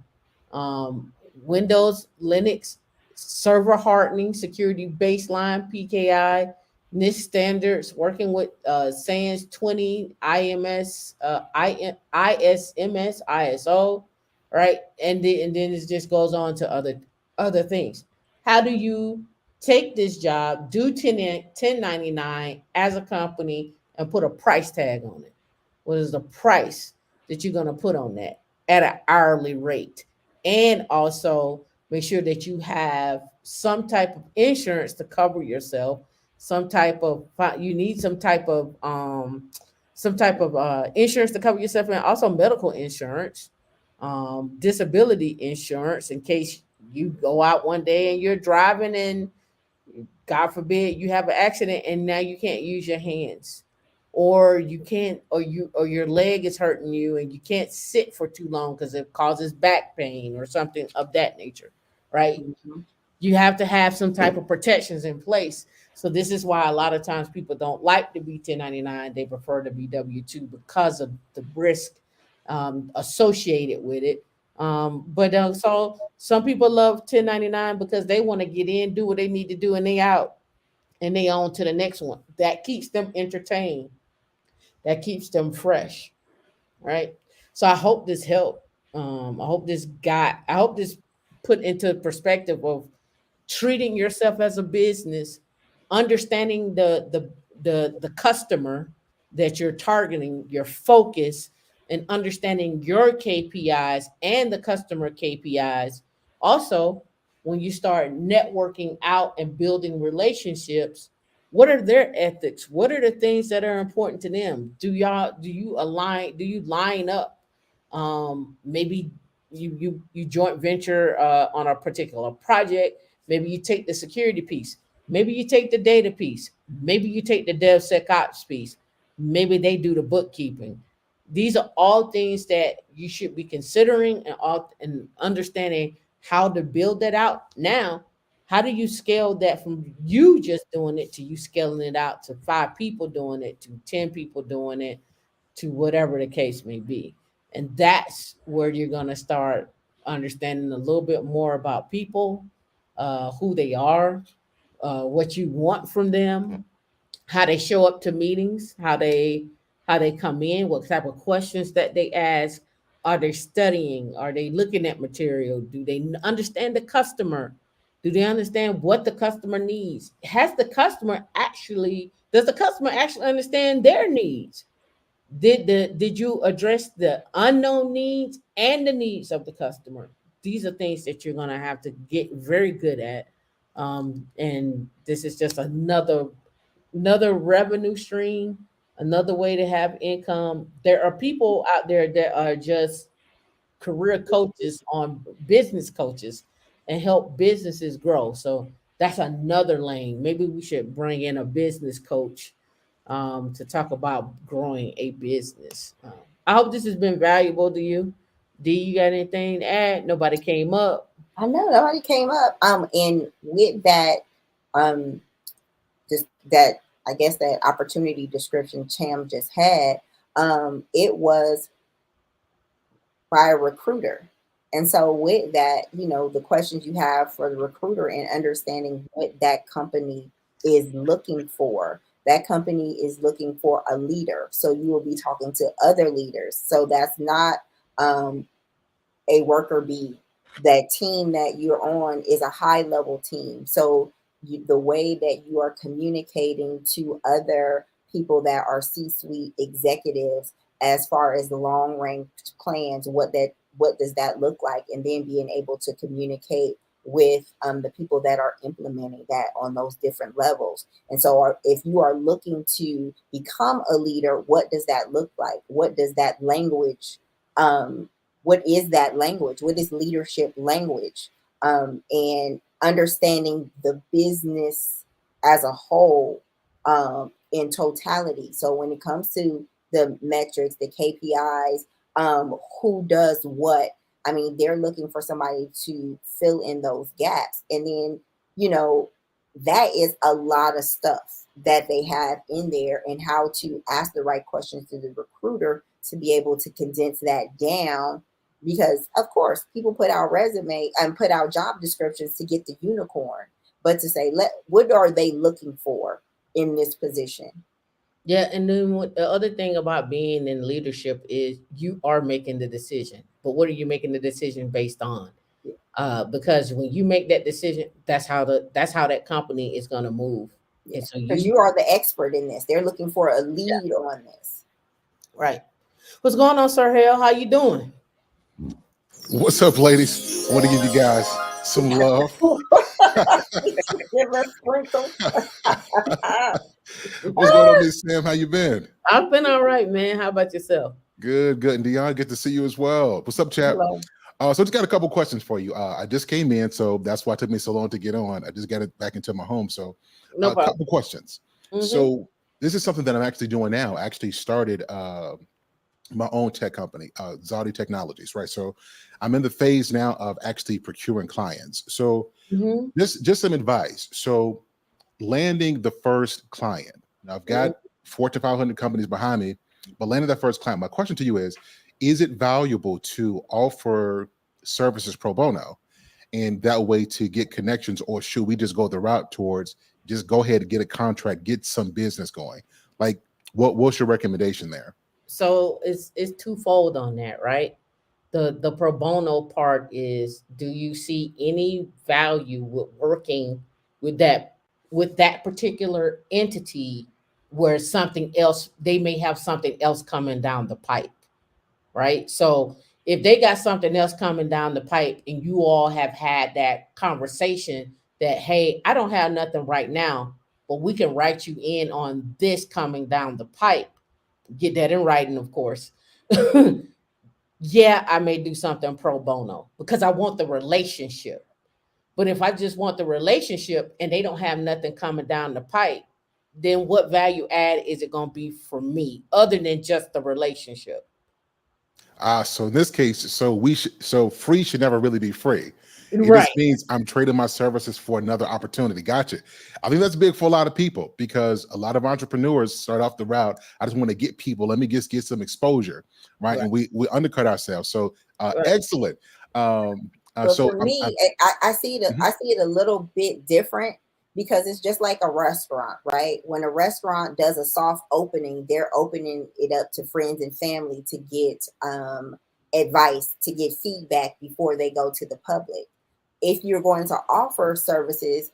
Um, Windows, Linux, server hardening, security baseline, PKI, NIST standards, working with SANS 20, IMS, ISMS, ISO, right? And then it just goes on to other things. How do you take this job, do 1099 as a company, and put a price tag on it? What is the price that you're going to put on that at an hourly rate? And also make sure that you have some type of insurance to cover yourself. You need some type of insurance to cover yourself, and also medical insurance, disability insurance in case you go out one day and you're driving and God forbid you have an accident and now you can't use your hands, or you can't, or your leg is hurting you and you can't sit for too long because it causes back pain or something of that nature, right?
Mhm.
You have to have some type of protections in place. So this is why a lot of times people don't like to be 1099. They prefer to be W-2 because of the risk associated with it. But so some people love 1099 because they want to get in, do what they need to do, and they out and they on to the next one. That keeps them entertained. That keeps them fresh, right? So I hope this helped. I hope this put into perspective of treating yourself as a business, understanding the customer that you're targeting, your focus, and understanding your KPIs and the customer KPIs. Also, when you start networking out and building relationships, what are their ethics? What are the things that are important to them? Do you line up? Maybe you joint venture on a particular project. Maybe you take the security piece. Maybe you take the data piece. Maybe you take the DevSecOps piece. Maybe they do the bookkeeping. These are all things that you should be considering and understanding how to build that out. Now, how do you scale that from you just doing it to you scaling it out to 5 people doing it, to 10 people doing it, to whatever the case may be? And that's where you're going to start understanding a little bit more about people, who they are, what you want from them, how they show up to meetings, how they come in, what type of questions that they ask. Are they studying? Are they looking at material? Do they understand the customer? Do they understand what the customer needs? Does the customer actually understand their needs? Did you address the unknown needs and the needs of the customer? These are things that you're going to have to get very good at. And this is just another revenue stream, another way to have income. There are people out there that are just career coaches on business coaches and help businesses grow. So that's another lane. Maybe we should bring in a business coach to talk about growing a business. I hope this has been valuable to you. D, you got anything to add? Nobody came up.
I know nobody came up. And with that, um, just that, I guess that opportunity description Cham just had, it was by a recruiter. And so with that, the questions you have for the recruiter and understanding what that company is looking for. That company is looking for a leader. So you will be talking to other leaders. So that's not a worker bee. That team that you're on is a high level team. So the way that you are communicating to other people that are C-suite executives as far as the long range plans, what does that look like, and then being able to communicate with the people that are implementing that on those different levels. And so if you are looking to become a leader, what does that look like? What does that language, what is that language? What is leadership language? And understanding the business as a whole in totality. So when it comes to the metrics, the KPIs, who does what, I mean, they're looking for somebody to fill in those gaps. And then, that is a lot of stuff that they have in there, and how to ask the right questions to the recruiter to be able to condense that down. Because of course, people put out resume and put out job descriptions to get the unicorn, but to say, what are they looking for in this position?
Yeah, and then the other thing about being in leadership is you are making the decision. But what are you making the decision based on? Because when you make that decision, that's how that company is going to move.
Yeah.
And so
Because you are the expert in this. They're looking for a lead on this.
Right. What's going on, Sir Hale? How you doing?
What's up, ladies? I want to give you guys some love.
Give us sprinkles.
What's going on, Miss Sam? How you been?
I've been all right, man. How about yourself?
Good. And Dion, good to see you as well. What's up, chap?
Hello.
So just got a couple questions for you. I just came in, so that's why it took me so long to get on. I just got it back into my home. So
No
a
problem.
couple questions.
Mhm.
So this is something that I'm actually doing now. I actually started my own tech company, Zodi Technologies, right? So I'm in the phase now of actually procuring clients. So
Mhm.
just some advice. So landing the first client. Now I've got Fortune 500 companies behind me, but landing that first client. My question to you is it valuable to offer services pro bono, and that way to get connections, or should we just go the route towards just go ahead and get a contract, get some business going? Like, what's your recommendation there?
So it's twofold on that, right? The pro bono part is, do you see any value with working with that particular entity, where something else, they may have something else coming down the pipe, right? So if they got something else coming down the pipe and you all have had that conversation that, hey, I don't have nothing right now, but we can write you in on this coming down the pipe, get that in writing, of course. Yeah, I may do something pro bono because I want the relationship. But if I just want the relationship and they don't have nothing coming down the pipe, then what value add is it going to be for me other than just the relationship?
So in this case, so free should never really be free. It
Right.
just means I'm trading my services for another opportunity. Gotcha. I think that's big for a lot of people, because a lot of entrepreneurs start off the route, I just want to get people, let me just get some exposure, right?
Right.
And we undercut ourselves. So
Right.
excellent.
But
So
for me, I see it.
Mhm.
I see it a little bit different, because it's just like a restaurant, right? When a restaurant does a soft opening, they're opening it up to friends and family to get advice, to get feedback before they go to the public. If you're going to offer services,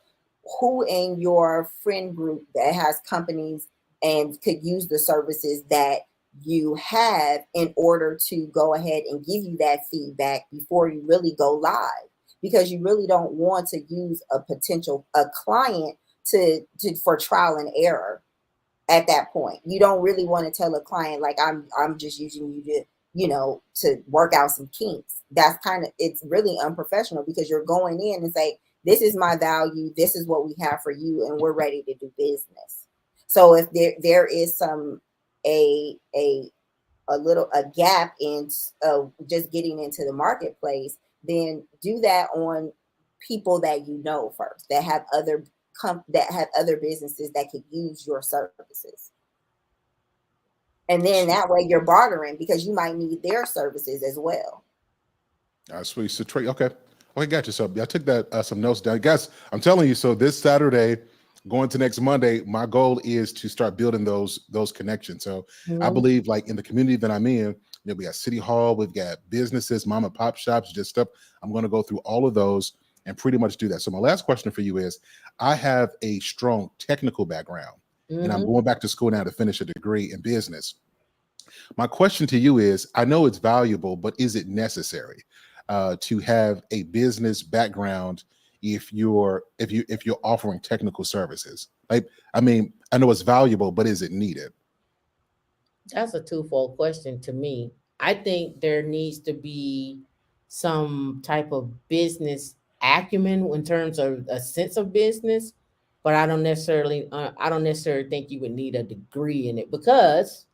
who in your friend group that has companies and could use the services that you have in order to go ahead and give you that feedback before you really go live? Because you really don't want to use a client to for trial and error. At that point, you don't really want to tell a client, like, I'm just using you to, to work out some kinks. That's it's really unprofessional, because you're going in and say, this is my value, this is what we have for you, and we're ready to do business. So if there is a gap in just getting into the marketplace, then do that on people that you know first, that have other businesses that could use your services. And then that way you're bartering, because you might need their services as well.
Sweet. So Trey, okay. Okay, gotcha. So I took that some notes down. Guys, I'm telling you, so this Saturday, going to next Monday, my goal is to start building those connections. So I
Mhm.
believe, like, in the community that I'm in, we got City Hall, we've got businesses, mom and pop shops, just stuff. I'm going to go through all of those and pretty much do that. So my last question for you is, I have a strong technical background, and I'm
Mhm.
going back to school now to finish a degree in business. My question to you is, I know it's valuable, but is it necessary to have a business background if you're offering technical services? Like, I mean, I know it's valuable, but is it needed?
That's a twofold question to me. I think there needs to be some type of business acumen in terms of a sense of business, but I don't necessarily think you would need a degree in it, because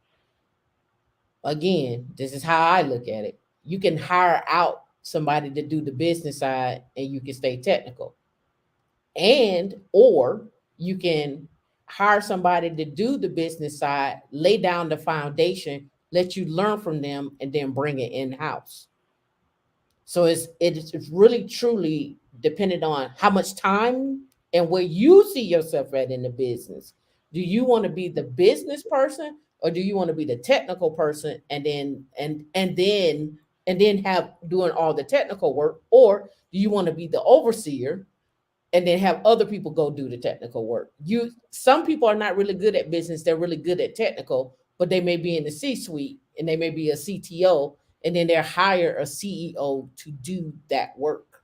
again, this is how I look at it. You can hire out somebody to do the business side and you can stay technical. And or you can hire somebody to do the business side, lay down the foundation, let you learn from them, and then bring it in-house. So it's really truly dependent on how much time and where you see yourself at in the business. Do you want to be the business person, or do you want to be the technical person, and then have doing all the technical work, or do you want to be the overseer and then have other people go do the technical work? Some people are not really good at business, they're really good at technical, but they may be in the C-suite and they may be a CTO, and then they're hire a CEO to do that work.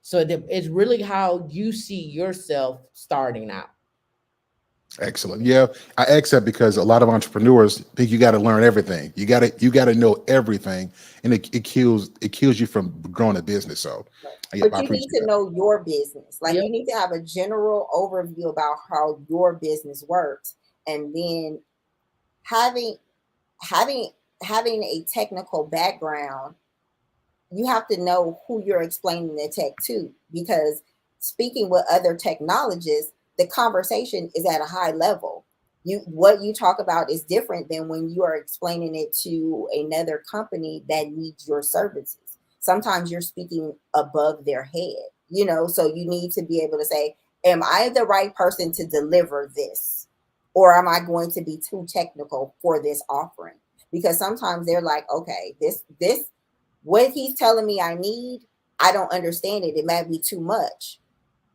So it's really how you see yourself starting out.
Excellent. Yeah, I ask that because a lot of entrepreneurs think you got to learn everything. You got to know everything, and it kills you from growing a business. So, yeah,
But
I
you need
appreciate
to
that.
know your business. Like,
Yep.
you need to have a general overview about how your business works, and then having having having a technical background, you have to know who you're explaining the tech to, because speaking with other technologists, the conversation is at a high level. What you talk about is different than when you are explaining it to another company that needs your services. sometimes you're speaking above their head, so you need to be able to say, am I the right person to deliver this? Or am I going to be too technical for this offering? Because sometimes they're like, okay, this, what he's telling me I need, I don't understand it. It might be too much.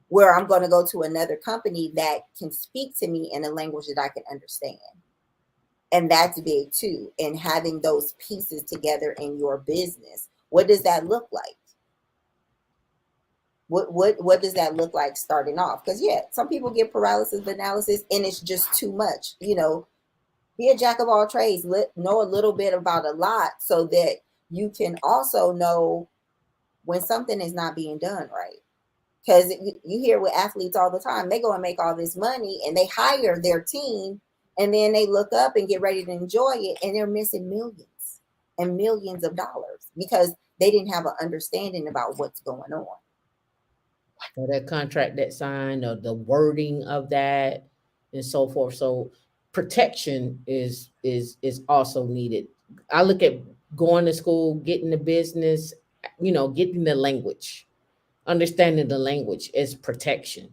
Where I'm going to go to another company that can speak to me in a language that I can understand. And that's big too. And having those pieces together in your business. What does that look like? What does that look like starting off? Because some people get paralysis of analysis and it's just too much. Be a jack of all trades, know a little bit about a lot so that you can also know when something is not being done right. Because you hear with athletes all the time, they go and make all this money and they hire their team and then they look up and get ready to enjoy it and they're missing millions and millions of dollars because they didn't have an understanding about what's going on.
Or that contract that signed, or the wording of that, and so forth. So protection is also needed. I look at going to school, getting the business, getting the language, understanding the language as protection.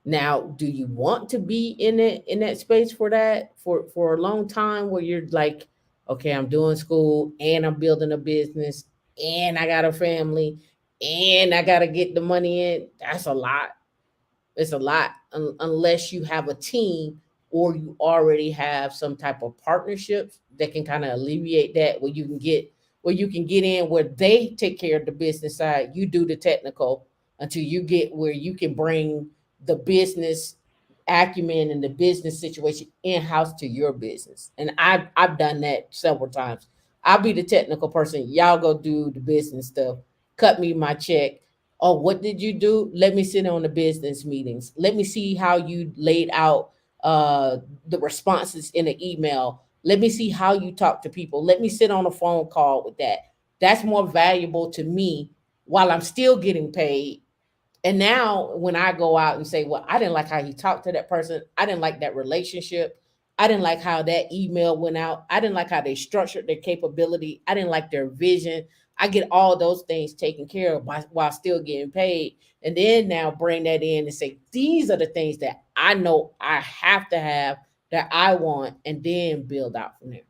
Now, do you want to be in that space for that for a long time where you're like, okay, I'm doing school and I'm building a business and I got a family and I got to get the money in? That's a lot. It's a lot unless you have a team or you already have some type of partnerships that can kind of alleviate that, where you can get in where they take care of the business side, you do the technical until you get where you can bring the business acumen and the business situation in-house to your business. And I've done that several times. I'll be the technical person. Y'all go do the business stuff. Cut me my check. Oh, what did you do? Let me sit on the business meetings. Let me see how you laid out the responses in an email. Let me see how you talk to people. Let me sit on a phone call with that. That's more valuable to me while I'm still getting paid. And now when I go out and say, well, I didn't like how he talked to that person. I didn't like that relationship. I didn't like how that email went out. I didn't like how they structured their capability. I didn't like their vision. I get all those things taken care of while still getting paid. And then now bring that in and say, these are the things that I know I have to have, that I want, and then build out from there.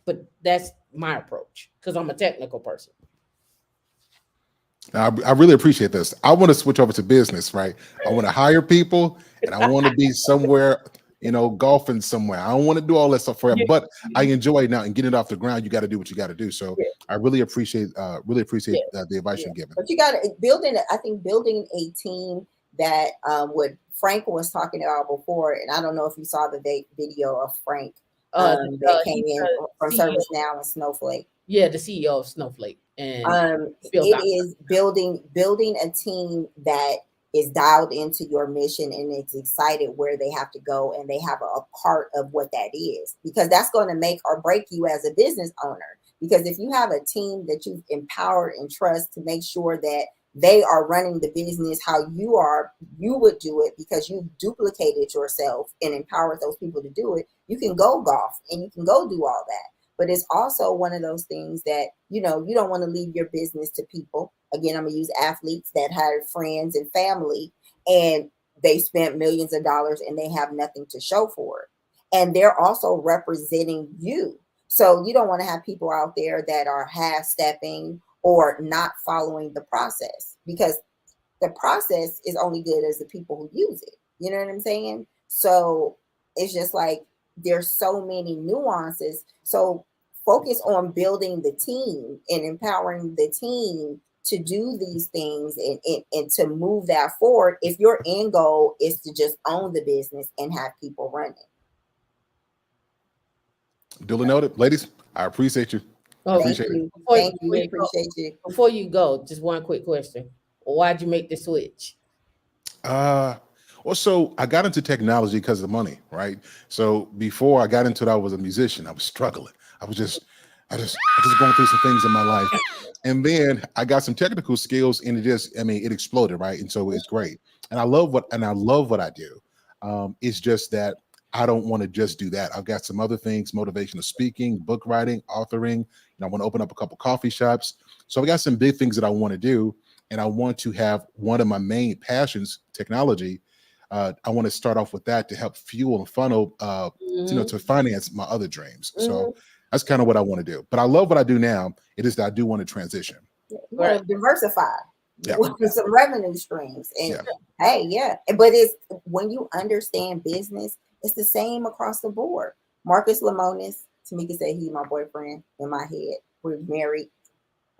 But that's my approach because I'm a technical person.
I really appreciate this. I want to switch over to business, right? I want to hire people and I want to be somewhere, golfing somewhere. I don't want to do all that stuff forever, but I enjoy it now, and getting it off the ground. You got to do what you got to do. So I really appreciate the advice you're giving.
But you got to building a team that what Frank was talking about before. And I don't know if you saw the video of Frank that came in from ServiceNow and Snowflake.
Yeah, the CEO of Snowflake. And
it is building a team that is dialed into your mission and is excited where they have to go, and they have a part of what that is, because that's going to make or break you as a business owner. Because if you have a team that you've empowered and trust to make sure that they are running the business how you would do it, because you've duplicated yourself and empowered those people to do it, you can go golf and you can go do all that. But it's also one of those things that, you don't want to leave your business to people. Again, I'm going to use athletes that have friends and family, and they spent millions of dollars and they have nothing to show for it. And they're also representing you. So you don't want to have people out there that are half-stepping or not following the process, because the process is only good as the people who use it. You know what I'm saying? So it's just like, there's so many nuances. So focus on building the team and empowering the team to do these things and to move that forward if your end goal is to just own the business and have people running.
Duly noted. Ladies, I appreciate you.
Thank you. Appreciate you.
Before you go, just one quick question. Why'd you make the switch?
Well, so I got into technology because of the money, right? So before I got into it, I was a musician. I was struggling. I just going through some things in my life. And then I got some technical skills, and it exploded, right? And so it's great. And I love what I do. It's just that I don't want to just do that. I've got some other things, motivational speaking, book writing, authoring, and I want to open up a couple coffee shops. So I've got some big things that I want to do. And I want to have one of my main passions, technology. I want to start off with that to help fuel and funnel, to finance my other dreams. So that's kind of what I want to do. But I love what I do now. It is that I do want to transition.
You want to diversify.
Yeah.
With some revenue streams. And hey, but it's when you understand business, it's the same across the board. Marcus Lemonis, Tamika said he's my boyfriend in my head. We're married.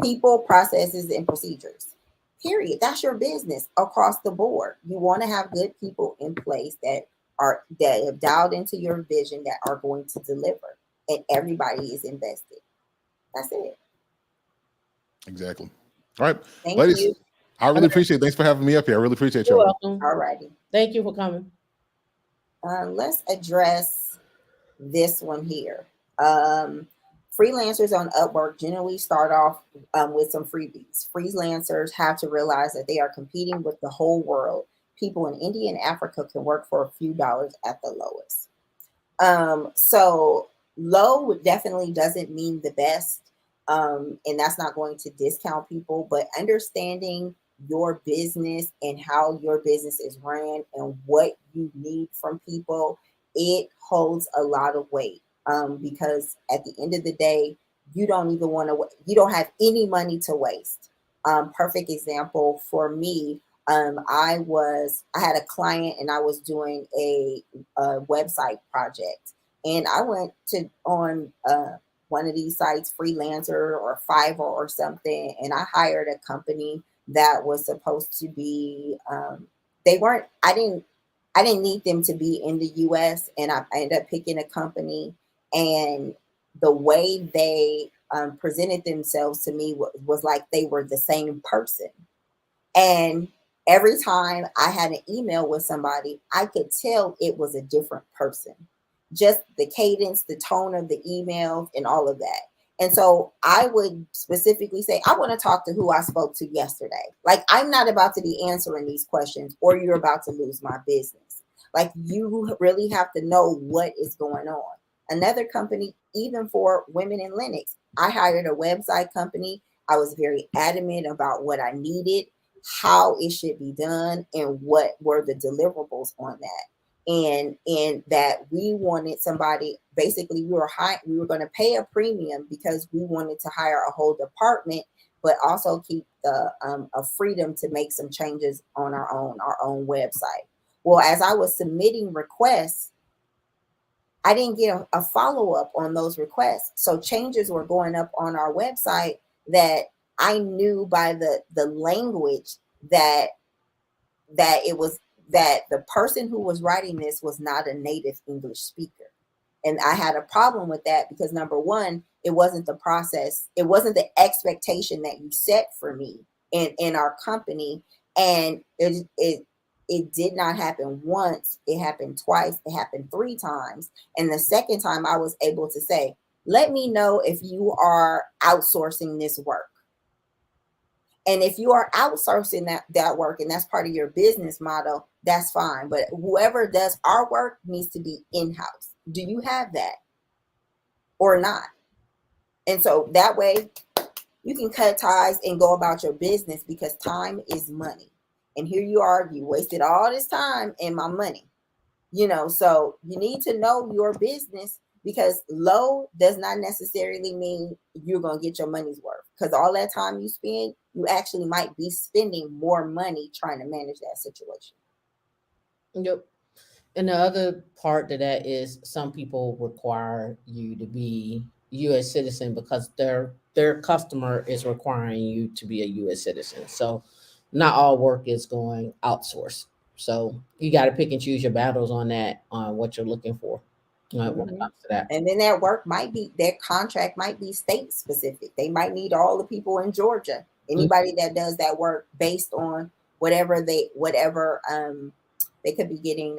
People, processes, and procedures. Period. That's your business across the board. You want to have good people in place that have dialed into your vision, that are going to deliver, and everybody is invested. That's it.
Exactly. All right,
Thank
ladies.
you.
I really appreciate it. Thanks for having me up here. I really appreciate you.
You're welcome.
All righty.
Thank you for coming.
Let's address this one here. Freelancers on Upwork generally start off with some freebies. Freelancers have to realize that they are competing with the whole world. People in India and Africa can work for a few dollars at the lowest. So low definitely doesn't mean the best. And that's not going to discount people, but understanding your business and how your business is ran and what you need from people, it holds a lot of weight. Because at the end of the day, you don't have any money to waste. Perfect example for me. I had a client and I was doing a website project, and I went on one of these sites, Freelancer or Fiverr or something, and I hired a company that was supposed to be. I didn't need them to be in the U.S., and I ended up picking a company, and the way they presented themselves to me was like they were the same person. And every time I had an email with somebody, I could tell it was a different person. Just the cadence, the tone of the emails, and all of that. And so I would specifically say, I want to talk to who I spoke to yesterday. Like, I'm not about to be answering these questions, or you're about to lose my business. Like, you really have to know what is going on. Another company, even for women in Linux, I hired a website company. I was very adamant about what I needed, how it should be done, and what were the deliverables on that. And that we wanted somebody, basically we were going to pay a premium because we wanted to hire a whole department, but also keep the a freedom to make some changes on our own website. Well, as I was submitting requests, I didn't get a follow-up on those requests. So changes were going up on our website that I knew by the language that the person who was writing this was not a native English speaker. And I had a problem with that because, number one, it wasn't the process. It wasn't the expectation that you set for me in our company. And it did not happen once. It happened twice. It happened 3 times. And the second time I was able to say, let me know if you are outsourcing this work. And if you are outsourcing that work and that's part of your business model, that's fine. But whoever does our work needs to be in-house. Do you have that or not? And so that way you can cut ties and go about your business, because time is money. And here you are, you wasted all this time and my money. So you need to know your business, because low does not necessarily mean you're going to get your money's worth, because all that time you spend, you actually might be spending more money trying to manage that situation.
Yep. And the other part to that is some people require you to be U.S. citizen because their customer is requiring you to be a U.S. citizen. So not all work is going outsourced. So you got to pick and choose your battles on that, on what you're looking for when it comes to that.
And then that contract might be state specific. They might need all the people in Georgia. Anybody that does that work based on whatever they could be getting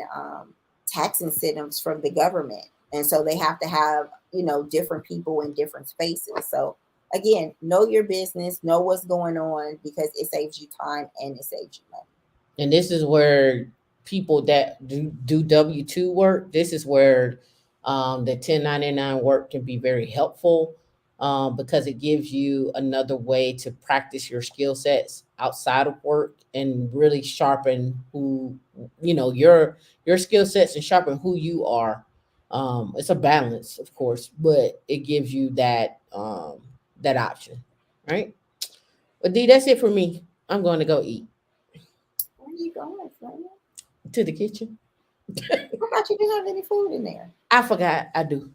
tax incentives from the government. And so they have to have, different people in different spaces. So again, know your business, know what's going on, because it saves you time and it saves you money.
And this is where people that do W-2 work, this is where the 1099 work can be very helpful, because it gives you another way to practice your skill sets outside of work and really sharpen who, your skill sets and sharpen who you are. It's a balance, of course, but it gives you that option, right? But D, that's it for me. I'm going to go eat.
Where are you going, Flame?
To the kitchen.
I thought you didn't have any food in there.
I forgot I do.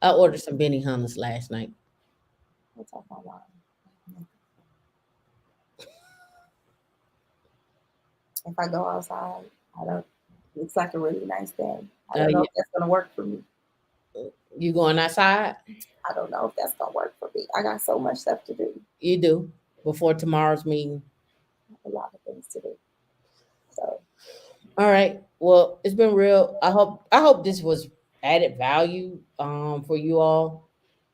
I ordered some Benny Hunters last night.
What's up online? If I go outside, I don't. It's like a really nice day. I don't know if that's gonna work for me.
You going outside?
I don't know if that's gonna work for me. I got so much stuff to do.
You do before tomorrow's meeting.
A lot of things to do. So,
all right. Well, it's been real. I hope this was added value for you all.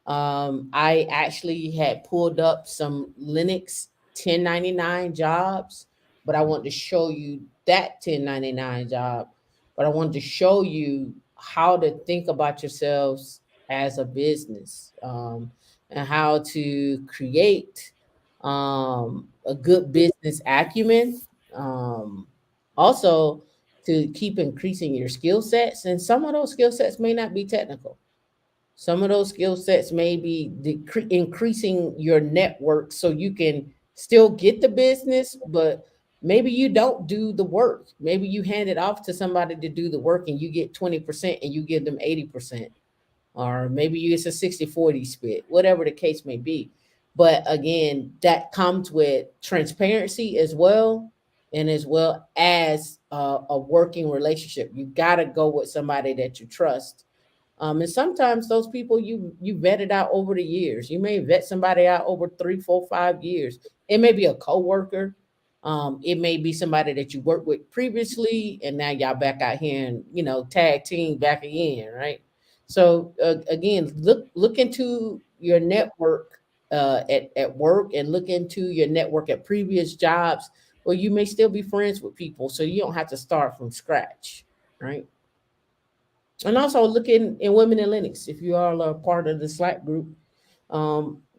I actually had pulled up some Linux 1099 jobs, but I want to show you that 1099 job. But I wanted to show you how to think about yourselves as a business, and how to create a good business acumen. Also, to keep increasing your skill sets. And some of those skill sets may not be technical. Some of those skill sets may be increasing your network so you can still get the business, but maybe you don't do the work. Maybe you hand it off to somebody to do the work and you get 20% and you give them 80%. Or maybe it's a 60-40 split, whatever the case may be. But again, that comes with transparency as well, and as well as a working relationship. You got to go with somebody that you trust, and sometimes those people you vetted out over the years. You may vet somebody out over 3, 4, 5 years. It may be a coworker. It may be somebody that you worked with previously, and now y'all back out here and tag team back again, right? So again, look into your network at work, and look into your network at previous jobs where you may still be friends with people, so you don't have to start from scratch, right? And also look in Women in Linux. If you all are part of the Slack group,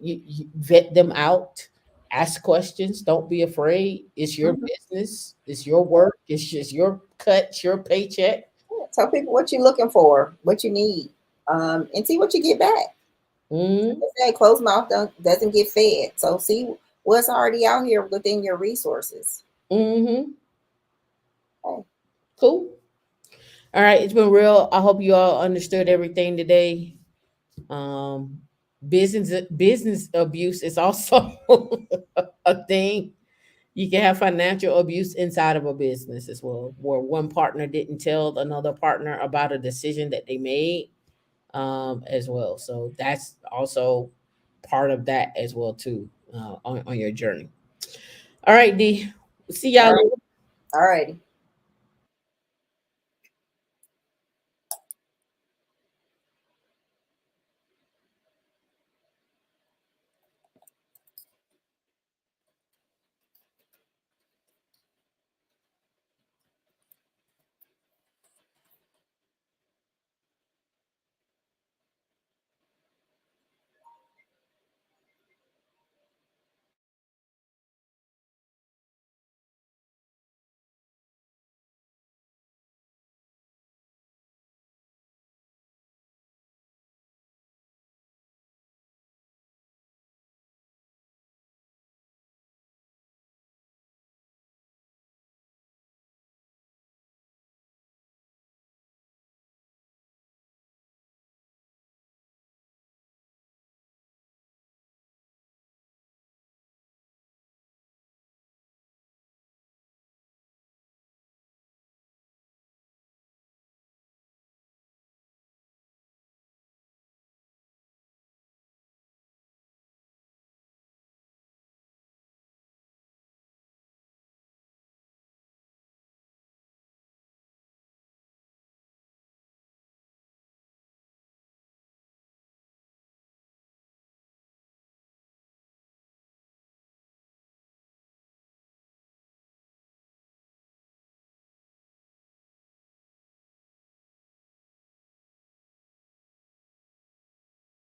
you vet them out, ask questions. Don't be afraid. It's your business. It's your work. It's just your cut, it's your paycheck.
tell people what you're looking for, what you need, and see what you get back.
Mm-hmm.
They say closed mouth doesn't get fed. So see what's already out here within your resources.
Mm-hmm.
Okay.
Cool. All right, it's been real. I hope you all understood everything today. Business abuse is also a thing. You can have financial abuse inside of a business as well, where one partner didn't tell another partner about a decision that they made, as well. So that's also part of that as well too, on your journey. All right, D. See y'all.
All righty.